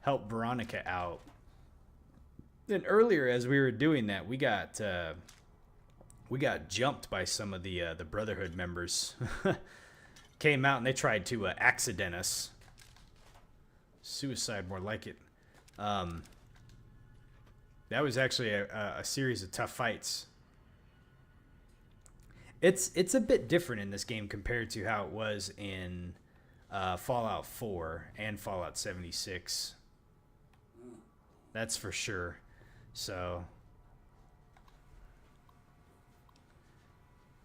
help Veronica out. And earlier, as we were doing that, we got jumped by some of the Brotherhood members. Came out and they tried to accident us. Suicide, more like it. That was actually a series of tough fights. It's a bit different in this game compared to how it was in Fallout 4 and Fallout 76. That's for sure. So,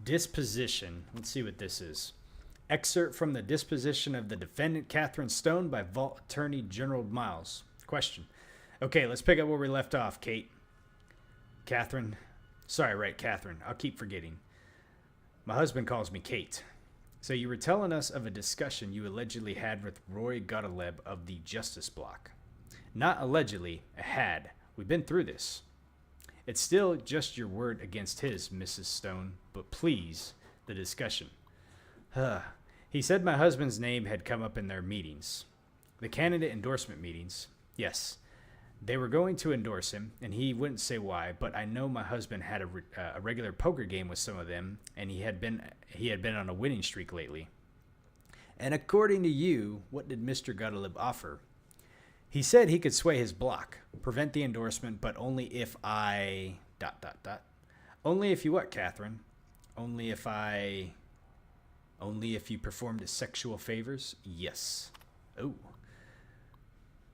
disposition. Let's see what this is. Excerpt from the disposition of the defendant Catherine Stone by Vault Attorney General Miles. Question. Okay, let's pick up where we left off, Kate. Catherine. Sorry, right, Catherine. I'll keep forgetting. My husband calls me Kate. So you were telling us of a discussion you allegedly had with Roy Gottlieb of the Justice Block. Not allegedly, had. We've been through this. It's still just your word against his, Mrs. Stone, but please, the discussion. He said my husband's name had come up in their meetings. The candidate endorsement meetings. Yes. They were going to endorse him, and he wouldn't say why, but I know my husband had a regular poker game with some of them, and he had been on a winning streak lately. And according to you, what did Mr. Gottlieb offer? He said he could sway his block, prevent the endorsement, but only if I... ... Only if you what, Catherine? Only if you performed his sexual favors? Yes. Oh.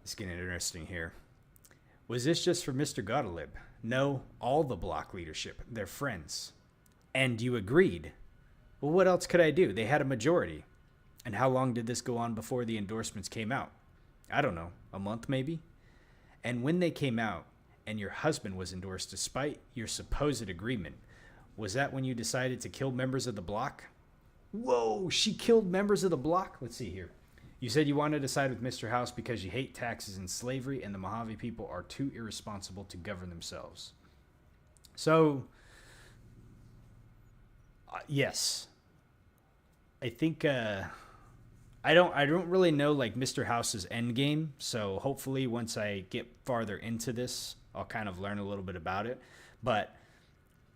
It's getting interesting here. Was this just for Mr. Gottlieb? No, all the block leadership. They're friends. And you agreed. Well, what else could I do? They had a majority. And how long did this go on before the endorsements came out? I don't know. A month, maybe? And when they came out, and your husband was endorsed despite your supposed agreement, was that when you decided to kill members of the block? Whoa, she killed members of the block? Let's see here. You said you wanted to side with Mr. House because you hate taxes and slavery, and the Mojave people are too irresponsible to govern themselves. So, yes. I think I don't really know like Mr. House's end game, so hopefully once I get farther into this, I'll kind of learn a little bit about it. But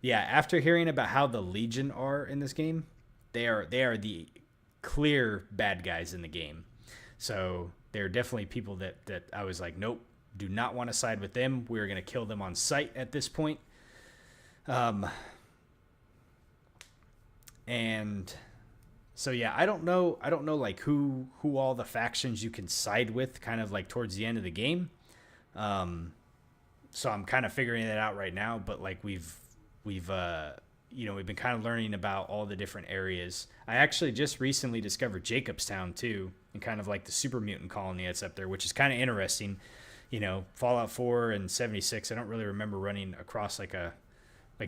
yeah, after hearing about how the Legion are in this game, they are the clear bad guys in the game. So they're definitely people that I was like, nope, do not want to side with them. We're going to kill them on sight at this point. And so yeah, I don't know like who all the factions you can side with kind of like towards the end of the game. So I'm kind of figuring that out right now, but like we've been kind of learning about all the different areas. I actually just recently discovered Jacobstown too, and kind of like the super mutant colony that's up there, which is kind of interesting. You know, Fallout 4 and 76, I don't really remember running across like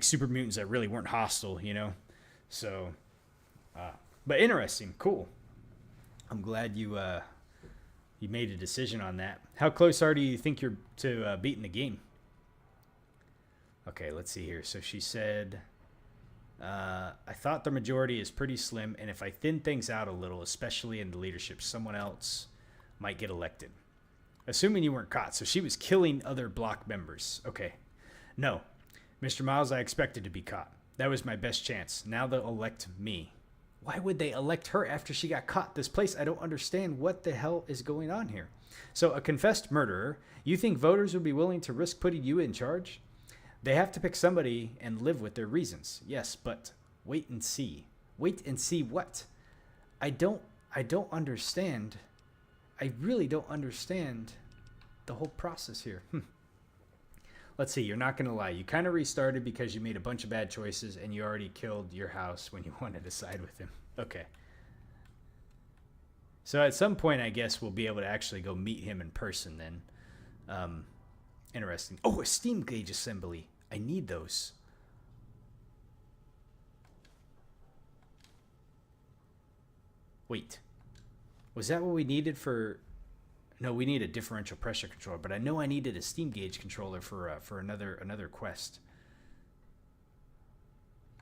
super mutants that really weren't hostile, you know? So, but interesting, cool. I'm glad you made a decision on that. How close do you think you're to beating the game? Okay, let's see here. So she said, I thought the majority is pretty slim, and if I thin things out a little, especially in the leadership, someone else might get elected. Assuming you weren't caught. So she was killing other block members. Okay. No. Mr. Miles, I expected to be caught. That was my best chance. Now they'll elect me. Why would they elect her after she got caught? This place, I don't understand what the hell is going on here. So a confessed murderer, you think voters would be willing to risk putting you in charge? They have to pick somebody and live with their reasons. Yes, but wait and see. Wait and see what? I don't understand. I really don't understand the whole process here. Let's see, you're not going to lie. You kind of restarted because you made a bunch of bad choices and you already killed your house when you wanted to side with him. Okay. So at some point, I guess we'll be able to actually go meet him in person then. Interesting. Oh, a steam gauge assembly. I need those. Wait. Was that what we needed for... No, we need a differential pressure controller, but I know I needed a steam gauge controller for another quest.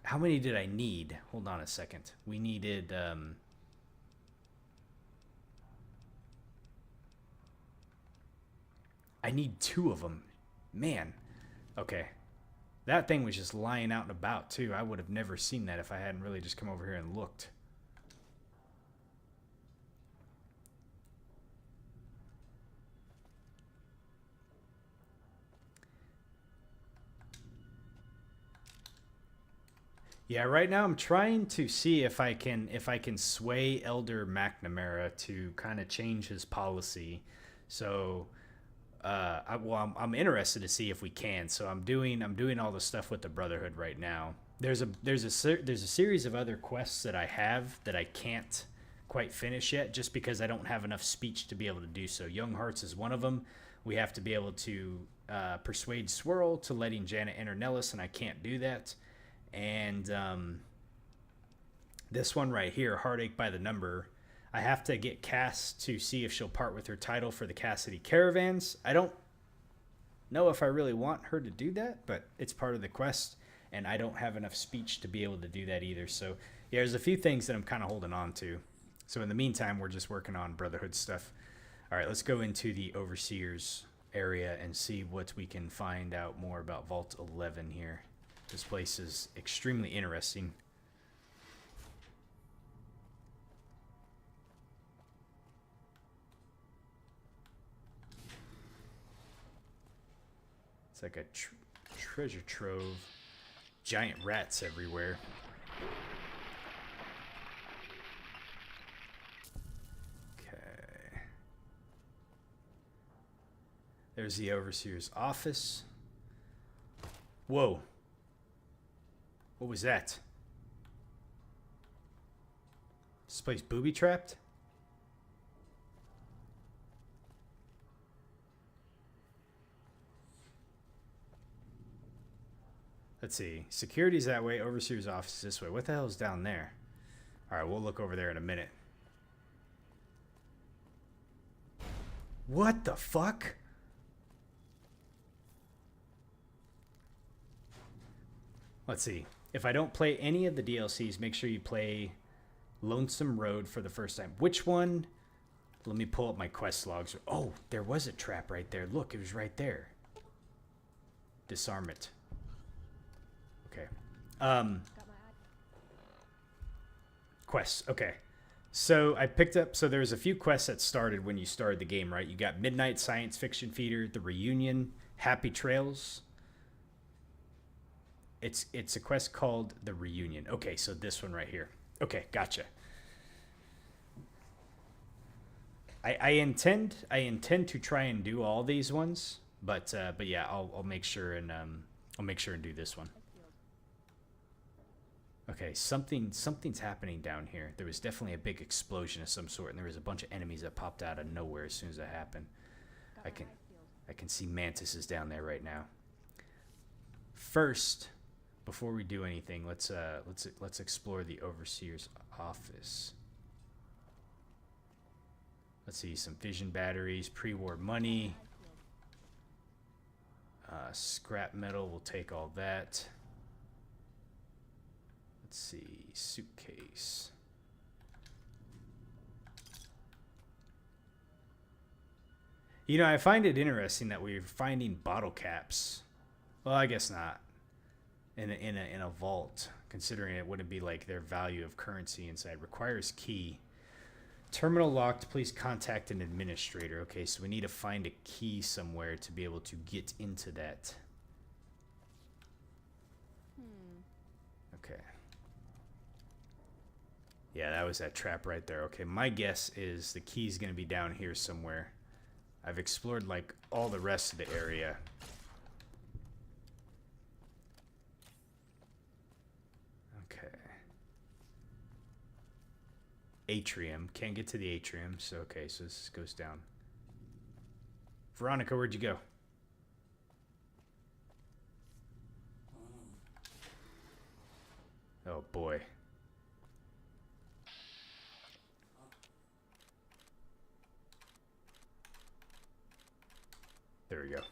How many did I need? Hold on a second. We needed... I need 2 of them. Man. Okay. That thing was just lying out and about, too. I would have never seen that if I hadn't really just come over here and looked. Yeah, right now I'm trying to see if I can sway Elder McNamara to kind of change his policy. So I'm interested to see if we can. So I'm doing all the stuff with the Brotherhood right now. There's a series of other quests that I have that I can't quite finish yet, just because I don't have enough speech to be able to do so. Young Hearts is one of them. We have to be able to persuade Swirl to letting Janet enter Nellis, and I can't do that. And this one right here, Heartache by the Number, I have to get Cass to see if she'll part with her title for the Cassidy Caravans. I don't know if I really want her to do that, but it's part of the quest, and I don't have enough speech to be able to do that either. So yeah, there's a few things that I'm kind of holding on to. So in the meantime, we're just working on Brotherhood stuff. All right, let's go into the Overseer's area and see what we can find out more about Vault 11 here. This place is extremely interesting. It's like a treasure trove. Giant rats everywhere. Okay. There's the Overseer's office. Whoa. What was that? Is this place booby-trapped? Let's see. Security's that way. Overseer's office is this way. What the hell is down there? Alright, we'll look over there in a minute. What the fuck? Let's see. If I don't play any of the DLCs, make sure you play Lonesome Road for the first time. Which one? Let me pull up my quest logs. Oh, there was a trap right there. Look, it was right there. Disarm it. Okay. Quests. Okay. So I picked up, so there's a few quests that started when you started the game, right? You got Midnight Science Fiction Feeder, The Reunion, Happy Trails. It's a quest called The Reunion. Okay, so this one right here. Okay, gotcha. I intend to try and do all these ones, but yeah, I'll make sure and do this one. Okay, something's happening down here. There was definitely a big explosion of some sort, and there was a bunch of enemies that popped out of nowhere as soon as that happened. I can see mantises down there right now. First, before we do anything, let's explore the Overseer's office. Let's see, some vision batteries, pre-war money, scrap metal. We'll take all that. Let's see, suitcase. You know, I find it interesting that we're finding bottle caps. Well, I guess not. In a vault, considering it wouldn't be like their value of currency inside. Requires key. Terminal locked. Please contact an administrator. Okay, so we need to find a key somewhere to be able to get into that. Okay. Yeah, that was that trap right there. Okay, my guess is the key's gonna be down here somewhere. I've explored like all the rest of the area. Atrium. Can't get to the atrium, so okay, so this goes down. Veronica, where'd you go? Oh boy. There we go.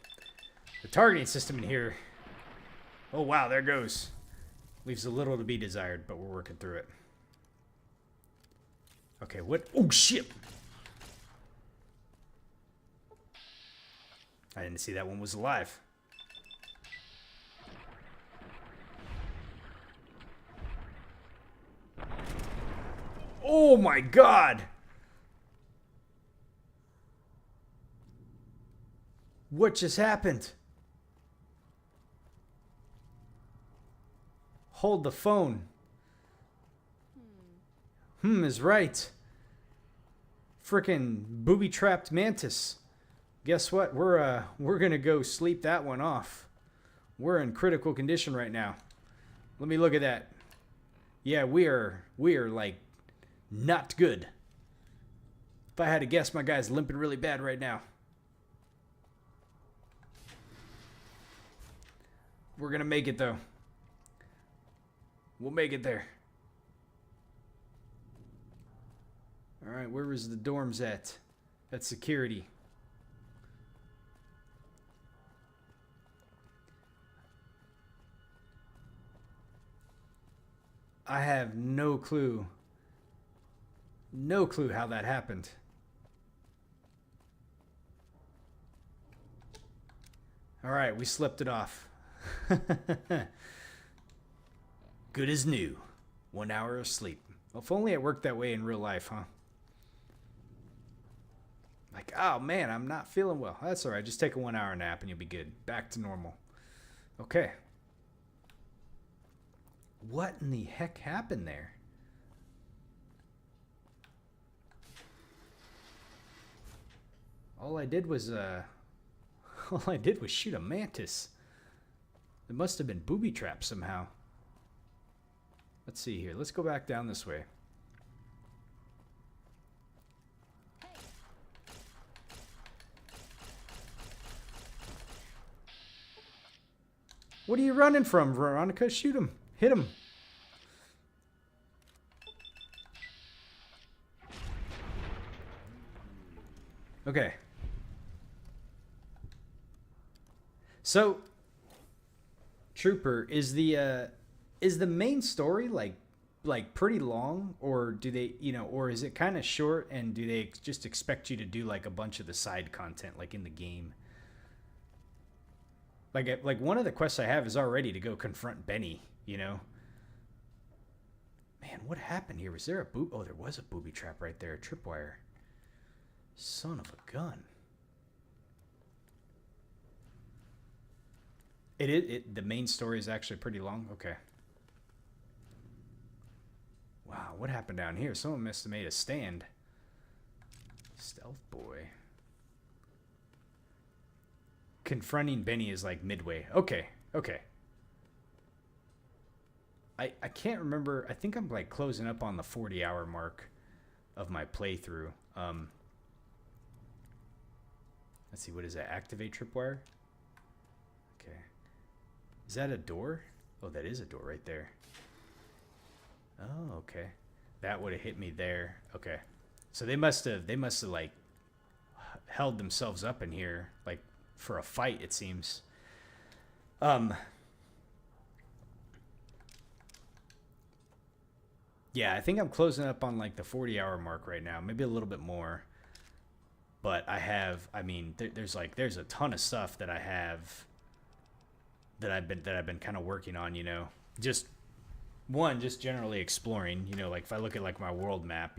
The targeting system in here. Oh, wow, there goes. Leaves a little to be desired, but we're working through it. Okay, what? Oh, shit! I didn't see that one was alive. Oh my god! What just happened? Hold the phone. Is right. Frickin' booby-trapped mantis. Guess what? We're gonna go sleep that one off. We're in critical condition right now. Let me look at that. Yeah, we are like not good. If I had to guess, my guy's limping really bad right now. We're gonna make it though. We'll make it there. All right, where was the dorms at? That's security. I have no clue. No clue how that happened. All right, we slipped it off. Good as new. 1 hour of sleep. Well, if only it worked that way in real life, huh? Like, oh man, I'm not feeling well. That's all right. Just take a 1 hour nap and you'll be good. Back to normal. Okay. What in the heck happened there? All I did was shoot a mantis. It must have been booby trapped somehow. Let's see here. Let's go back down this way. What are you running from, Veronica? Shoot him. Hit him. Okay. So, Trooper, is the main story like pretty long, or do they, or is it kind of short, and do they just expect you to do like a bunch of the side content like in the game? Like one of the quests I have is already to go confront Benny, Man, what happened here? Was there a Oh, there was a booby trap right there, a tripwire. Son of a gun. The main story is actually pretty long. Okay. Wow, what happened down here? Someone must have made a stand. Stealth boy. Confronting Benny is like midway. Okay, okay. I can't remember. I think I'm like closing up on the 40-hour mark of my playthrough. Let's see, what is that? Activate tripwire? Okay. Is that a door? Oh, that is a door right there. Oh, okay. That would have hit me there. Okay. So they must have like held themselves up in here like for a fight, it seems. Yeah, I think I'm closing up on like the 40-hour mark right now, maybe a little bit more. But there's a ton of stuff that I have that I've been kind of working on, Just generally exploring, like if I look at like my world map,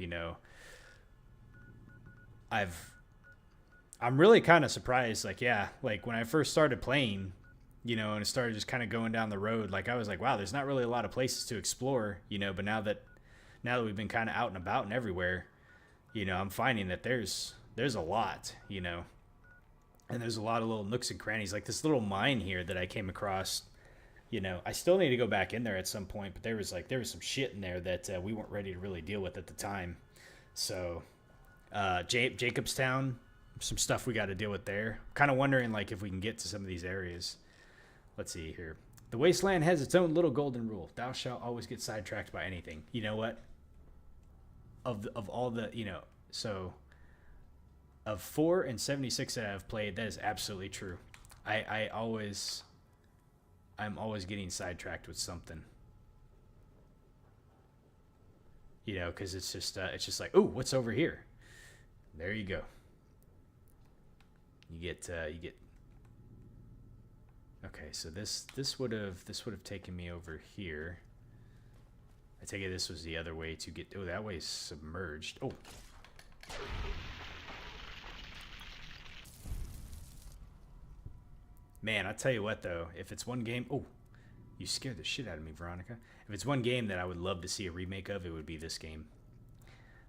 I'm really kind of surprised, like when I first started playing, and it started just kind of going down the road, like I was like, wow, there's not really a lot of places to explore, but now that we've been kind of out and about and everywhere, I'm finding that there's a lot, and there's a lot of little nooks and crannies, like this little mine here that I came across. I still need to go back in there at some point, but there was some shit in there that we weren't ready to really deal with at the time. So, Jacobstown, some stuff we got to deal with there. Kind of wondering like if we can get to some of these areas. Let's see here. The wasteland has its own little golden rule: thou shalt always get sidetracked by anything. You know what? Of all the, so Of 4 and 76 that I've played, that is absolutely true. I'm always getting sidetracked with something. You know, because it's just like, ooh, what's over here? There you go. You get. Okay, so this would have taken me over here. I take it this was the other way to get. Oh, that way is submerged. Oh. Man, I tell you what though, if it's one game, oh, you scared the shit out of me, Veronica. If it's one game that I would love to see a remake of, it would be this game.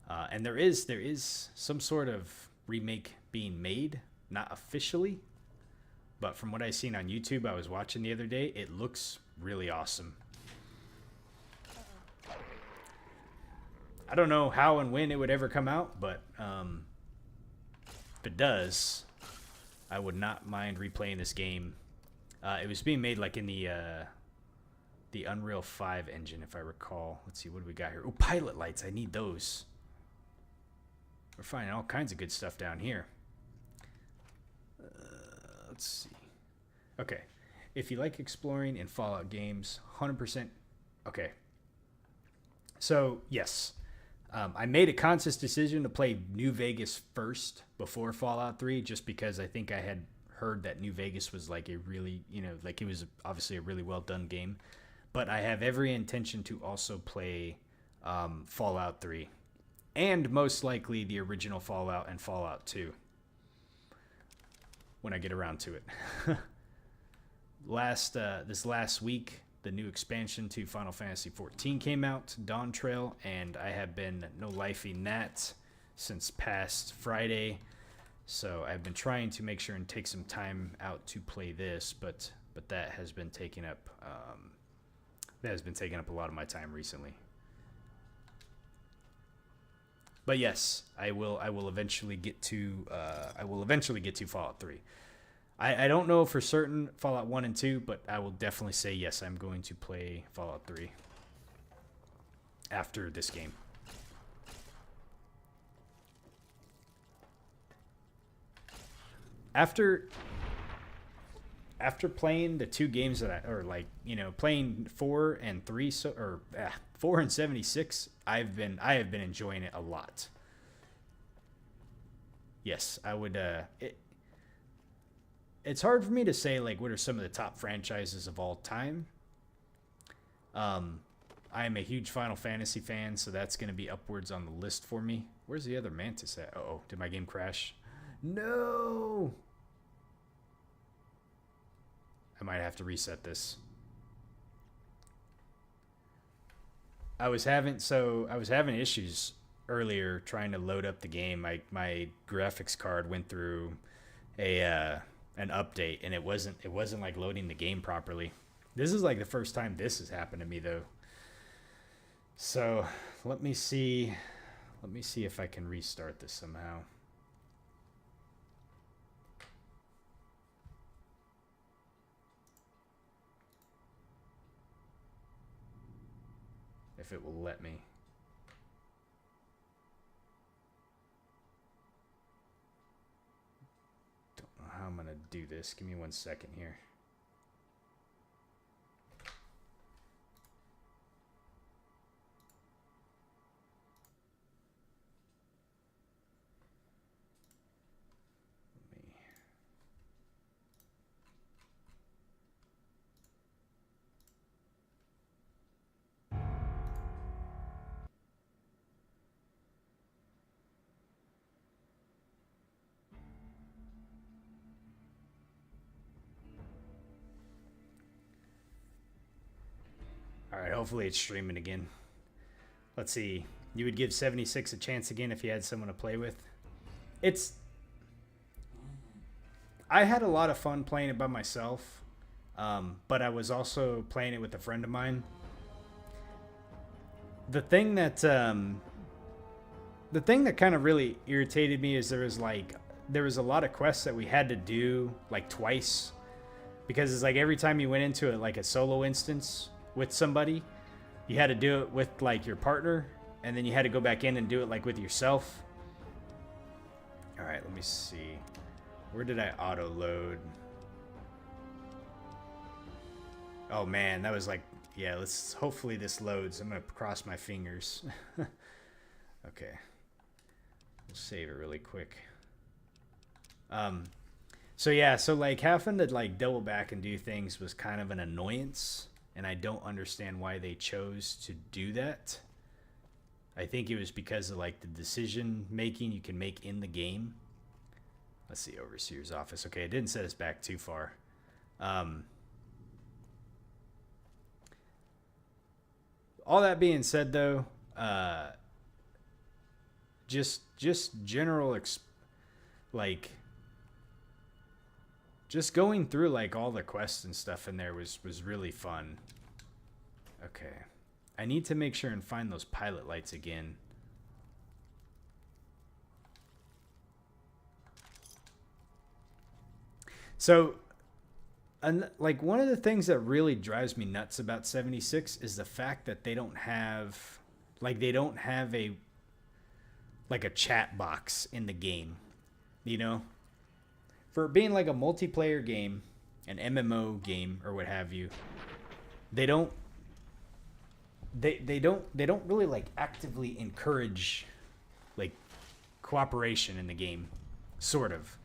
And there is some sort of remake being made, not officially, but from what I seen on YouTube, I was watching the other day, it looks really awesome. I don't know how and when it would ever come out, but if it does, I would not mind replaying this game. It was being made like in the Unreal 5 engine, if I recall. Let's see, what do we got here? Oh, pilot lights. I need those. We're finding all kinds of good stuff down here. Let's see. Okay. If you like exploring in Fallout games, 100%. Okay. So, yes. I made a conscious decision to play New Vegas first before Fallout 3, just because I think I had heard that New Vegas was like a really, like it was obviously a really well done game. But I have every intention to also play Fallout 3 and most likely the original Fallout and Fallout 2 when I get around to it. This last week, the new expansion to Final Fantasy XIV came out, Dawn Trail, and I have been no-lifing that since past Friday. So I've been trying to make sure and take some time out to play this, but that has been taking up a lot of my time recently. But yes, I will eventually get to Fallout 3. I don't know for certain Fallout 1 and 2, but I will definitely say yes, I'm going to play Fallout 3 after this game. After playing the two games that playing 4 and 3, 4 and 76, I have been enjoying it a lot. Yes, I would. It's hard for me to say like what are some of the top franchises of all time. I am a huge Final Fantasy fan, so that's going to be upwards on the list for me. Where's the other Mantis at? Uh-oh, did my game crash? No! I might have to reset this. I was having issues earlier trying to load up the game. My graphics card went through an update, and it wasn't like loading the game properly. This is like the first time this has happened to me though. So let me see if I can restart this somehow. If it will let me. Don't know how I'm gonna do this. Give me 1 second here. Alright, hopefully it's streaming again. Let's see. You would give 76 a chance again if you had someone to play with? I had a lot of fun playing it by myself, but I was also playing it with a friend of mine. The thing that kind of really irritated me is there was a lot of quests that we had to do like twice, because it's like every time you went into it like a solo instance with somebody, you had to do it with like your partner, and then you had to go back in and do it like with yourself. All right, let me see. Where did I auto load? Oh man, that was like, yeah, hopefully this loads. I'm gonna cross my fingers. Okay. We'll save it really quick. So yeah, so like having to like double back and do things was kind of an annoyance, and I don't understand why they chose to do that. I think it was because of like the decision making you can make in the game. Let's see, overseer's office. Okay, it didn't set us back too far. All that being said, though, just general just going through like all the quests and stuff in there was really fun. Okay, I need to make sure and find those pilot lights again. So, and like one of the things that really drives me nuts about 76 is the fact that they don't have a chat box in the game, you know? For being like a multiplayer game, an MMO game or what have you, they don't really like actively encourage like cooperation in the game. Sort of.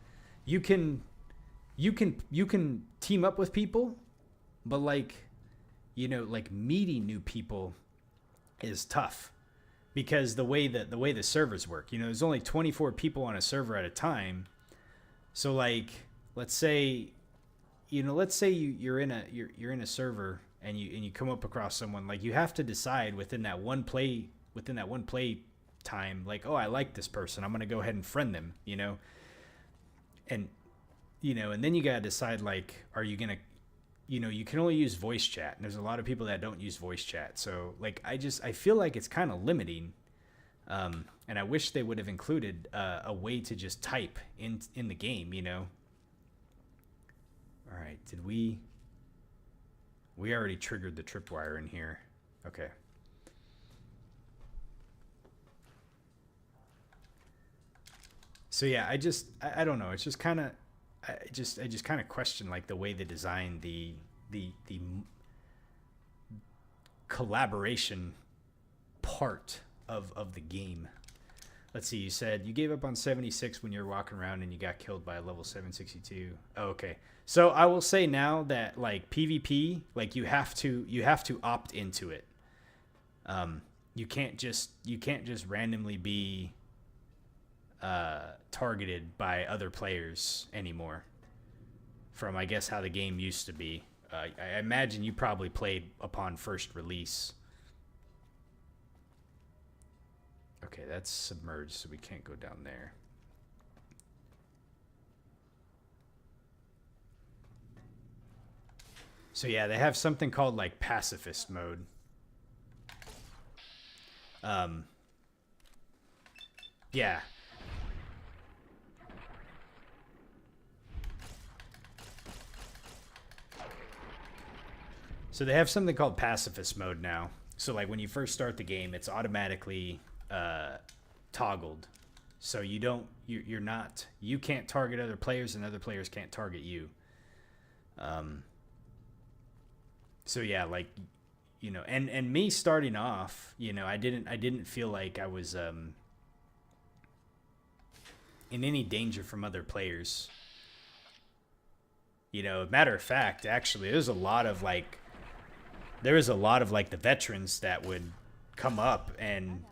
You can team up with people, but like, you know, like meeting new people is tough because the way the servers work, you know, there's only 24 people on a server at a time. So like, let's say you're in a server and you come up across someone, like you have to decide within that one play time, like, oh, I like this person, I'm going to go ahead and friend them, you know? And you know, and then you got to decide, like, are you going to, you know, you can only use voice chat. And there's a lot of people that don't use voice chat. So, like, I feel like it's kind of limiting. And I wish they would have included a way to just type in the game, you know. All right, did we already triggered the tripwire in here. Okay. So, yeah, I don't know. It's just kind of, I just kind of question like the way they designed the collaboration part of the game. Let's see, you said you gave up on 76 when you were walking around and you got killed by a level 762. Oh, okay. So I will say now that like PvP, like you have to opt into it. You can't just randomly be targeted by other players anymore from, I guess, how the game used to be. I imagine you probably played upon first release. Okay, that's submerged, so we can't go down there. So yeah, they have something called like pacifist mode. Yeah. So they have something called pacifist mode now. So like when you first start the game, it's automatically toggled. So you can't target other players and other players can't target you. So yeah, like, you know, and me starting off, you know, I didn't feel like I was in any danger from other players. You know, matter of fact, actually, there was a lot of like the veterans that would come up and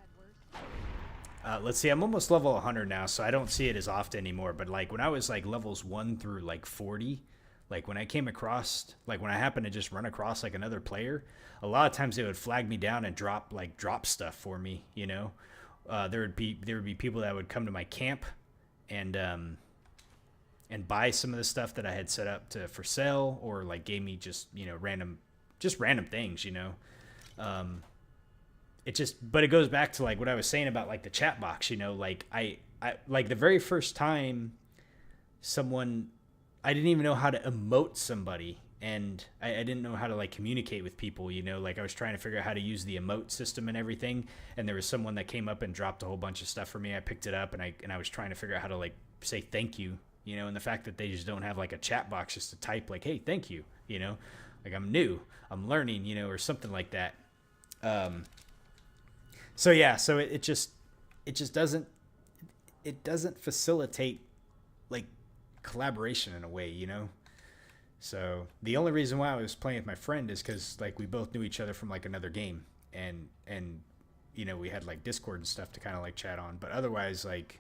let's see, I'm almost level 100 now, so I don't see it as often anymore. But like when I was like levels 1 through like 40, like when I came across, like when I happened to just run across like another player, a lot of times they would flag me down and drop stuff for me, you know. There would be people that would come to my camp and buy some of the stuff that I had set up for sale, or like gave me just, you know, random things, you know. But it goes back to like what I was saying about like the chat box, you know, like I like the very first time I didn't even know how to emote somebody, and I didn't know how to like communicate with people, you know, like I was trying to figure out how to use the emote system and everything. And there was someone that came up and dropped a whole bunch of stuff for me. I picked it up and I was trying to figure out how to like say thank you, you know, and the fact that they just don't have like a chat box just to type like, hey, thank you, you know, like I'm new, I'm learning, you know, or something like that. So yeah, so it just doesn't facilitate like collaboration in a way, you know. So the only reason why I was playing with my friend is because like we both knew each other from like another game, and you know, we had like Discord and stuff to kind of like chat on, but otherwise, like,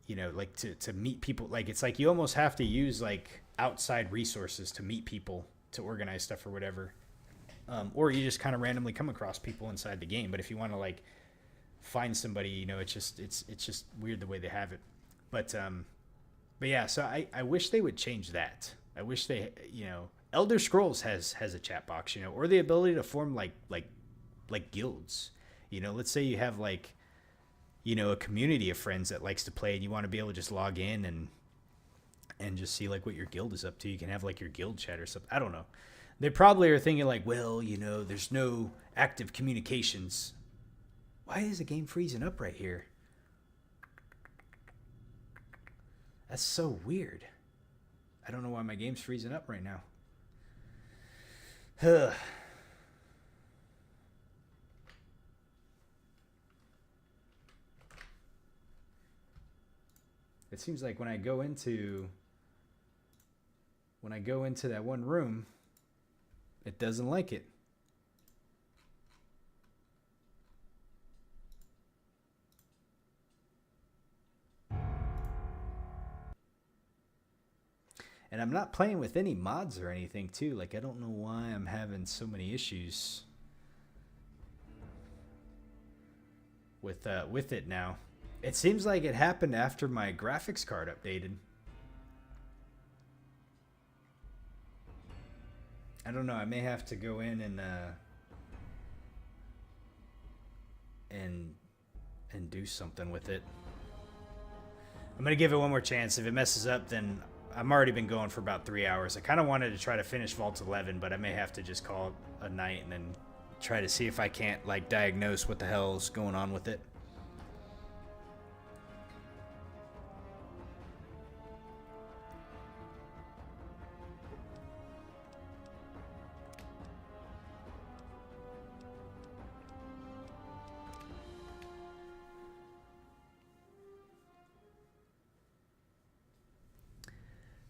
you know, like to meet people, like it's like you almost have to use like outside resources to meet people to organize stuff or whatever, or you just kind of randomly come across people inside the game. But if you want to like find somebody, you know, it's just weird the way they have it. But yeah, so I wish they would change that. I wish they, you know, Elder Scrolls has a chat box, you know, or the ability to form like guilds. You know, let's say you have like, you know, a community of friends that likes to play, and you want to be able to just log in and just see like what your guild is up to. You can have like your guild chat or something. I don't know. They probably are thinking like, well, you know, there's no active communications. Why is the game freezing up right here? That's so weird. I don't know why my game's freezing up right now. It seems like when I go into that one room, it doesn't like it. And I'm not playing with any mods or anything too. Like, I don't know why I'm having so many issues with it now. It seems like it happened after my graphics card updated. I don't know. I may have to go in and do something with it. I'm gonna give it one more chance. If it messes up, then I've already been going for about 3 hours. I kind of wanted to try to finish Vault 11, but I may have to just call it a night and then try to see if I can't like diagnose what the hell's going on with it.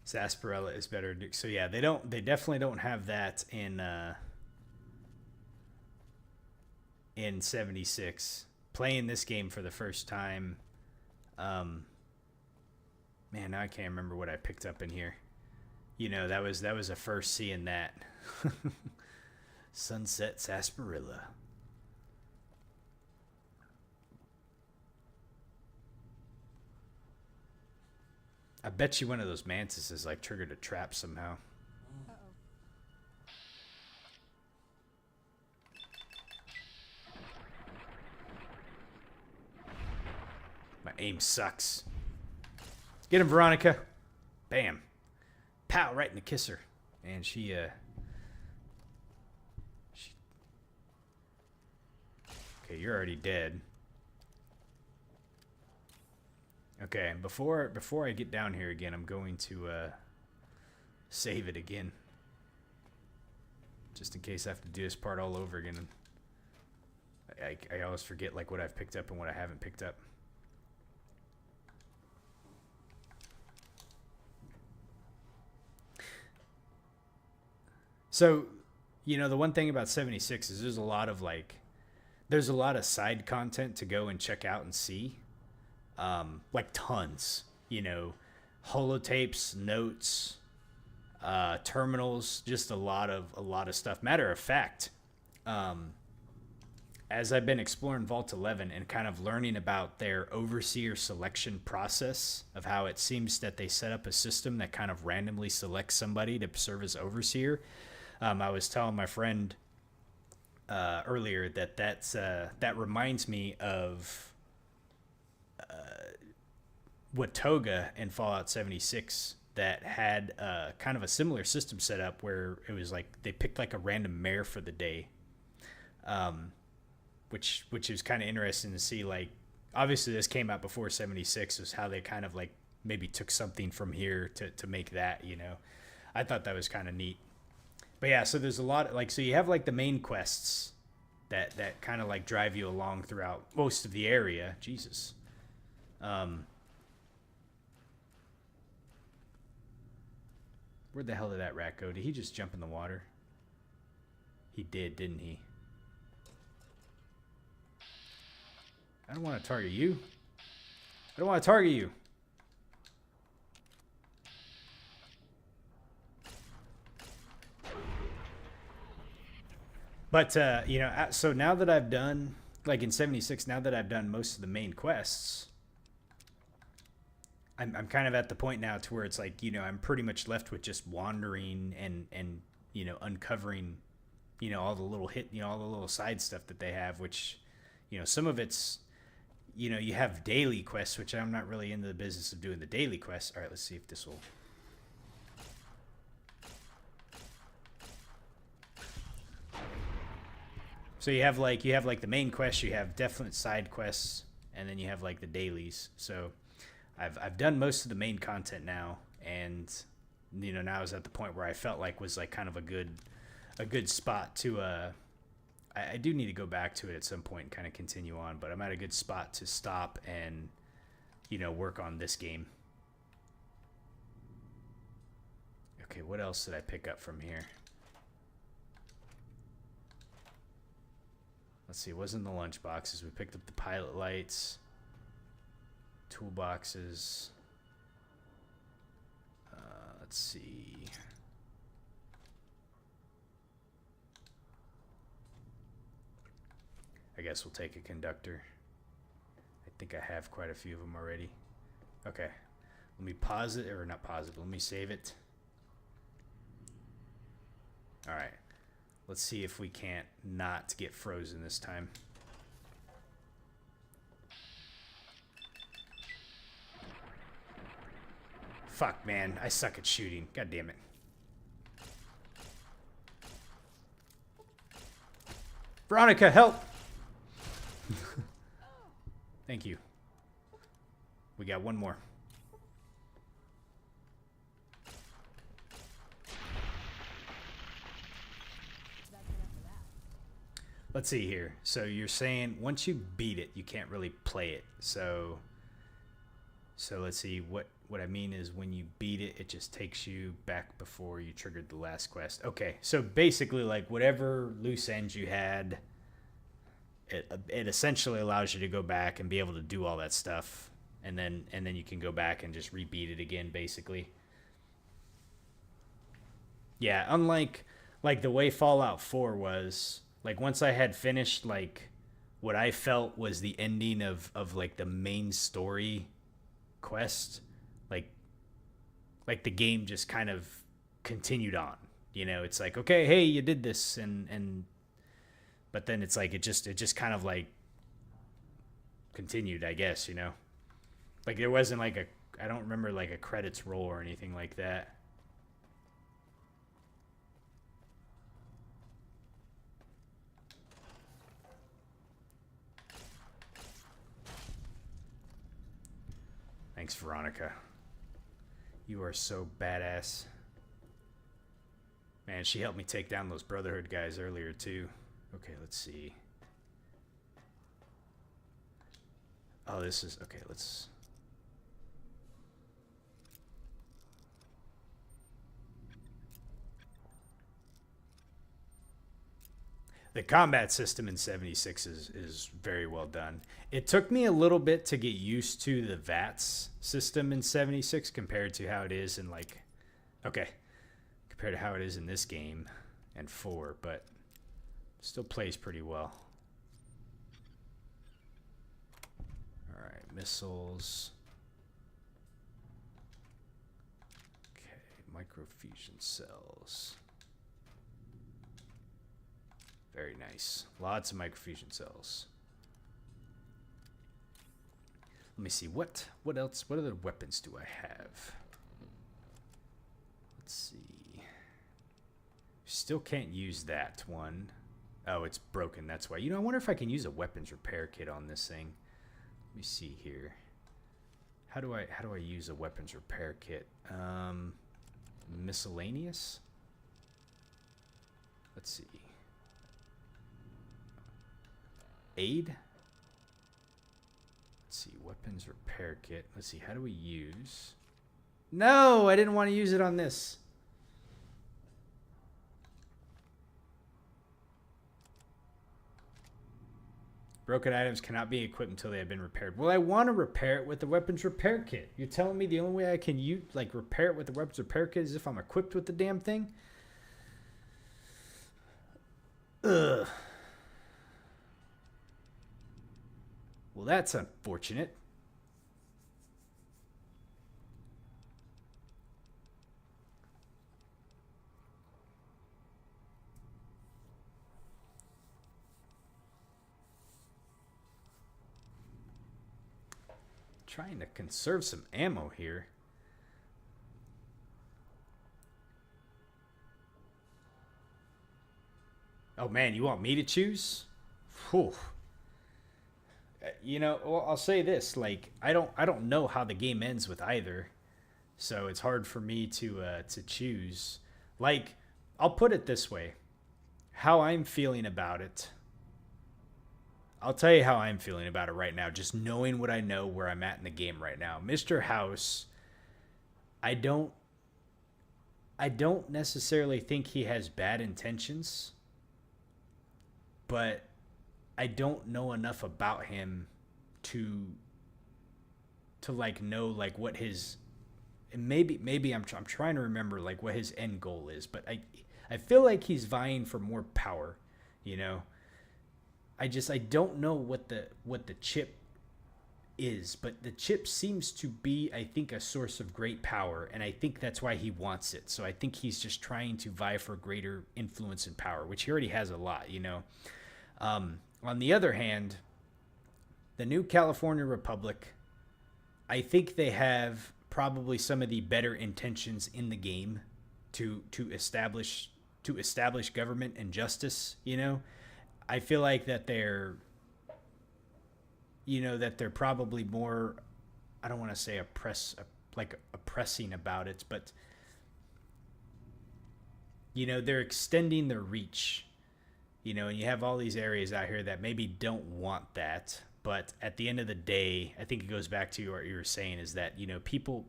Sarsaparilla is better. So yeah, they definitely don't have that in 76. Playing this game for the first time, man, now I can't remember what I picked up in here. You know, that was a first seeing that. Sunset Sarsaparilla. I bet you one of those mantises like triggered a trap somehow. My aim sucks. Get him, Veronica. Bam. Pow, right in the kisser. And she okay, you're already dead. Okay, before I get down here again, I'm going to save it again. Just in case I have to do this part all over again. I always forget like what I've picked up and what I haven't picked up. So, you know, the one thing about 76 is there's a lot of side content to go and check out and see. Like tons, you know, holotapes, notes, terminals, just a lot of stuff. Matter of fact, as I've been exploring Vault 11 and kind of learning about their overseer selection process of how it seems that they set up a system that kind of randomly selects somebody to serve as overseer, I was telling my friend earlier that reminds me of Watoga in Fallout 76 that had kind of a similar system set up where it was like they picked like a random mayor for the day, which was kind of interesting to see. Like, obviously this came out before 76, was how they kind of like maybe took something from here to make that, you know. I thought that was kind of neat. But yeah, so there's a lot, like, so you have like the main quests that kind of like drive you along throughout most of the area. Jesus. Where the hell did that rat go? Did he just jump in the water? He did, didn't he? I don't want to target you. I don't want to target you. But, you know, so now that I've done, like in 76, now that I've done most of the main quests, I'm kind of at the point now to where it's like, you know, I'm pretty much left with just wandering and you know, uncovering, you know, all the little all the little side stuff that they have, which, you know, some of it's, you know, you have daily quests, which I'm not really into the business of doing the daily quests. All right, let's see if this will. So you have like the main quest, you have definite side quests, and then you have like the dailies. So I've done most of the main content now, and you know, now is at the point where I felt like was like kind of a good spot to I do need to go back to it at some point and kind of continue on, but I'm at a good spot to stop and, you know, work on this game. Okay, what else did I pick up from here? Let's see, it wasn't the lunch boxes. We picked up the pilot lights, toolboxes. Let's see. I guess we'll take a conductor. I think I have quite a few of them already. Okay. Let me pause it, or not pause it, but let me save it. Alright. Let's see if we can't not get frozen this time. Fuck, man. I suck at shooting. God damn it. Veronica, help! Thank you. We got one more. Let's see here. So you're saying once you beat it, you can't really play it. So let's see. What I mean is when you beat it, it just takes you back before you triggered the last quest. Okay, so basically like whatever loose ends you had, it essentially allows you to go back and be able to do all that stuff, and then you can go back and just rebeat it again, basically. Yeah, unlike like the way Fallout 4 was, like once I had finished like what I felt was the ending of like the main story quest, like the game just kind of continued on. You know, it's like, okay, hey, you did this, and but then it's like it just kind of like continued, I guess, you know. Like there wasn't like I don't remember like a credits roll or anything like that. Thanks, Veronica. You are so badass. Man, she helped me take down those Brotherhood guys earlier, too. Okay, let's see. Oh, this is... Okay, let's... The combat system in 76 is very well done. It took me a little bit to get used to the VATS system in 76 compared to how it is in like... Okay. Compared to how it is in this game and 4, but still plays pretty well. Alright, missiles. Okay, microfusion cells. Very nice. Lots of microfusion cells. Let me see. What else? What other weapons do I have? Let's see. Still can't use that one. Oh, it's broken. That's why. You know, I wonder if I can use a weapons repair kit on this thing. Let me see here. How do I use a weapons repair kit? Miscellaneous? Let's see. Aid? Let's see, weapons repair kit. Let's see, how do we use... No, I didn't want to use it on this. Broken items cannot be equipped until they have been repaired. Well, I want to repair it with the weapons repair kit. You're telling me the only way I can repair it with the weapons repair kit is if I'm equipped with the damn thing? Ugh. Well, that's unfortunate. Trying to conserve some ammo here. Oh man, you want me to choose? Whew. You know, well, I'll say this: like, I don't know how the game ends with either, so it's hard for me to choose. Like, I'll put it this way: how I'm feeling about it. I'll tell you how I'm feeling about it right now, just knowing what I know where I'm at in the game right now. Mr. House, I don't necessarily think he has bad intentions, but I don't know enough about him to like know like what his, and maybe I'm trying to remember like what his end goal is, but I feel like he's vying for more power, you know. I don't know what the chip is, but the chip seems to be, I think, a source of great power, and I think that's why he wants it. So I think he's just trying to vie for greater influence and power, which he already has a lot, you know. On the other hand, the new California Republic, I think they have probably some of the better intentions in the game to establish government and justice, you know. I feel like that they're probably more, I don't want to say oppressing about it, but, you know, they're extending their reach, you know, and you have all these areas out here that maybe don't want that. But at the end of the day, I think it goes back to what you were saying is that, you know, people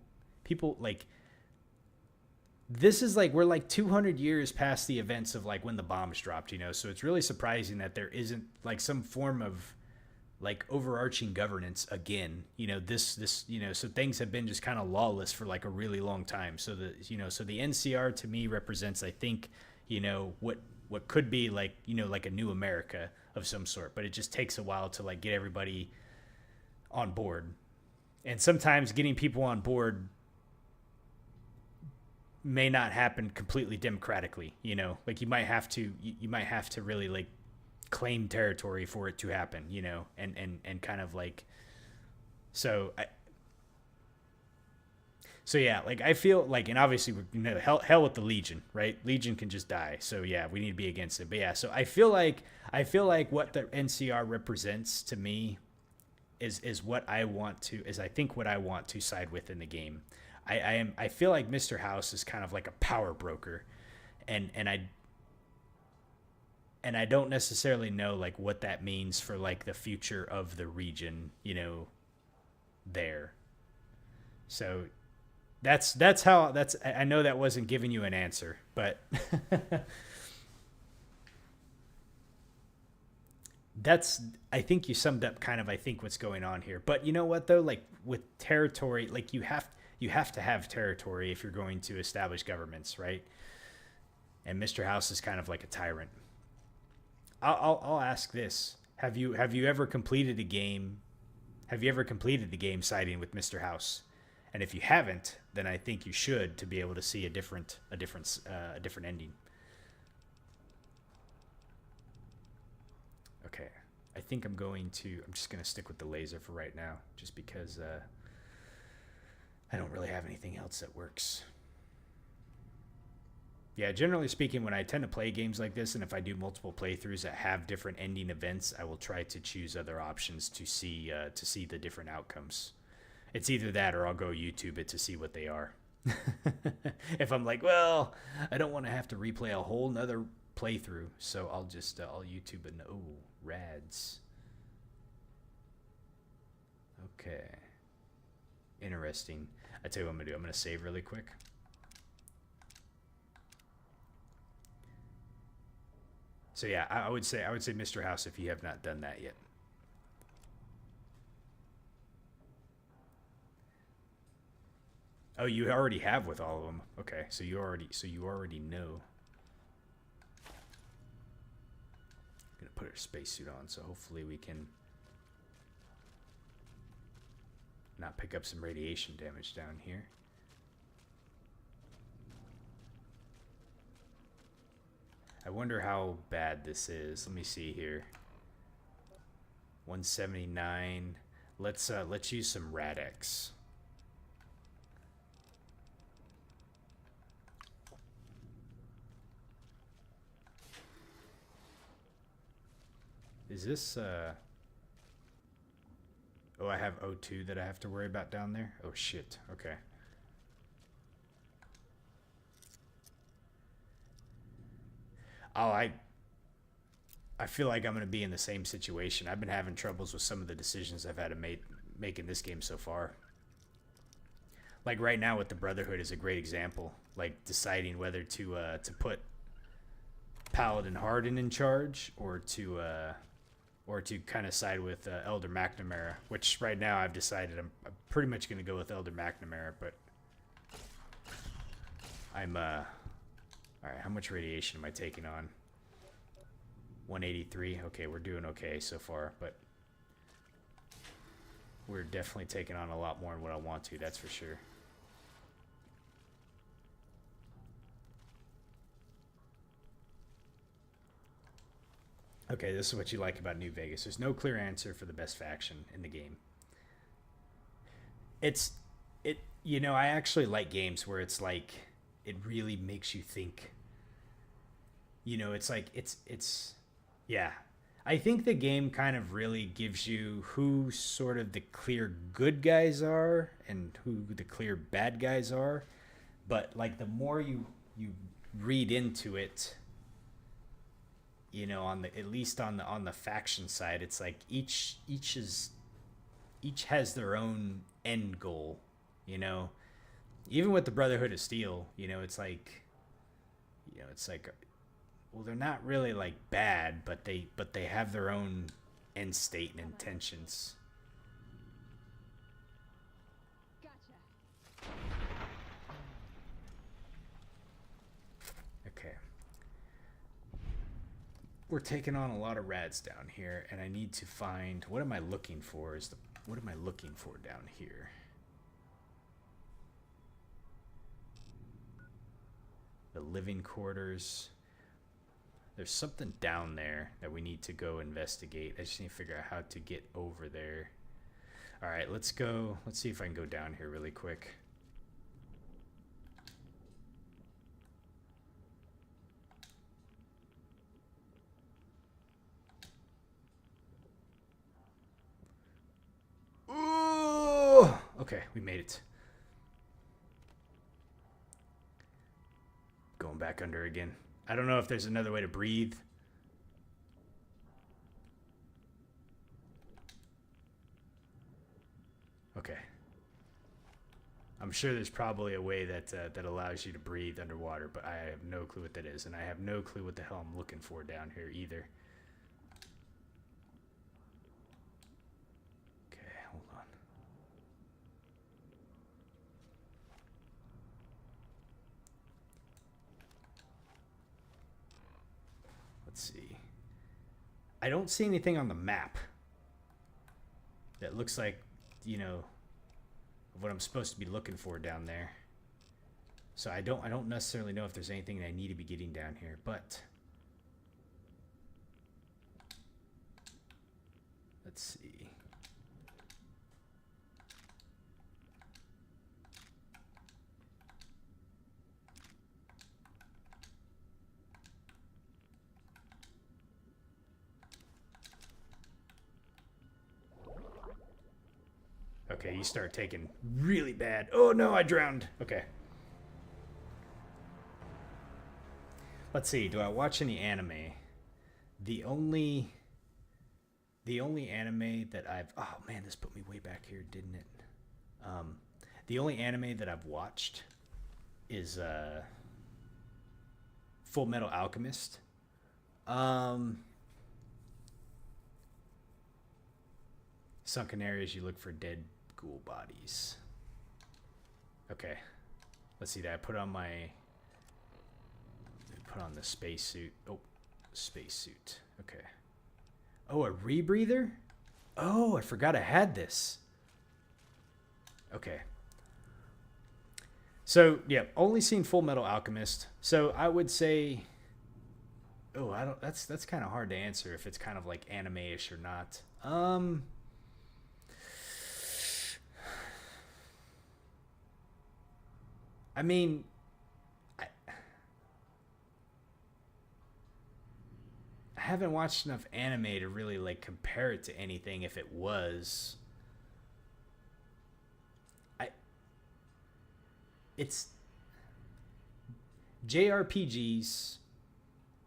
like, this is like, we're like 200 years past the events of like when the bombs dropped, you know, so it's really surprising that there isn't like some form of like overarching governance again, you know, this, you know, so things have been just kind of lawless for like a really long time. So the NCR to me represents, I think, you know, what could be like, you know, like a new America of some sort, but it just takes a while to like get everybody on board. And sometimes getting people on board may not happen completely democratically, you know, like you might have to really like claim territory for it to happen, you know, and kind of like, so yeah, like I feel like, and obviously we're, you know, hell with the Legion, right? Legion can just die. So yeah, we need to be against it. But yeah, so I feel like what the NCR represents to me is what I want to, is I think what I want to side with in the game. I feel like Mr. House is kind of like a power broker, and I don't necessarily know like what that means for like the future of the region, you know, there. So that's how, I know that wasn't giving you an answer, but I think you summed up kind of, I think, what's going on here. But you know what though, like with territory, like you have to have territory if you're going to establish governments, right? And Mr. House is kind of like a tyrant. I'll ask this: Have you ever completed a game? Have you ever completed the game siding with Mr. House? And if you haven't, then I think you should, to be able to see a different ending. Okay, I think I'm just gonna stick with the laser for right now, just because I don't really have anything else that works. Yeah, generally speaking, when I tend to play games like this, and if I do multiple playthroughs that have different ending events, I will try to choose other options to see the different outcomes. It's either that or I'll go YouTube it to see what they are. If I'm like, well, I don't want to have to replay a whole nother playthrough, so I'll just I'll YouTube it. Oh, rads. Okay. Interesting. I tell you what I'm gonna do. I'm gonna save really quick. So yeah, I would say Mr. House if you have not done that yet. Oh, you already have with all of them. Okay, so you already know. I'm gonna put our spacesuit on, so hopefully we can not pick up some radiation damage down here. I wonder how bad this is. Let me see here. 179. Let's use some Rad-X. Is this oh, I have O2 that I have to worry about down there? Oh shit. Okay. Oh, I feel like I'm going to be in the same situation. I've been having troubles with some of the decisions I've had to make in this game so far. Like right now with the Brotherhood is a great example. Like deciding whether to put Paladin Harden in charge or to kind of side with Elder McNamara, which right now I've decided I'm pretty much going to go with Elder McNamara, but I'm all right, how much radiation am I taking on? 183. Okay, we're doing okay so far, but we're definitely taking on a lot more than what I want to, that's for sure. Okay, this is what you like about New Vegas. There's no clear answer for the best faction in the game. You know, I actually like games where it's like it really makes you think. You know, it's like it's yeah. I think the game kind of really gives you who sort of the clear good guys are and who the clear bad guys are. But like the more you read into it, you know, at least on the faction side, it's like each has their own end goal, you know. Even with the Brotherhood of Steel, you know, it's like well, they're not really like bad, but they have their own end state and intentions. Gotcha. Okay. We're taking on a lot of rads down here, and I need to find what am I looking for what am I looking for down here? The living quarters. There's something down there that we need to go investigate. I just need to figure out how to get over there. All right, let's go. Let's see if I can go down here really quick. Ooh! Okay, we made it. Going back under again. I don't know if there's another way to breathe. Okay. I'm sure there's probably a way that that allows you to breathe underwater, but I have no clue what that is, and I have no clue what the hell I'm looking for down here either. Okay, hold on. Let's see. I don't see anything on the map that looks like, you know, what I'm supposed to be looking for down there. So I don't necessarily know if there's anything that I need to be getting down here, but let's see. Okay, you start taking really bad. Oh no, I drowned. Okay. Let's see. Do I watch any anime? The only anime that I've... Oh man, this put me way back here, didn't it? The only anime that I've watched is Full Metal Alchemist. Sunken areas, you look for dead ghoul bodies. Okay. Let's see, did I put on the spacesuit? Oh, spacesuit. Okay. Oh, a rebreather? Oh, I forgot I had this. Okay. So, yeah, only seen Full Metal Alchemist. So, I would say... Oh, I don't... That's kind of hard to answer if it's kind of like anime-ish or not. I mean... I haven't watched enough anime to really, like, compare it to anything if it was... It's JRPGs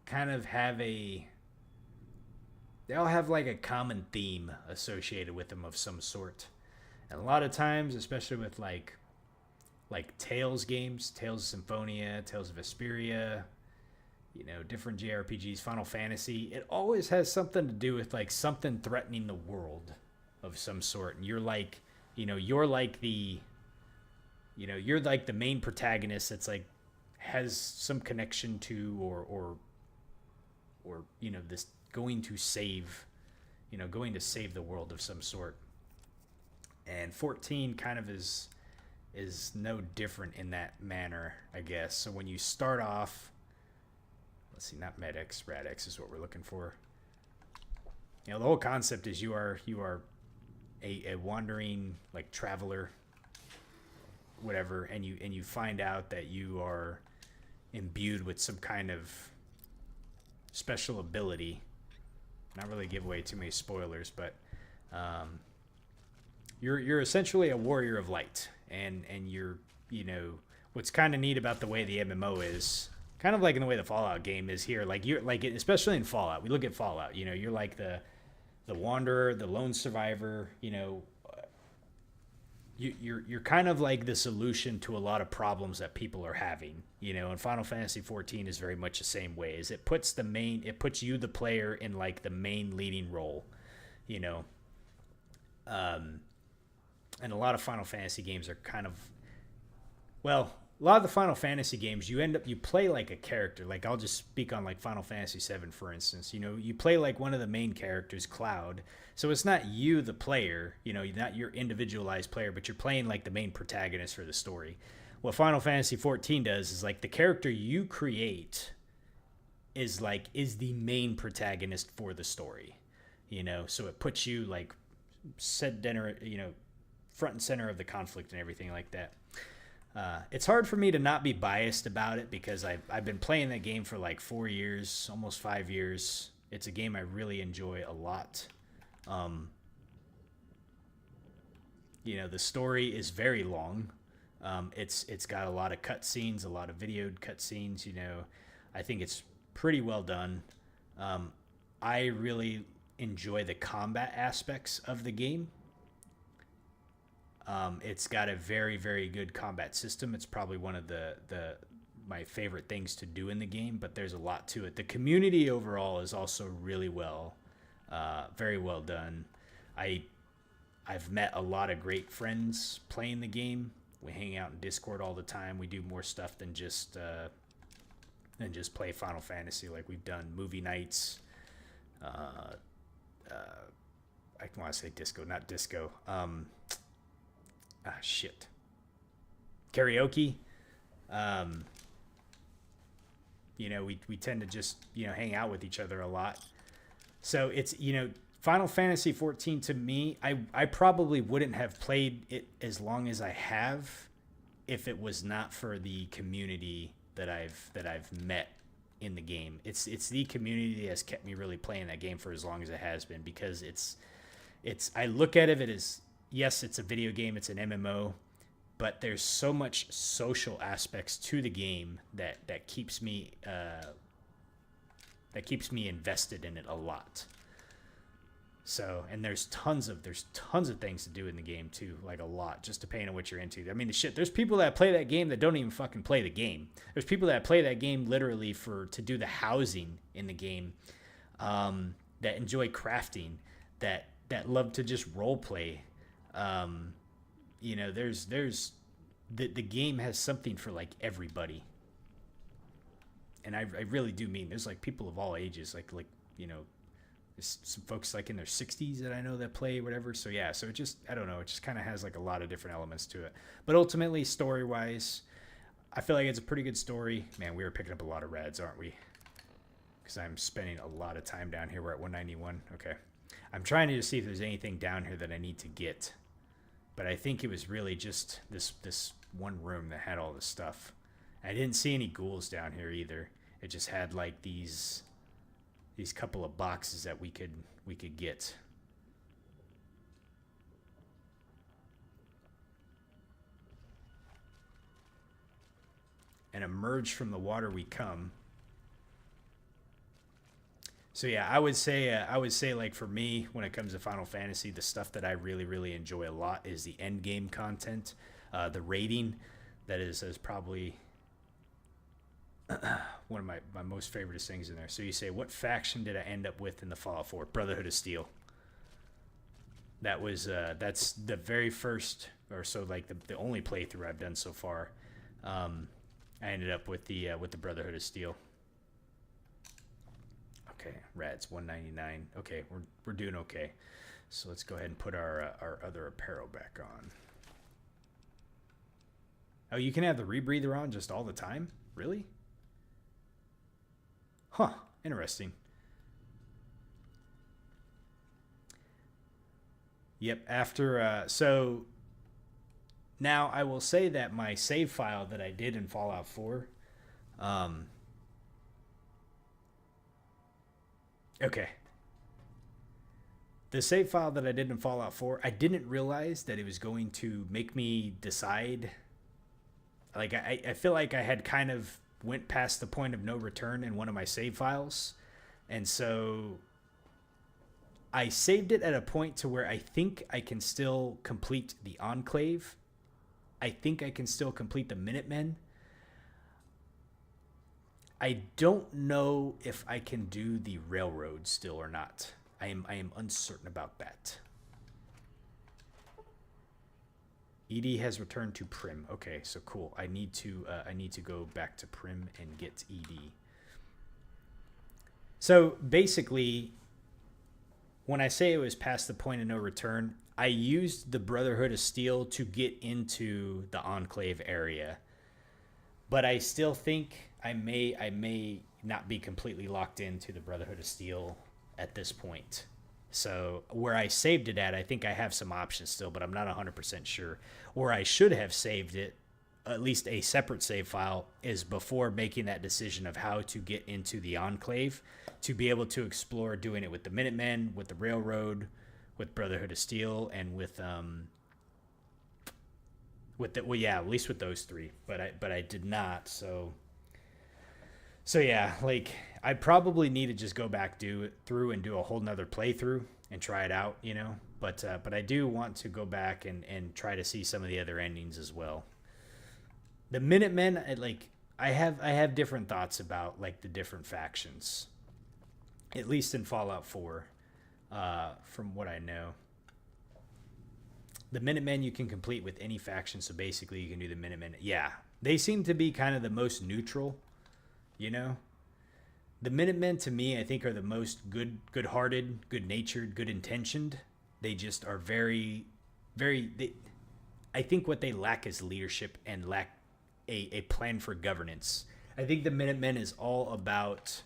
kind of have they all have like a common theme associated with them of some sort. And a lot of times, especially with like Tales games, Tales of Symphonia, Tales of Vesperia, different JRPGs, Final Fantasy, it always has something to do with like something threatening the world of some sort. And you're like the main protagonist that's like has some connection to or this going to save the world of some sort. And 14 kind of is no different in that manner, I guess. So when you start off, let's see, not Med-X, Rad-X is what we're looking for. The whole concept is you are a wandering like traveler, whatever, and you find out that you are imbued with some kind of special ability. Not really give away too many spoilers, but you're essentially a warrior of light, and you're what's kind of neat about the way the MMO is, kind of like in the way the Fallout game is here. Like you're like, especially in Fallout, we look at Fallout. You're like the wanderer, the lone survivor. You're kind of like the solution to a lot of problems that people are having, and Final Fantasy 14 is very much the same way. Is it puts you, the player, in like the main leading role, and a lot of Final Fantasy games are kind of, well, a lot of the Final Fantasy games, you play like a character. Like, I'll just speak on like Final Fantasy 7, for instance. You play like one of the main characters, Cloud. So it's not you, the player, not your individualized player, but you're playing like the main protagonist for the story. What Final Fantasy 14 does is like the character you create is the main protagonist for the story, so it puts you like front and center of the conflict and everything like that. It's hard for me to not be biased about it because I've been playing that game for like 4 years, almost 5 years. It's a game I really enjoy a lot. The story is very long. It's got a lot of cutscenes, a lot of videoed cutscenes. I think it's pretty well done. I really enjoy the combat aspects of the game. It's got a very, very good combat system. It's probably one of my favorite things to do in the game, but there's a lot to it. The community overall is also really very well done. I've met a lot of great friends playing the game. We hang out in Discord all the time. We do more stuff than just play Final Fantasy. Like, we've done movie nights. I want to say disco, not disco. Karaoke. We tend to just, hang out with each other a lot. So it's, Final Fantasy 14 to me, I probably wouldn't have played it as long as I have if it was not for the community that I've met in the game. It's the community that has kept me really playing that game for as long as it has been, because I look at it as, yes, it's a video game, it's an MMO, but there's so much social aspects to the game that keeps me invested in it a lot. So, and there's tons of things to do in the game too, like a lot, just depending on what you're into. I mean, there's people that play that game that don't even fucking play the game. There's people that play that game literally to do the housing in the game, that enjoy crafting, that love to just role play. You know, the game has something for like everybody. And I really do mean there's like people of all ages, like, you know, there's some folks like in their 60s that I know that play whatever. So yeah, so it just, I don't know, it just kind of has like a lot of different elements to it. But ultimately, story-wise, I feel like it's a pretty good story. Man, we are picking up a lot of reds, aren't we? Because I'm spending a lot of time down here. We're at 191. Okay. I'm trying to see if there's anything down here that I need to get. But I think it was really just this one room that had all this stuff. I didn't see any ghouls down here either. It just had like these couple of boxes that we could get. And emerge from the water we come. So yeah, I would say like for me, when it comes to Final Fantasy, the stuff that I really enjoy a lot is the end game content, the raiding. That is probably one of my most favorite things in there. So you say, what faction did I end up with in the Fallout 4? Brotherhood of Steel. That was that's the very first, or so like the only playthrough I've done so far. I ended up with the Brotherhood of Steel. Okay, Rad's 199. Okay, we're doing okay. So let's go ahead and put our other apparel back on. Oh, you can have the rebreather on just all the time? Really? Huh, interesting. Yep, after, so now I will say that my save file that I did in Fallout 4, okay. The save file that I did in Fallout 4, I didn't realize that it was going to make me decide. Like, I feel like I had kind of went past the point of no return in one of my save files. And so I saved it at a point to where I think I can still complete the Enclave. I think I can still complete the Minutemen. I don't know if I can do the Railroad still or not. I am uncertain about that. ED has returned to Prim. Okay, so cool. I need to go back to Prim and get ED. So basically, when I say it was past the point of no return, I used the Brotherhood of Steel to get into the Enclave area. But I still think I may not be completely locked into the Brotherhood of Steel at this point. So where I saved it at, I think I have some options still, but I'm not 100% sure. Where I should have saved it, at least a separate save file, is before making that decision of how to get into the Enclave, to be able to explore doing it with the Minutemen, with the Railroad, with Brotherhood of Steel, and with at least with those three. But I did not. So yeah, like I probably need to just go back through and do a whole nother playthrough and try it out, you know. But I do want to go back and try to see some of the other endings as well. The Minutemen, I have different thoughts about like the different factions, at least in Fallout 4, from what I know. The Minutemen you can complete with any faction, so basically you can do the Minutemen. Yeah, they seem to be kind of the most neutral, you know. The Minutemen, to me, I think are the most good-hearted, good-natured, good-intentioned. They just are very, I think what they lack is leadership and lack a plan for governance. I think the Minutemen is all about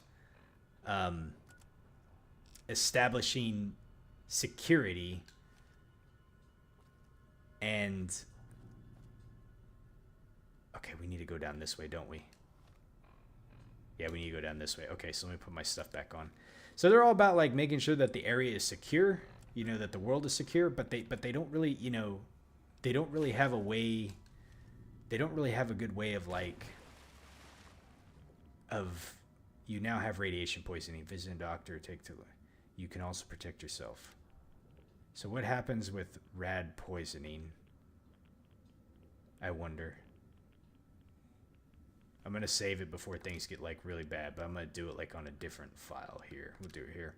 establishing security and... Okay, we need to go down this way, don't we? Yeah, we need to go down this way. Okay, so let me put my stuff back on. So they're all about like making sure that the area is secure, you know, that the world is secure, but they don't really, you know, they don't really have a way. They don't really have a good way of like. Of, you now have radiation poisoning. Visit a doctor. Take to. You can also protect yourself. So what happens with rad poisoning? I wonder. I'm going to save it before things get like really bad, but I'm going to do it like on a different file here. We'll do it here.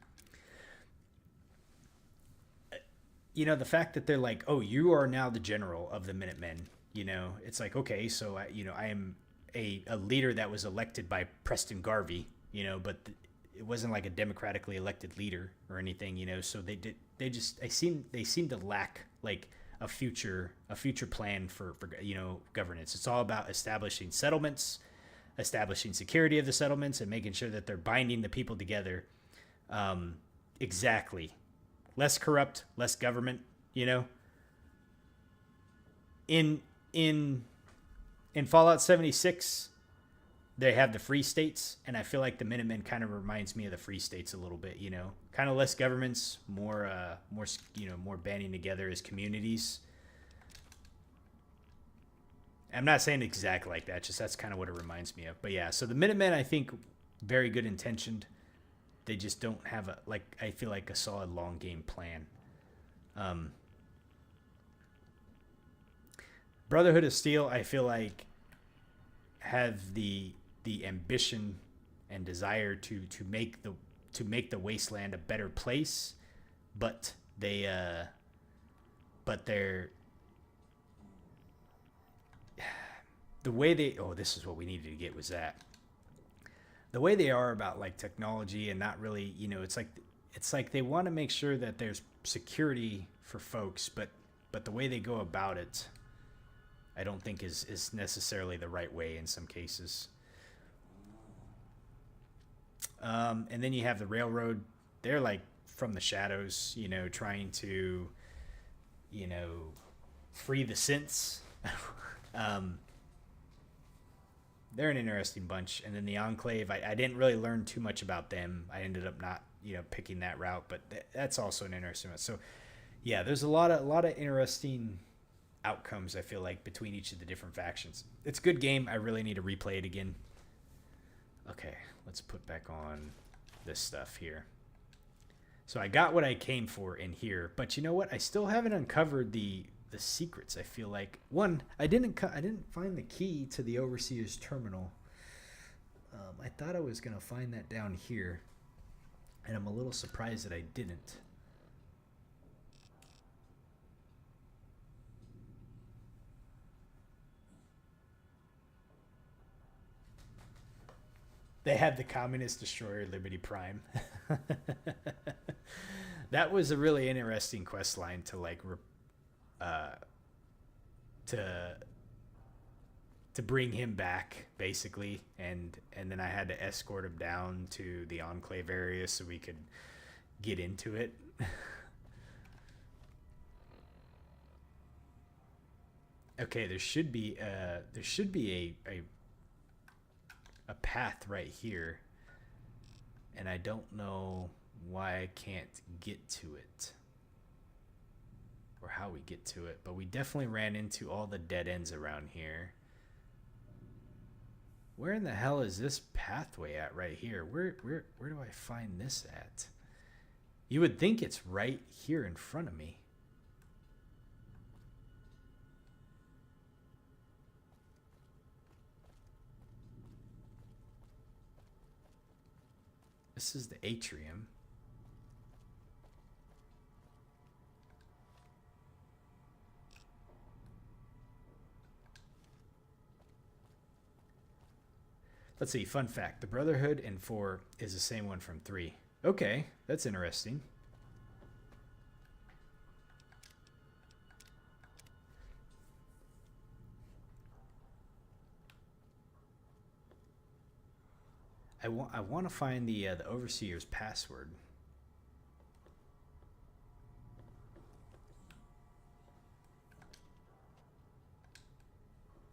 You know, the fact that they're like, oh, you are now the general of the Minutemen, you know, it's like, okay, so I am a leader that was elected by Preston Garvey, you know, but it wasn't like a democratically elected leader or anything, you know, so they seem to lack like a future plan for you know, governance. It's all about establishing settlements, establishing security of the settlements, and making sure that they're binding the people together. Exactly. Less corrupt, less government, you know. In Fallout 76, they have the free states, and I feel like the Minutemen kind of reminds me of the free states a little bit, you know. Kind of less governments, more you know, more banding together as communities. I'm not saying exactly like that, just that's kind of what it reminds me of. But yeah, so the Minutemen, I think, very good intentioned. They just don't have a, like, I feel like a solid long game plan. Brotherhood of Steel, I feel like, have the ambition and desire to make the wasteland a better place, but they're the way they, oh, this is what we needed to get, was that the way they are about like technology and not really, you know, it's like they want to make sure that there's security for folks, but the way they go about it, I don't think is necessarily the right way in some cases. And then you have the railroad. They're like from the shadows, you know, trying to, you know, free the synths. They're an interesting bunch. And then the Enclave, I didn't really learn too much about them. I ended up not, you know, picking that route, but that's also an interesting one. So yeah, there's a lot of interesting outcomes, I feel like, between each of the different factions. It's a good game. I really need to replay it again. Okay, let's put back on this stuff here. So I got what I came for in here, but you know what? I still haven't uncovered the secrets. I feel like, one, I didn't find the key to the Overseer's terminal. I thought I was gonna find that down here, and I'm a little surprised that I didn't. They had the Communist Destroyer Liberty Prime. That was a really interesting quest line to like to bring him back, basically, and then I had to escort him down to the Enclave area so we could get into it. Okay, there should be a path right here, and I don't know why I can't get to it or how we get to it, but we definitely ran into all the dead ends around here. Where in the hell is this pathway at right here? Where do I find this at? You would think it's right here in front of me. This is the atrium. Let's see, fun fact. The Brotherhood in 4 is the same one from 3. Okay, that's interesting. I want to find the Overseer's password.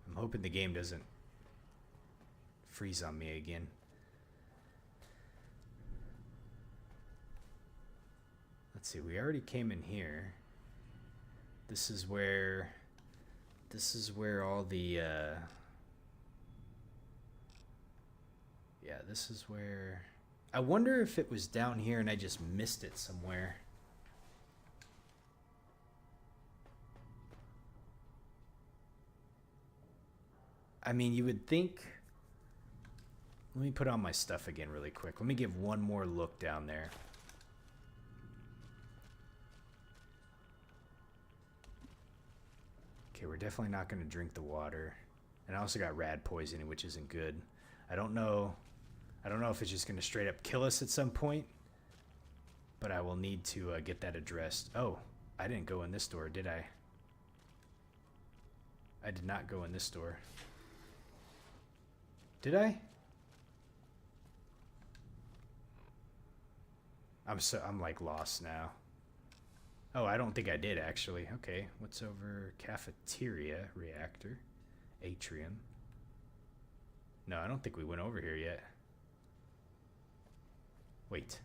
I'm hoping the game doesn't freeze on me again. Let's see, we already came in here. This is where all the yeah, this is where I wonder if it was down here and I just missed it somewhere. I mean, you would think. Let me put on my stuff again really quick. Let me give one more look down there. Okay, we're definitely not going to drink the water. And I also got rad poisoning, which isn't good. I don't know if it's just going to straight up kill us at some point. But I will need to get that addressed. Oh, I didn't go in this door, did I? I did not go in this door. Did I? I'm like lost now. Oh, I don't think I did actually. Okay, what's over cafeteria, reactor, atrium? No, I don't think we went over here yet. Wait.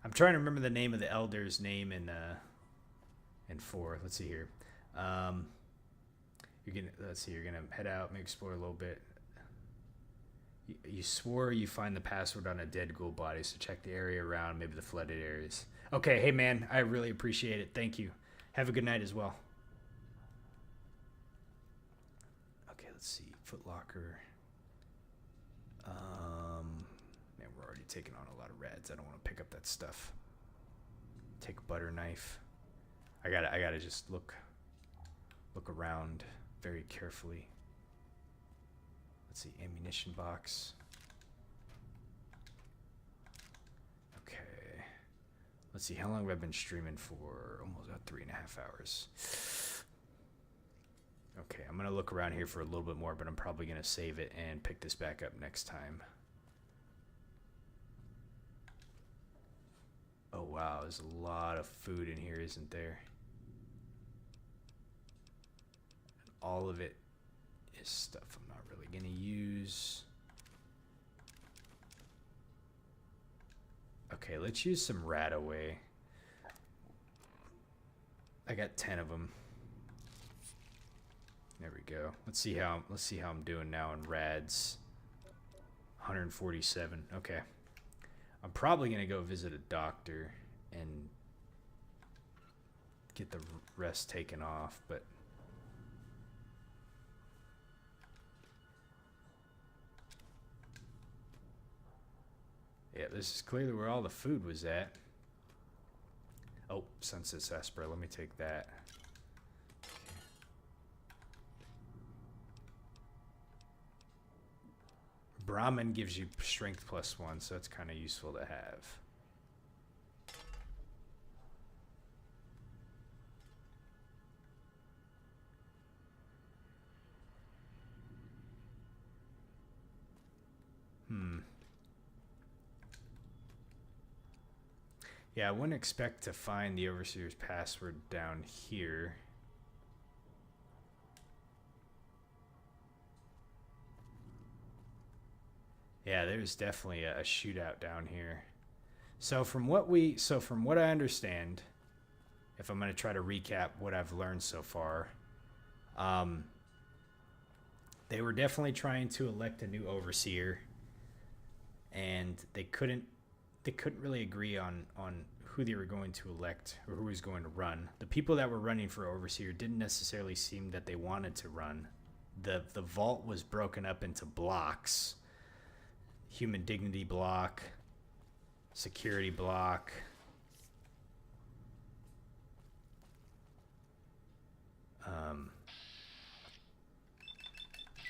I'm trying to remember the name of the elder's name in 4. Let's see here. You're gonna head out, maybe explore a little bit. You swore you find the password on a dead ghoul body, so check the area around, maybe the flooded areas. Okay, hey man, I really appreciate it. Thank you. Have a good night as well. Okay, let's see. Foot Locker. Man, we're already taking on a lot of rads. I don't want to pick up that stuff. Take a butter knife. I gotta just look around very carefully. Let's see, ammunition box. Okay. Let's see, how long have I been streaming for? Almost about 3.5 hours. Okay, I'm gonna look around here for a little bit more, but I'm probably gonna save it and pick this back up next time. Oh wow, there's a lot of food in here, isn't there? All of it is stuff I'm not really gonna use. Okay, let's use some rat away. I got 10 of them. There we go. Let's see how I'm doing now in rads. 147. Okay. I'm probably gonna go visit a doctor and get the rest taken off, but yeah, this is clearly where all the food was at. Oh, Sunset Sarsaparilla. Let me take that. Brahmin gives you strength +1, so it's kind of useful to have. Yeah, I wouldn't expect to find the Overseer's password down here. Yeah, there's definitely a shootout down here. So from what I understand, if I'm going to try to recap what I've learned so far, they were definitely trying to elect a new overseer, and they couldn't really agree on who they were going to elect or who was going to run. The people that were running for overseer didn't necessarily seem that they wanted to run. The vault was broken up into blocks. Human dignity block, security block,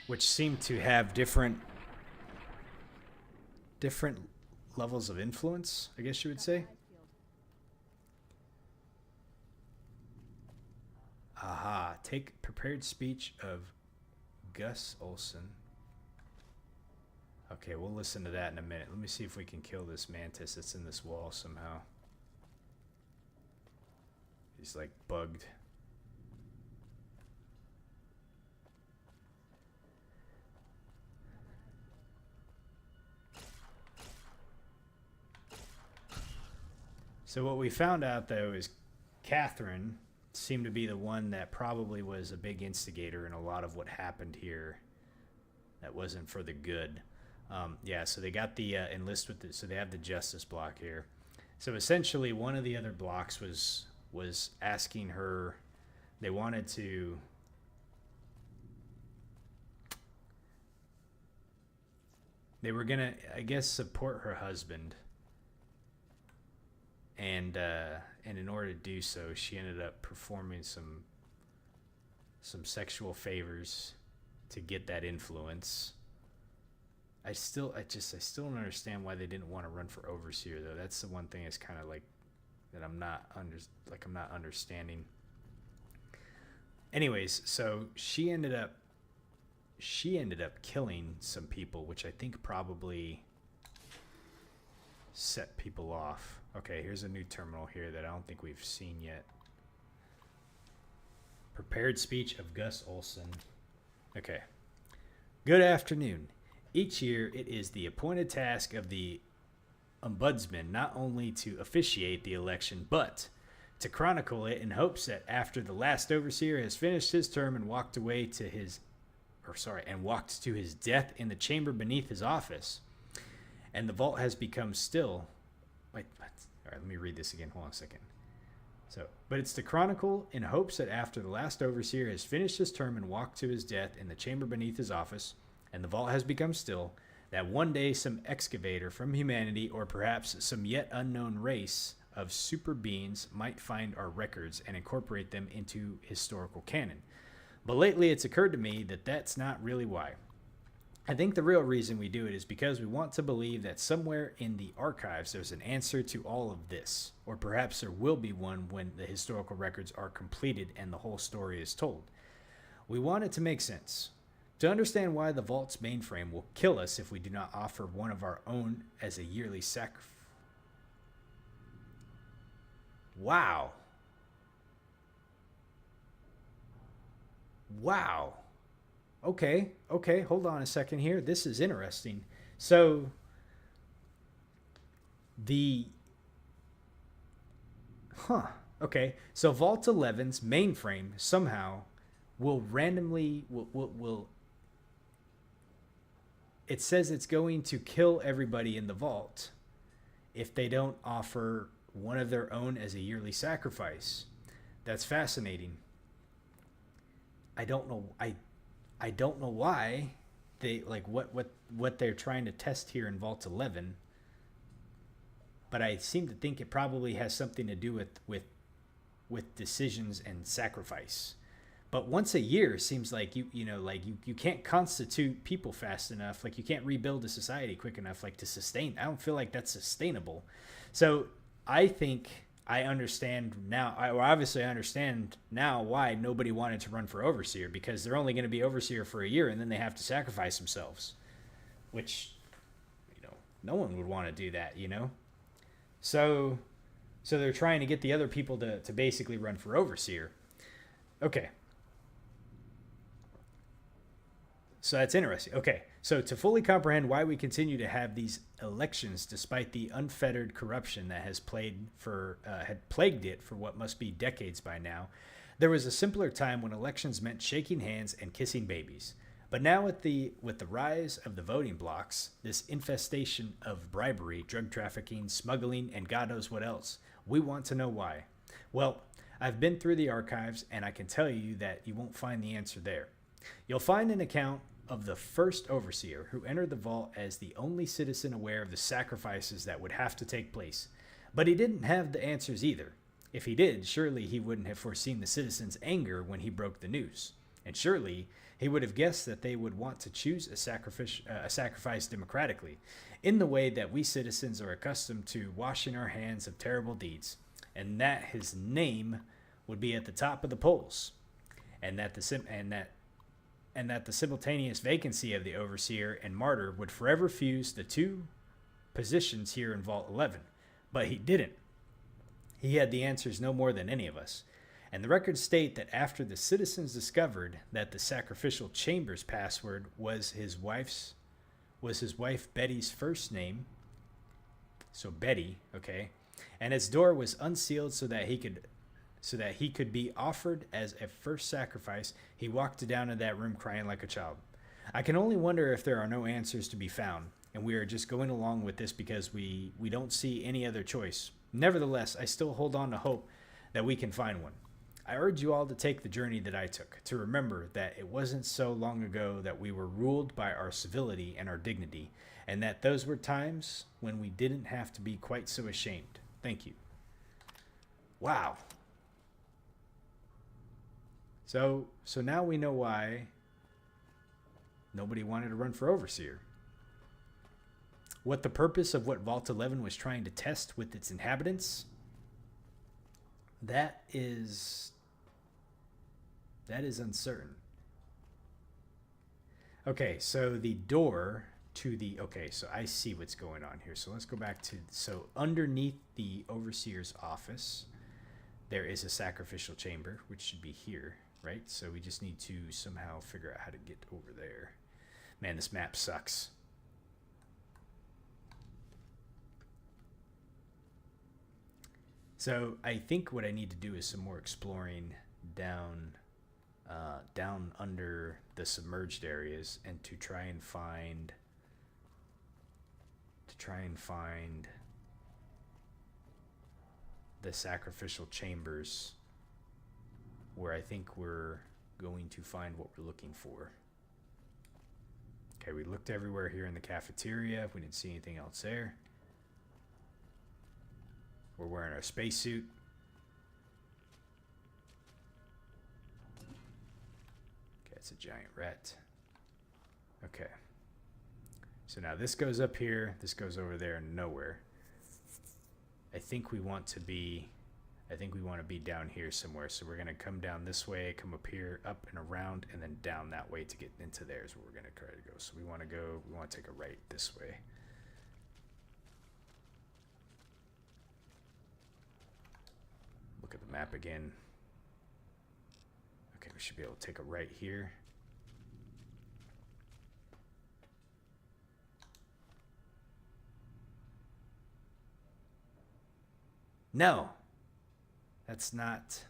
which seem to have different levels of influence, I guess you would say. Aha, take prepared speech of Gus Olson. Okay, we'll listen to that in a minute. Let me see if we can kill this mantis that's in this wall somehow. He's like bugged. So what we found out, though, is Catherine seemed to be the one that probably was a big instigator in a lot of what happened here that wasn't for the good. Yeah, so they got the enlist with the, so they have the justice block here. So essentially, one of the other blocks was asking her, they wanted to, they were gonna, I guess, support her husband, and in order to do so, she ended up performing some sexual favors to get that influence. I still don't understand why they didn't want to run for overseer, though. That's the one thing that's kind of like that I'm not understanding. Anyways, so she ended up killing some people, which I think probably set people off. Okay, here's a new terminal here that I don't think we've seen yet. Prepared speech of Gus Olson. Okay. Good afternoon. Each year, it is the appointed task of the ombudsman not only to officiate the election, but to chronicle it in hopes that after the last overseer has finished his term and walked to his death in the chamber beneath his office, and the vault has become still. Wait, what? All right, let me read this again. Hold on a second. So, but it's to chronicle in hopes that after the last overseer has finished his term and walked to his death in the chamber beneath his office, and the vault has become still, that one day some excavator from humanity, or perhaps some yet unknown race of super beings, might find our records and incorporate them into historical canon. But lately it's occurred to me that that's not really why. I think the real reason we do it is because we want to believe that somewhere in the archives there's an answer to all of this, or perhaps there will be one when the historical records are completed and the whole story is told. We want it to make sense. To understand why the vault's mainframe will kill us if we do not offer one of our own as a yearly sacrifice. Wow. Wow. Okay, hold on a second here. This is interesting. So, okay. So Vault 11's mainframe somehow will randomly, it says it's going to kill everybody in the vault if they don't offer one of their own as a yearly sacrifice. That's fascinating. I don't know why they like what they're trying to test here in Vault 11, but I seem to think it probably has something to do with decisions and sacrifice. But once a year seems like you can't constitute people fast enough. Like you can't rebuild a society quick enough like to sustain. I don't feel like that's sustainable. So I think I understand now. I obviously understand now why nobody wanted to run for overseer, because they're only going to be overseer for a year and then they have to sacrifice themselves, which no one would want to do that, So they're trying to get the other people to basically run for overseer. Okay. So that's interesting. Okay, so to fully comprehend why we continue to have these elections despite the unfettered corruption that has had plagued it for what must be decades by now, there was a simpler time when elections meant shaking hands and kissing babies. But now with the rise of the voting blocks, this infestation of bribery, drug trafficking, smuggling, and God knows what else, we want to know why. Well, I've been through the archives, and I can tell you that you won't find the answer there. You'll find an account of the first overseer who entered the vault as the only citizen aware of the sacrifices that would have to take place. But he didn't have the answers either. If he did, surely he wouldn't have foreseen the citizens' anger when he broke the news. And surely he would have guessed that they would want to choose a sacrifice democratically, in the way that we citizens are accustomed to washing our hands of terrible deeds, and that his name would be at the top of the polls, and that the simultaneous vacancy of the overseer and martyr would forever fuse the two positions here in Vault 11. But he didn't. He had the answers no more than any of us. And the records state that after the citizens discovered that the sacrificial chamber's password was his wife Betty's first name, so Betty, okay, and its door was unsealed so that he could be offered as a first sacrifice. He walked down to that room crying like a child. I can only wonder if there are no answers to be found, and we are just going along with this because we don't see any other choice. Nevertheless, I still hold on to hope that we can find one. I urge you all to take the journey that I took, to remember that it wasn't so long ago that we were ruled by our civility and our dignity, and that those were times when we didn't have to be quite so ashamed. Thank you. Wow. So now we know why nobody wanted to run for overseer. What the purpose of what Vault 11 was trying to test with its inhabitants, that is uncertain. Okay, so the door to the... Okay, so I see what's going on here. So let's go back to... So underneath the overseer's office, there is a sacrificial chamber, which should be here, right? So we just need to somehow figure out how to get over there. Man, this map sucks. So I think what I need to do is some more exploring down under the submerged areas, and to try and find the sacrificial chambers, where I think we're going to find what we're looking for. Okay, we looked everywhere here in the cafeteria. We didn't see anything else there. We're wearing our spacesuit. Okay, it's a giant rat. Okay. So now this goes up here. This goes over there and nowhere. I think we want to be down here somewhere. So we're going to come down this way, come up here, up and around, and then down that way to get into there is where we're going to try to go. So we want to take a right this way. Look at the map again. Okay, we should be able to take a right here. No, that's not.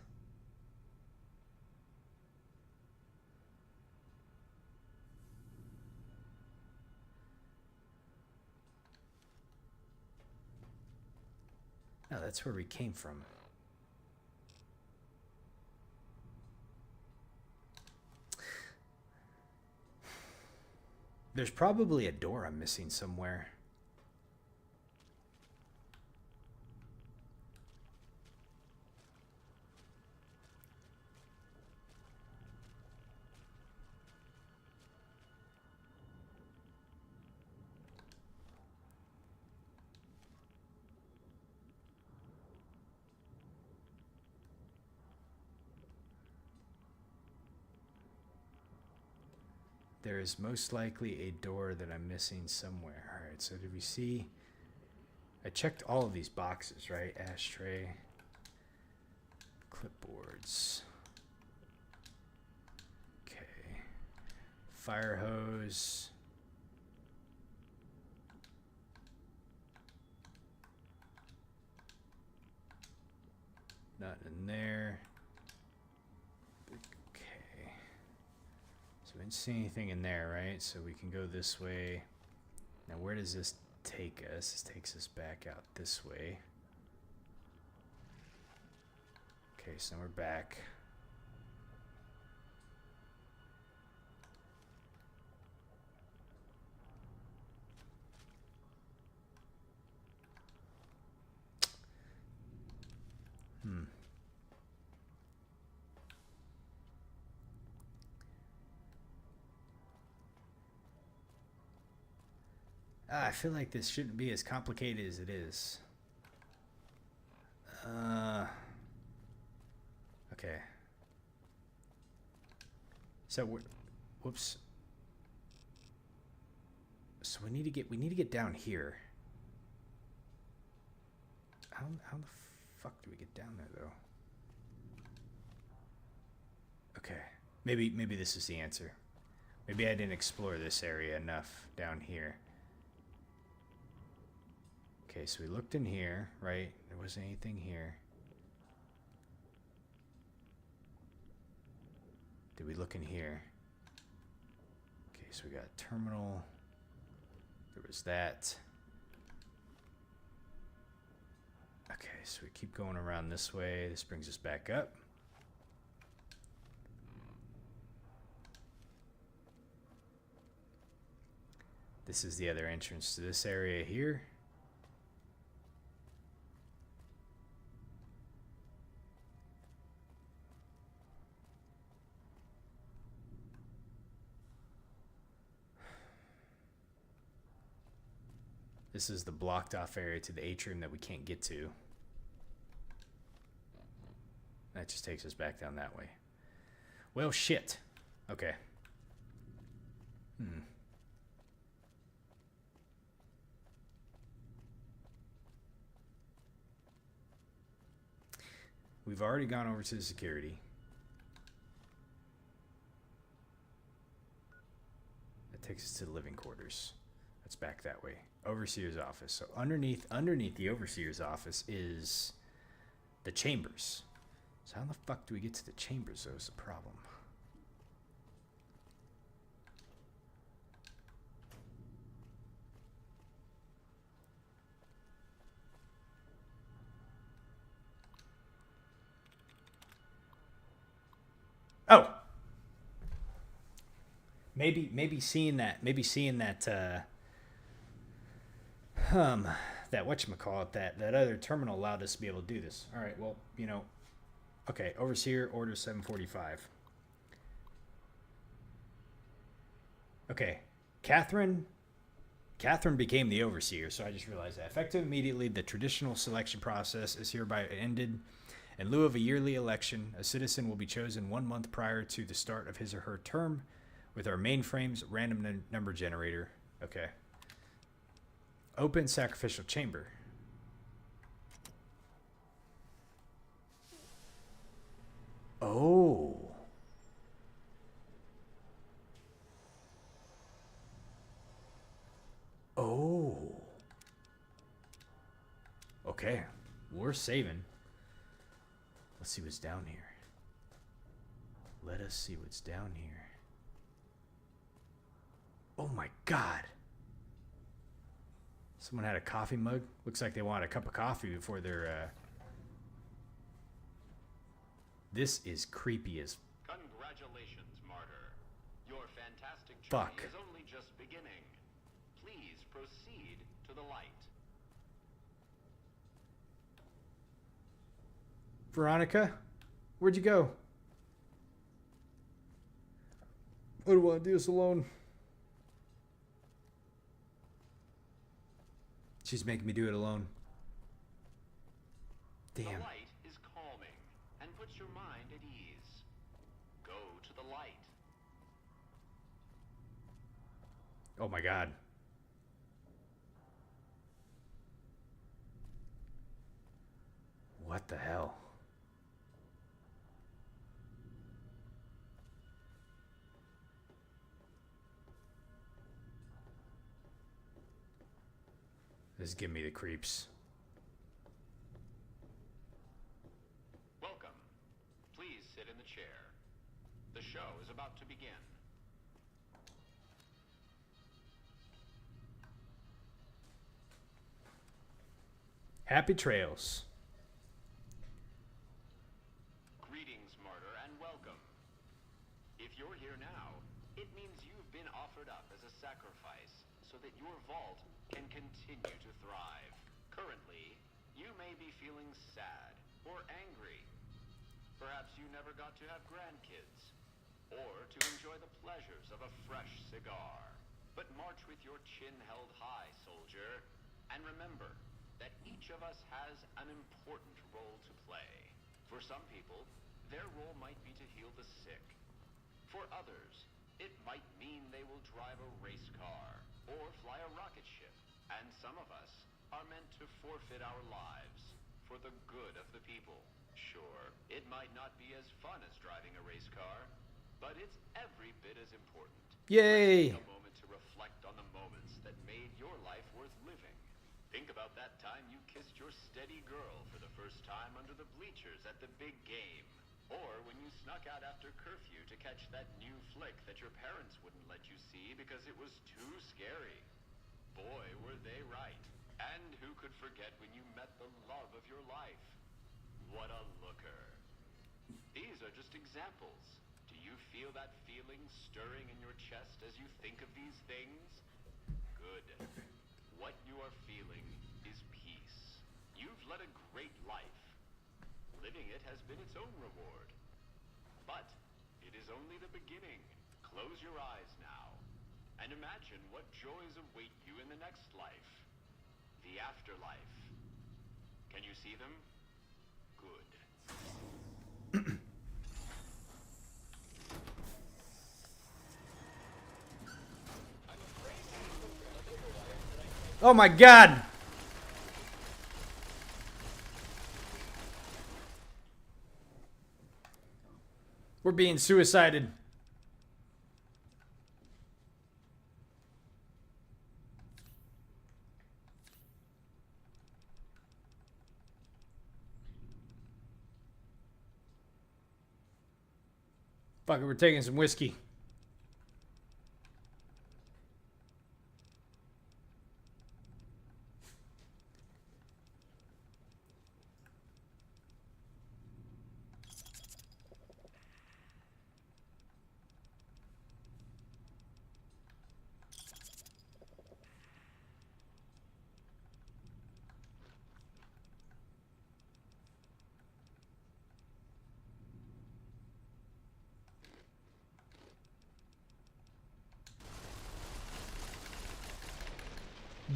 No, that's where we came from. There's probably a door I'm missing somewhere. There is most likely a door that I'm missing somewhere. All right, so did we see? I checked all of these boxes, right? Ashtray, clipboards. Okay. Fire hose. Nothing in there. So we didn't see anything in there, right? So we can go this way. Now where does this take us? This takes us back out this way. Okay, so we're back. I feel like this shouldn't be as complicated as it is. Okay. So whoops. So we need to get down here. How the fuck do we get down there though? Okay. Maybe this is the answer. Maybe I didn't explore this area enough down here. Okay, so we looked in here, right? There wasn't anything here. Did we look in here? Okay, so we got terminal. There was that. Okay, so we keep going around this way. This brings us back up. This is the other entrance to this area here. This is the blocked off area to the atrium that we can't get to. That just takes us back down that way. Well, shit. Okay. We've already gone over to the security. That takes us to the living quarters. That's back that way. Overseer's office. So underneath the overseer's office is the chambers. So how the fuck do we get to the chambers, though, is the problem. Oh, maybe seeing that that whatchamacallit, that other terminal allowed us to be able to do this. All right, well, you know, okay, overseer order 745. Okay, Catherine became the overseer, so I just realized that. Effective immediately, the traditional selection process is hereby ended. In lieu of a yearly election, a citizen will be chosen 1 month prior to the start of his or her term with our mainframe's random number generator. Okay. Open sacrificial chamber. Oh. Oh. Okay. We're saving. Let's see what's down here. Let us see what's down here. Oh my God. Someone had a coffee mug. Looks like they want a cup of coffee before their This is creepy as Congratulations, Martyr. Your fantastic journey fuck. is only just beginning. Please proceed to the light. Veronica, where'd you go? I don't want to do this alone. She's making me do it alone. Damn. The light is calming and puts your mind at ease. Go to the light. Oh my God. What the hell? This is giving me the creeps. Welcome. Please sit in the chair. The show is about to begin. Happy trails. Greetings, Martyr, and welcome. If you're here now, it means you've been offered up as a sacrifice so that your vault can continue to thrive. Currently, you may be feeling sad or angry. Perhaps you never got to have grandkids, or to enjoy the pleasures of a fresh cigar. But march with your chin held high, soldier, and remember that each of us has an important role to play. For some people, their role might be to heal the sick. For others, it might mean they will drive a race car or fly a rocket ship. And some of us are meant to forfeit our lives for the good of the people. Sure, it might not be as fun as driving a race car, but it's every bit as important. Yay! Take a moment to reflect on the moments that made your life worth living. Think about that time you kissed your steady girl for the first time under the bleachers at the big game. Or when you snuck out after curfew to catch that new flick that your parents wouldn't let you see because it was too scary. Boy, were they right. And who could forget when you met the love of your life? What a looker. These are just examples. Do you feel that feeling stirring in your chest as you think of these things? Good. What you are feeling is peace. You've led a great life. Living it has been its own reward. But it is only the beginning. Close your eyes now and imagine what joys await you in the next life. The afterlife. Can you see them? Good. Oh my god! We're being suicided. Fuck it, we're taking some whiskey.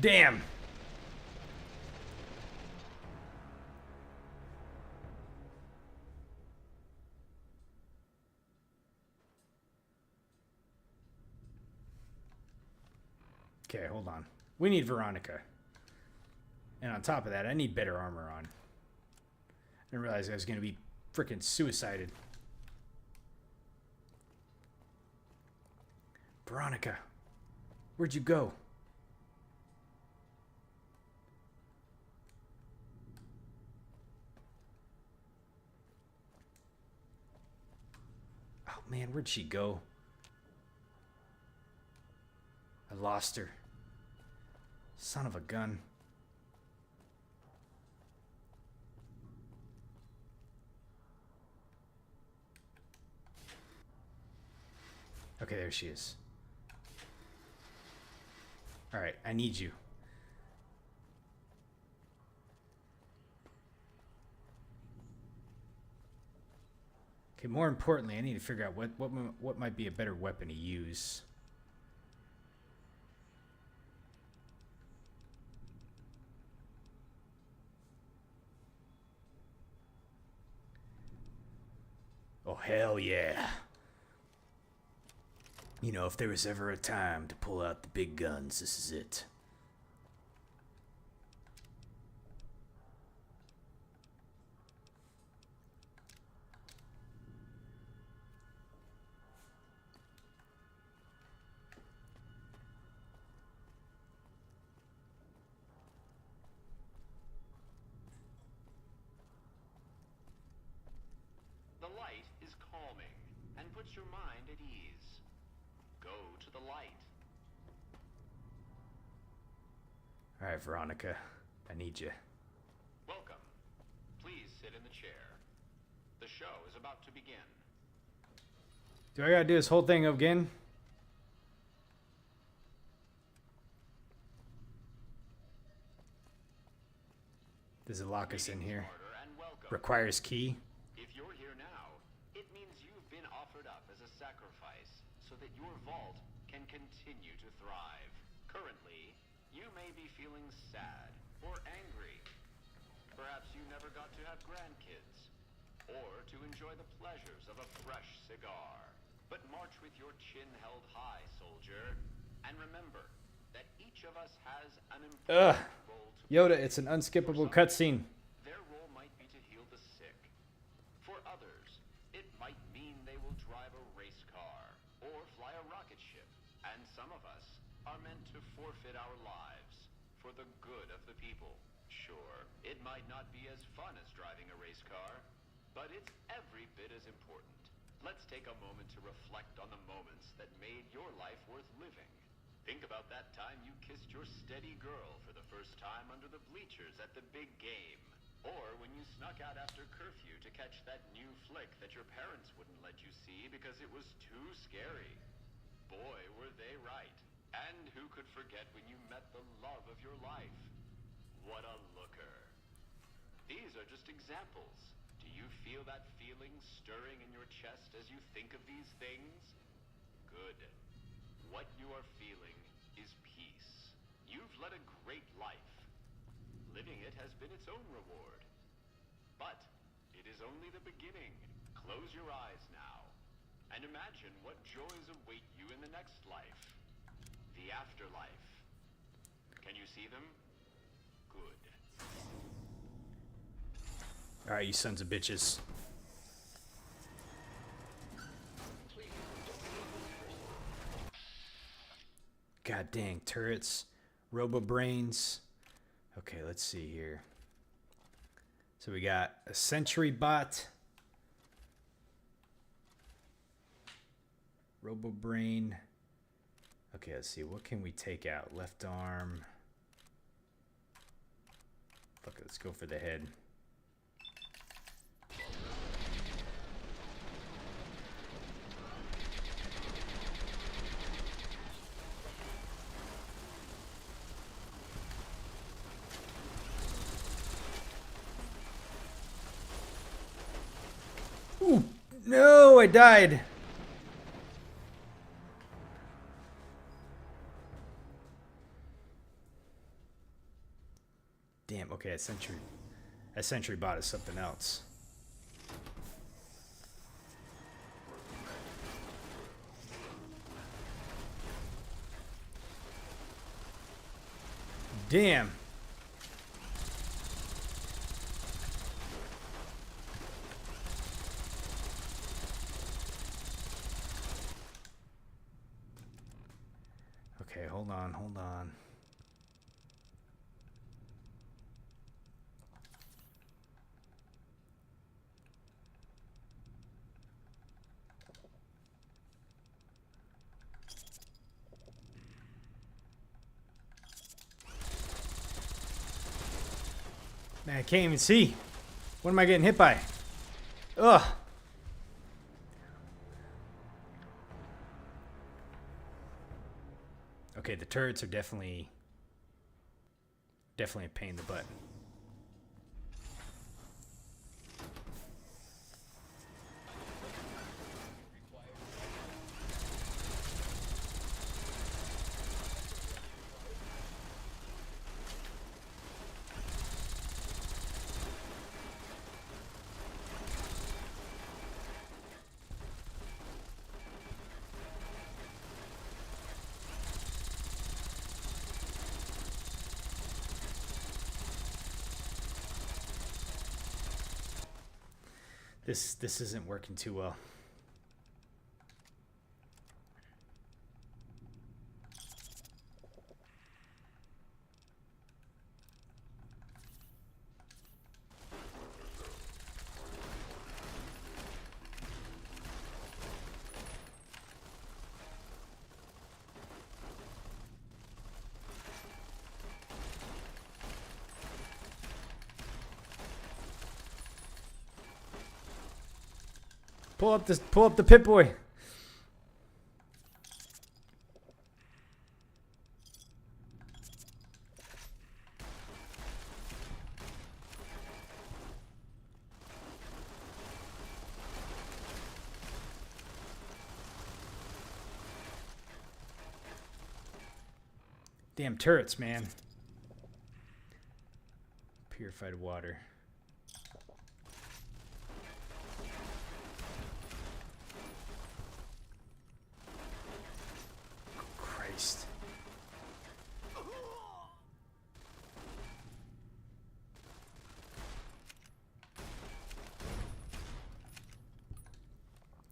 Damn. Okay, hold on. We need Veronica. And on top of that, I need better armor on. I didn't realize I was going to be freaking suicided. Veronica, where'd you go? Oh man, where'd she go? I lost her. Son of a gun. Okay, there she is. All right, I need you. Okay, more importantly, I need to figure out what might be a better weapon to use. Oh, hell yeah. You know, if there was ever a time to pull out the big guns, this is it. The light is calming and puts your mind at ease. Go to the light. All right, Veronica, I need you. Welcome. Please sit in the chair. The show is about to begin. Do I gotta do this whole thing again? Does it lock us in here? Requires key. If you're here now, it means you've been offered up as a sacrifice so that your vault can continue to thrive. Currently, you may be feeling sad or angry. Perhaps you never got to have grandkids or to enjoy the pleasures of a fresh cigar. But march with your chin held high, soldier, and remember that each of us has an important role to Yoda, it's an unskippable cutscene. Their role might be to heal the sick. For others, it might mean they will drive a race car or fly a rocket ship. And some of us are meant to forfeit our lives for the good of the people. Sure, it might not be as fun as driving a race car, but it's every bit as important. Let's take a moment to reflect on the moments that made your life worth living. Think about that time you kissed your steady girl for the first time under the bleachers at the big game. Or when you snuck out after curfew to catch that new flick that your parents wouldn't let you see because it was too scary. Boy, were they right. And who could forget when you met the love of your life? What a looker. These are just examples. Do you feel that feeling stirring in your chest as you think of these things? Good. What you are feeling is peace. You've led a great life. Living it has been its own reward. But it is only the beginning. Close your eyes now, and imagine what joys await you in the next life. The afterlife. Can you see them? Good. Alright, you sons of bitches. God dang, turrets. Robo-brains. Okay, let's see here. So we got a sentry bot. Robo-brain. Okay, let's see. What can we take out? Left arm. Fuck it, let's go for the head. Ooh, no, I died. Damn, okay, a sentry bot is something else. Damn. Okay, hold on, hold on. Man, I can't even see. What am I getting hit by? Ugh. Okay, the turrets are definitely a pain in the butt. This isn't working too well. Pull up the Pip-Boy. Damn turrets, man. Purified water. Christ.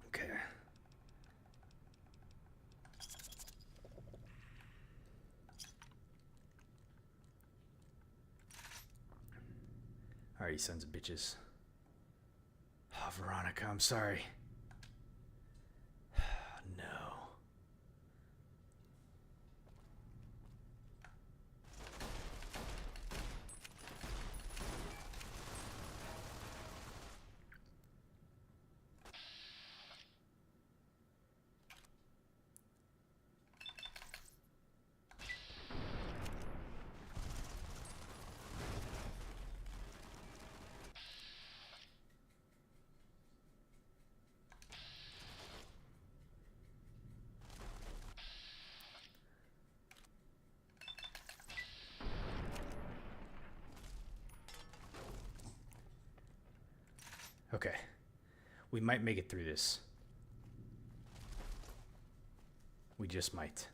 Okay. Alright, you sons of bitches. Oh, Veronica, I'm sorry. No. Okay. We might make it through this. We just might.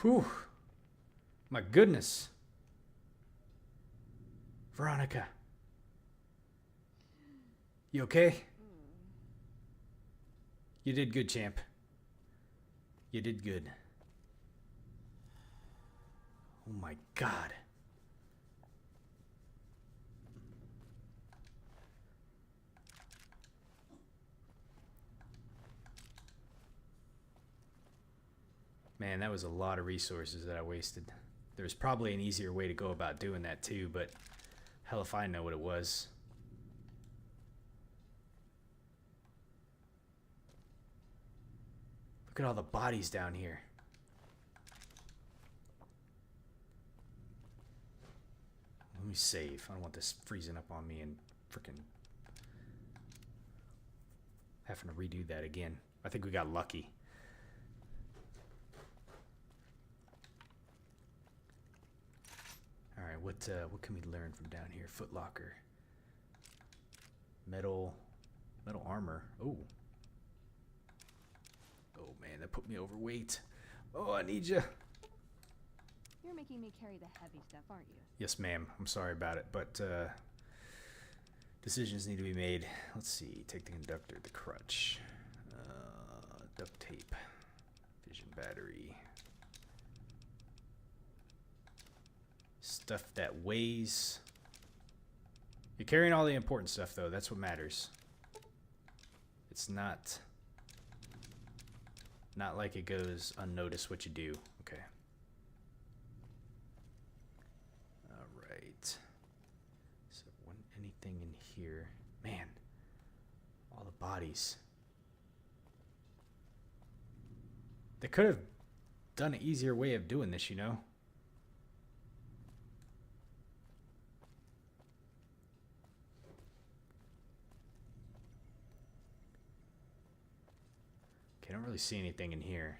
Whew. My goodness. Veronica. You okay? You did good, champ. You did good. Oh my God. Man, that was a lot of resources that I wasted. There's probably an easier way to go about doing that too, but hell if I know what it was. Look at all the bodies down here. Let me save. I don't want this freezing up on me and freaking having to redo that again. I think we got lucky. All right, what can we learn from down here? Footlocker. Metal armor. Oh. Oh man, that put me overweight. Oh, I need you. You're making me carry the heavy stuff, aren't you? Yes, ma'am. I'm sorry about it, but decisions need to be made. Let's see. Take the conductor, the crutch, duct tape, vision battery, stuff that weighs. You're carrying all the important stuff, though. That's what matters. It's not like it goes unnoticed what you do. Okay. So, anything in here? Man, all the bodies. They could have done an easier way of doing this, you know? Okay, I don't really see anything in here.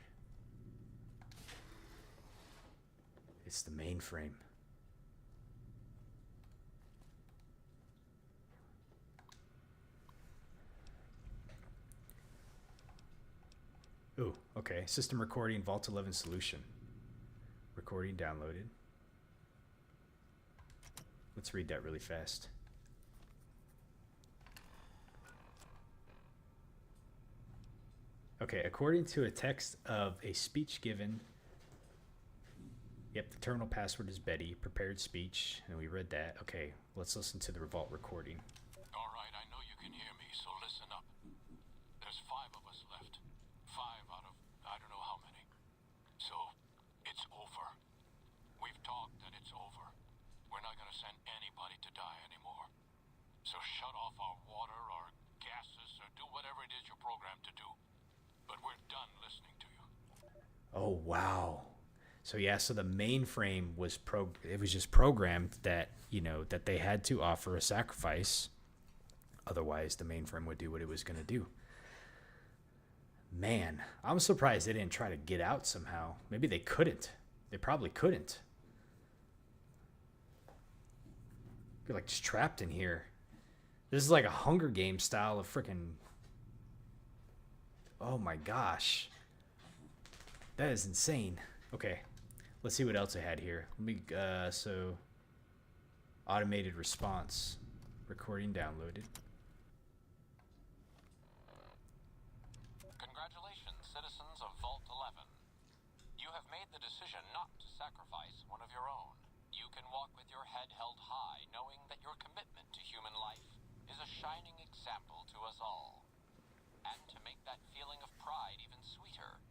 It's the mainframe. Ooh, okay. System recording, Vault 11 solution. Recording downloaded. Let's read that really fast. Okay, according to a text of a speech given. Yep, the terminal password is Betty. Prepared speech, and we read that. Okay, let's listen to the Vault recording. All right, I know you can hear me, so listen up. There's 5 of us left. 5 out of I don't know how many. So, it's over. We've talked and it's over. We're not gonna send anybody to die anymore. So shut off our water, our gases, or do whatever it is you're programmed to do. But we're done listening to you. Oh, wow. So yeah, so the mainframe was it was just programmed that, you know, that they had to offer a sacrifice. Otherwise, the mainframe would do what it was going to do. Man, I'm surprised they didn't try to get out somehow. Maybe they couldn't. They probably couldn't. You're like just trapped in here. This is like a Hunger Games style of freaking. Oh my gosh. That is insane. Okay. Let's see what else I had here. Let me, so automated response. Recording downloaded. Congratulations, citizens of Vault 11. You have made the decision not to sacrifice one of your own. You can walk with your head held high, knowing that your commitment to human life is a shining example to us all. And to make that feeling of pride even sweeter,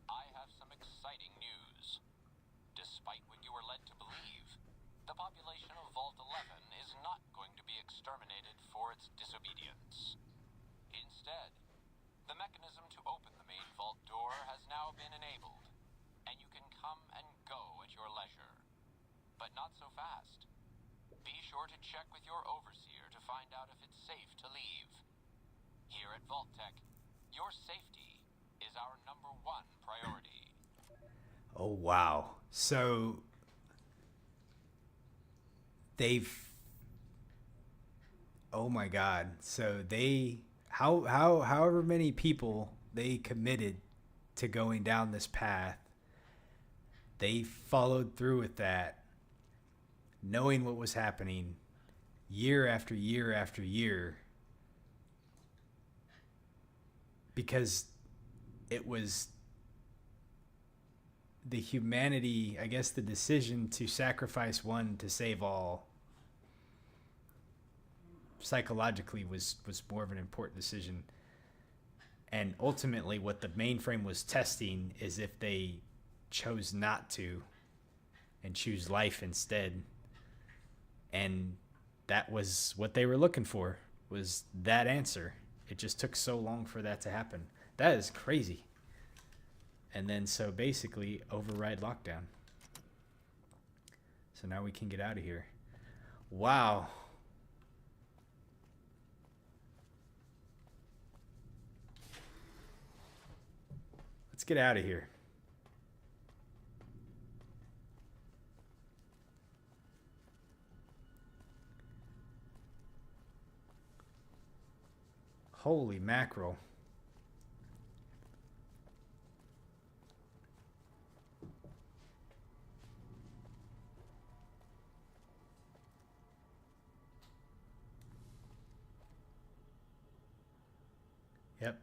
I have some exciting news. Despite what you were led to believe, the population of Vault 11 is not going to be exterminated for its disobedience. Instead, the mechanism to open the main vault door has now been enabled, and you can come and go at your leisure. But not so fast. Be sure to check with your overseer to find out if it's safe to leave. Here at Vault-Tec, your safety is our #1 priority. Oh, wow. So oh my God. So however many people they committed to going down this path, they followed through with that, knowing what was happening year after year after year, because it was the humanity, I guess the decision to sacrifice one to save all psychologically was more of an important decision. And ultimately what the mainframe was testing is if they chose not to and choose life instead. And that was what they were looking for, was that answer. It just took so long for that to happen. That is crazy. And then so basically override lockdown. So now we can get out of here. Wow. Let's get out of here. Holy mackerel. Yep.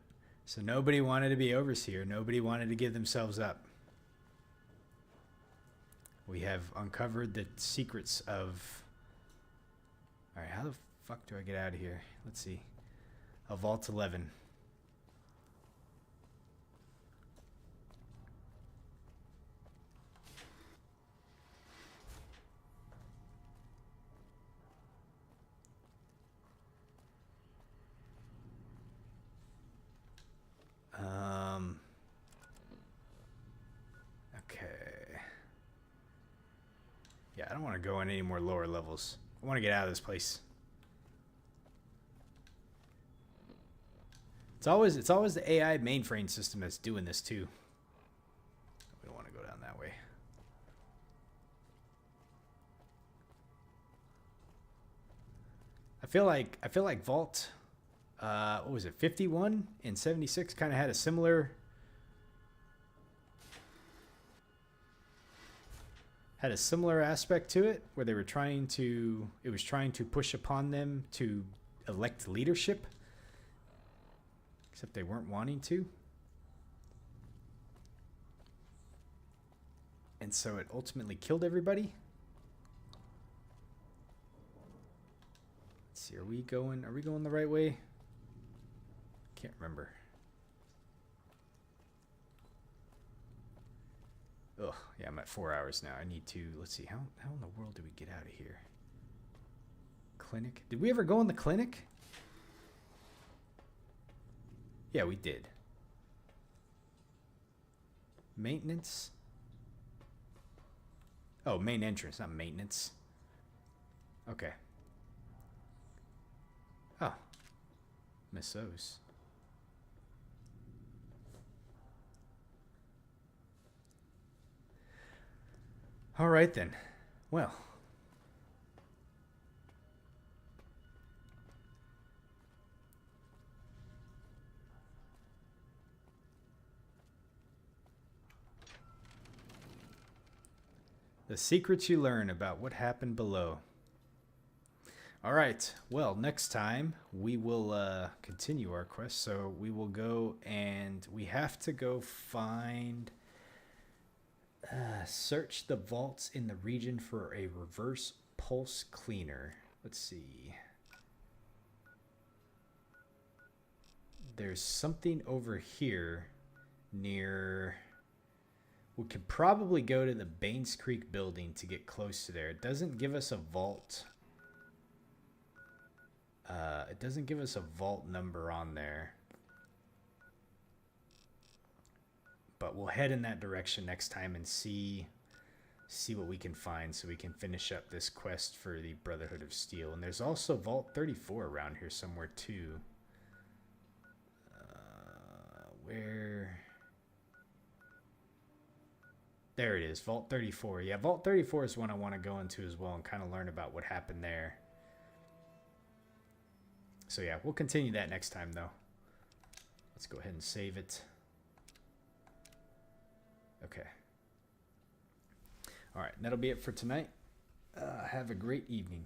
So nobody wanted to be overseer. Nobody wanted to give themselves up. We have uncovered the secrets of... All right, how the fuck do I get out of here? Let's see. A Vault 11. Okay. Yeah, I don't want to go on any more lower levels. I want to get out of this place. It's always the AI mainframe system that's doing this too. We don't want to go down that way. I feel like Vault, what was it, 51 and 76 kind of had a similar aspect to it, where they were trying to push upon them to elect leadership. Except they weren't wanting to. And so it ultimately killed everybody. Let's see, are we going the right way? Can't remember. Ugh, yeah, I'm at 4 hours now. I need to, let's see, how in the world do we get out of here? Clinic? Did we ever go in the clinic? Yeah, we did. Maintenance? Oh, main entrance, not maintenance. Okay. Oh. Miss those. All right then. Well. The secrets you learn about what happened below. All right. Well, next time we will continue our quest. So we will go and we have to go find, search the vaults in the region for a reverse pulse cleaner. Let's see. There's something over here near. We could probably go to the Baines Creek building to get close to there. It doesn't give us a vault. It doesn't give us a vault number on there. But we'll head in that direction next time and see what we can find so we can finish up this quest for the Brotherhood of Steel. And there's also Vault 34 around here somewhere too. Where... There it is, Vault 34. Yeah, Vault 34 is one I want to go into as well and kind of learn about what happened there. So yeah, we'll continue that next time though. Let's go ahead and save it. Okay. All right, that'll be it for tonight. Have a great evening.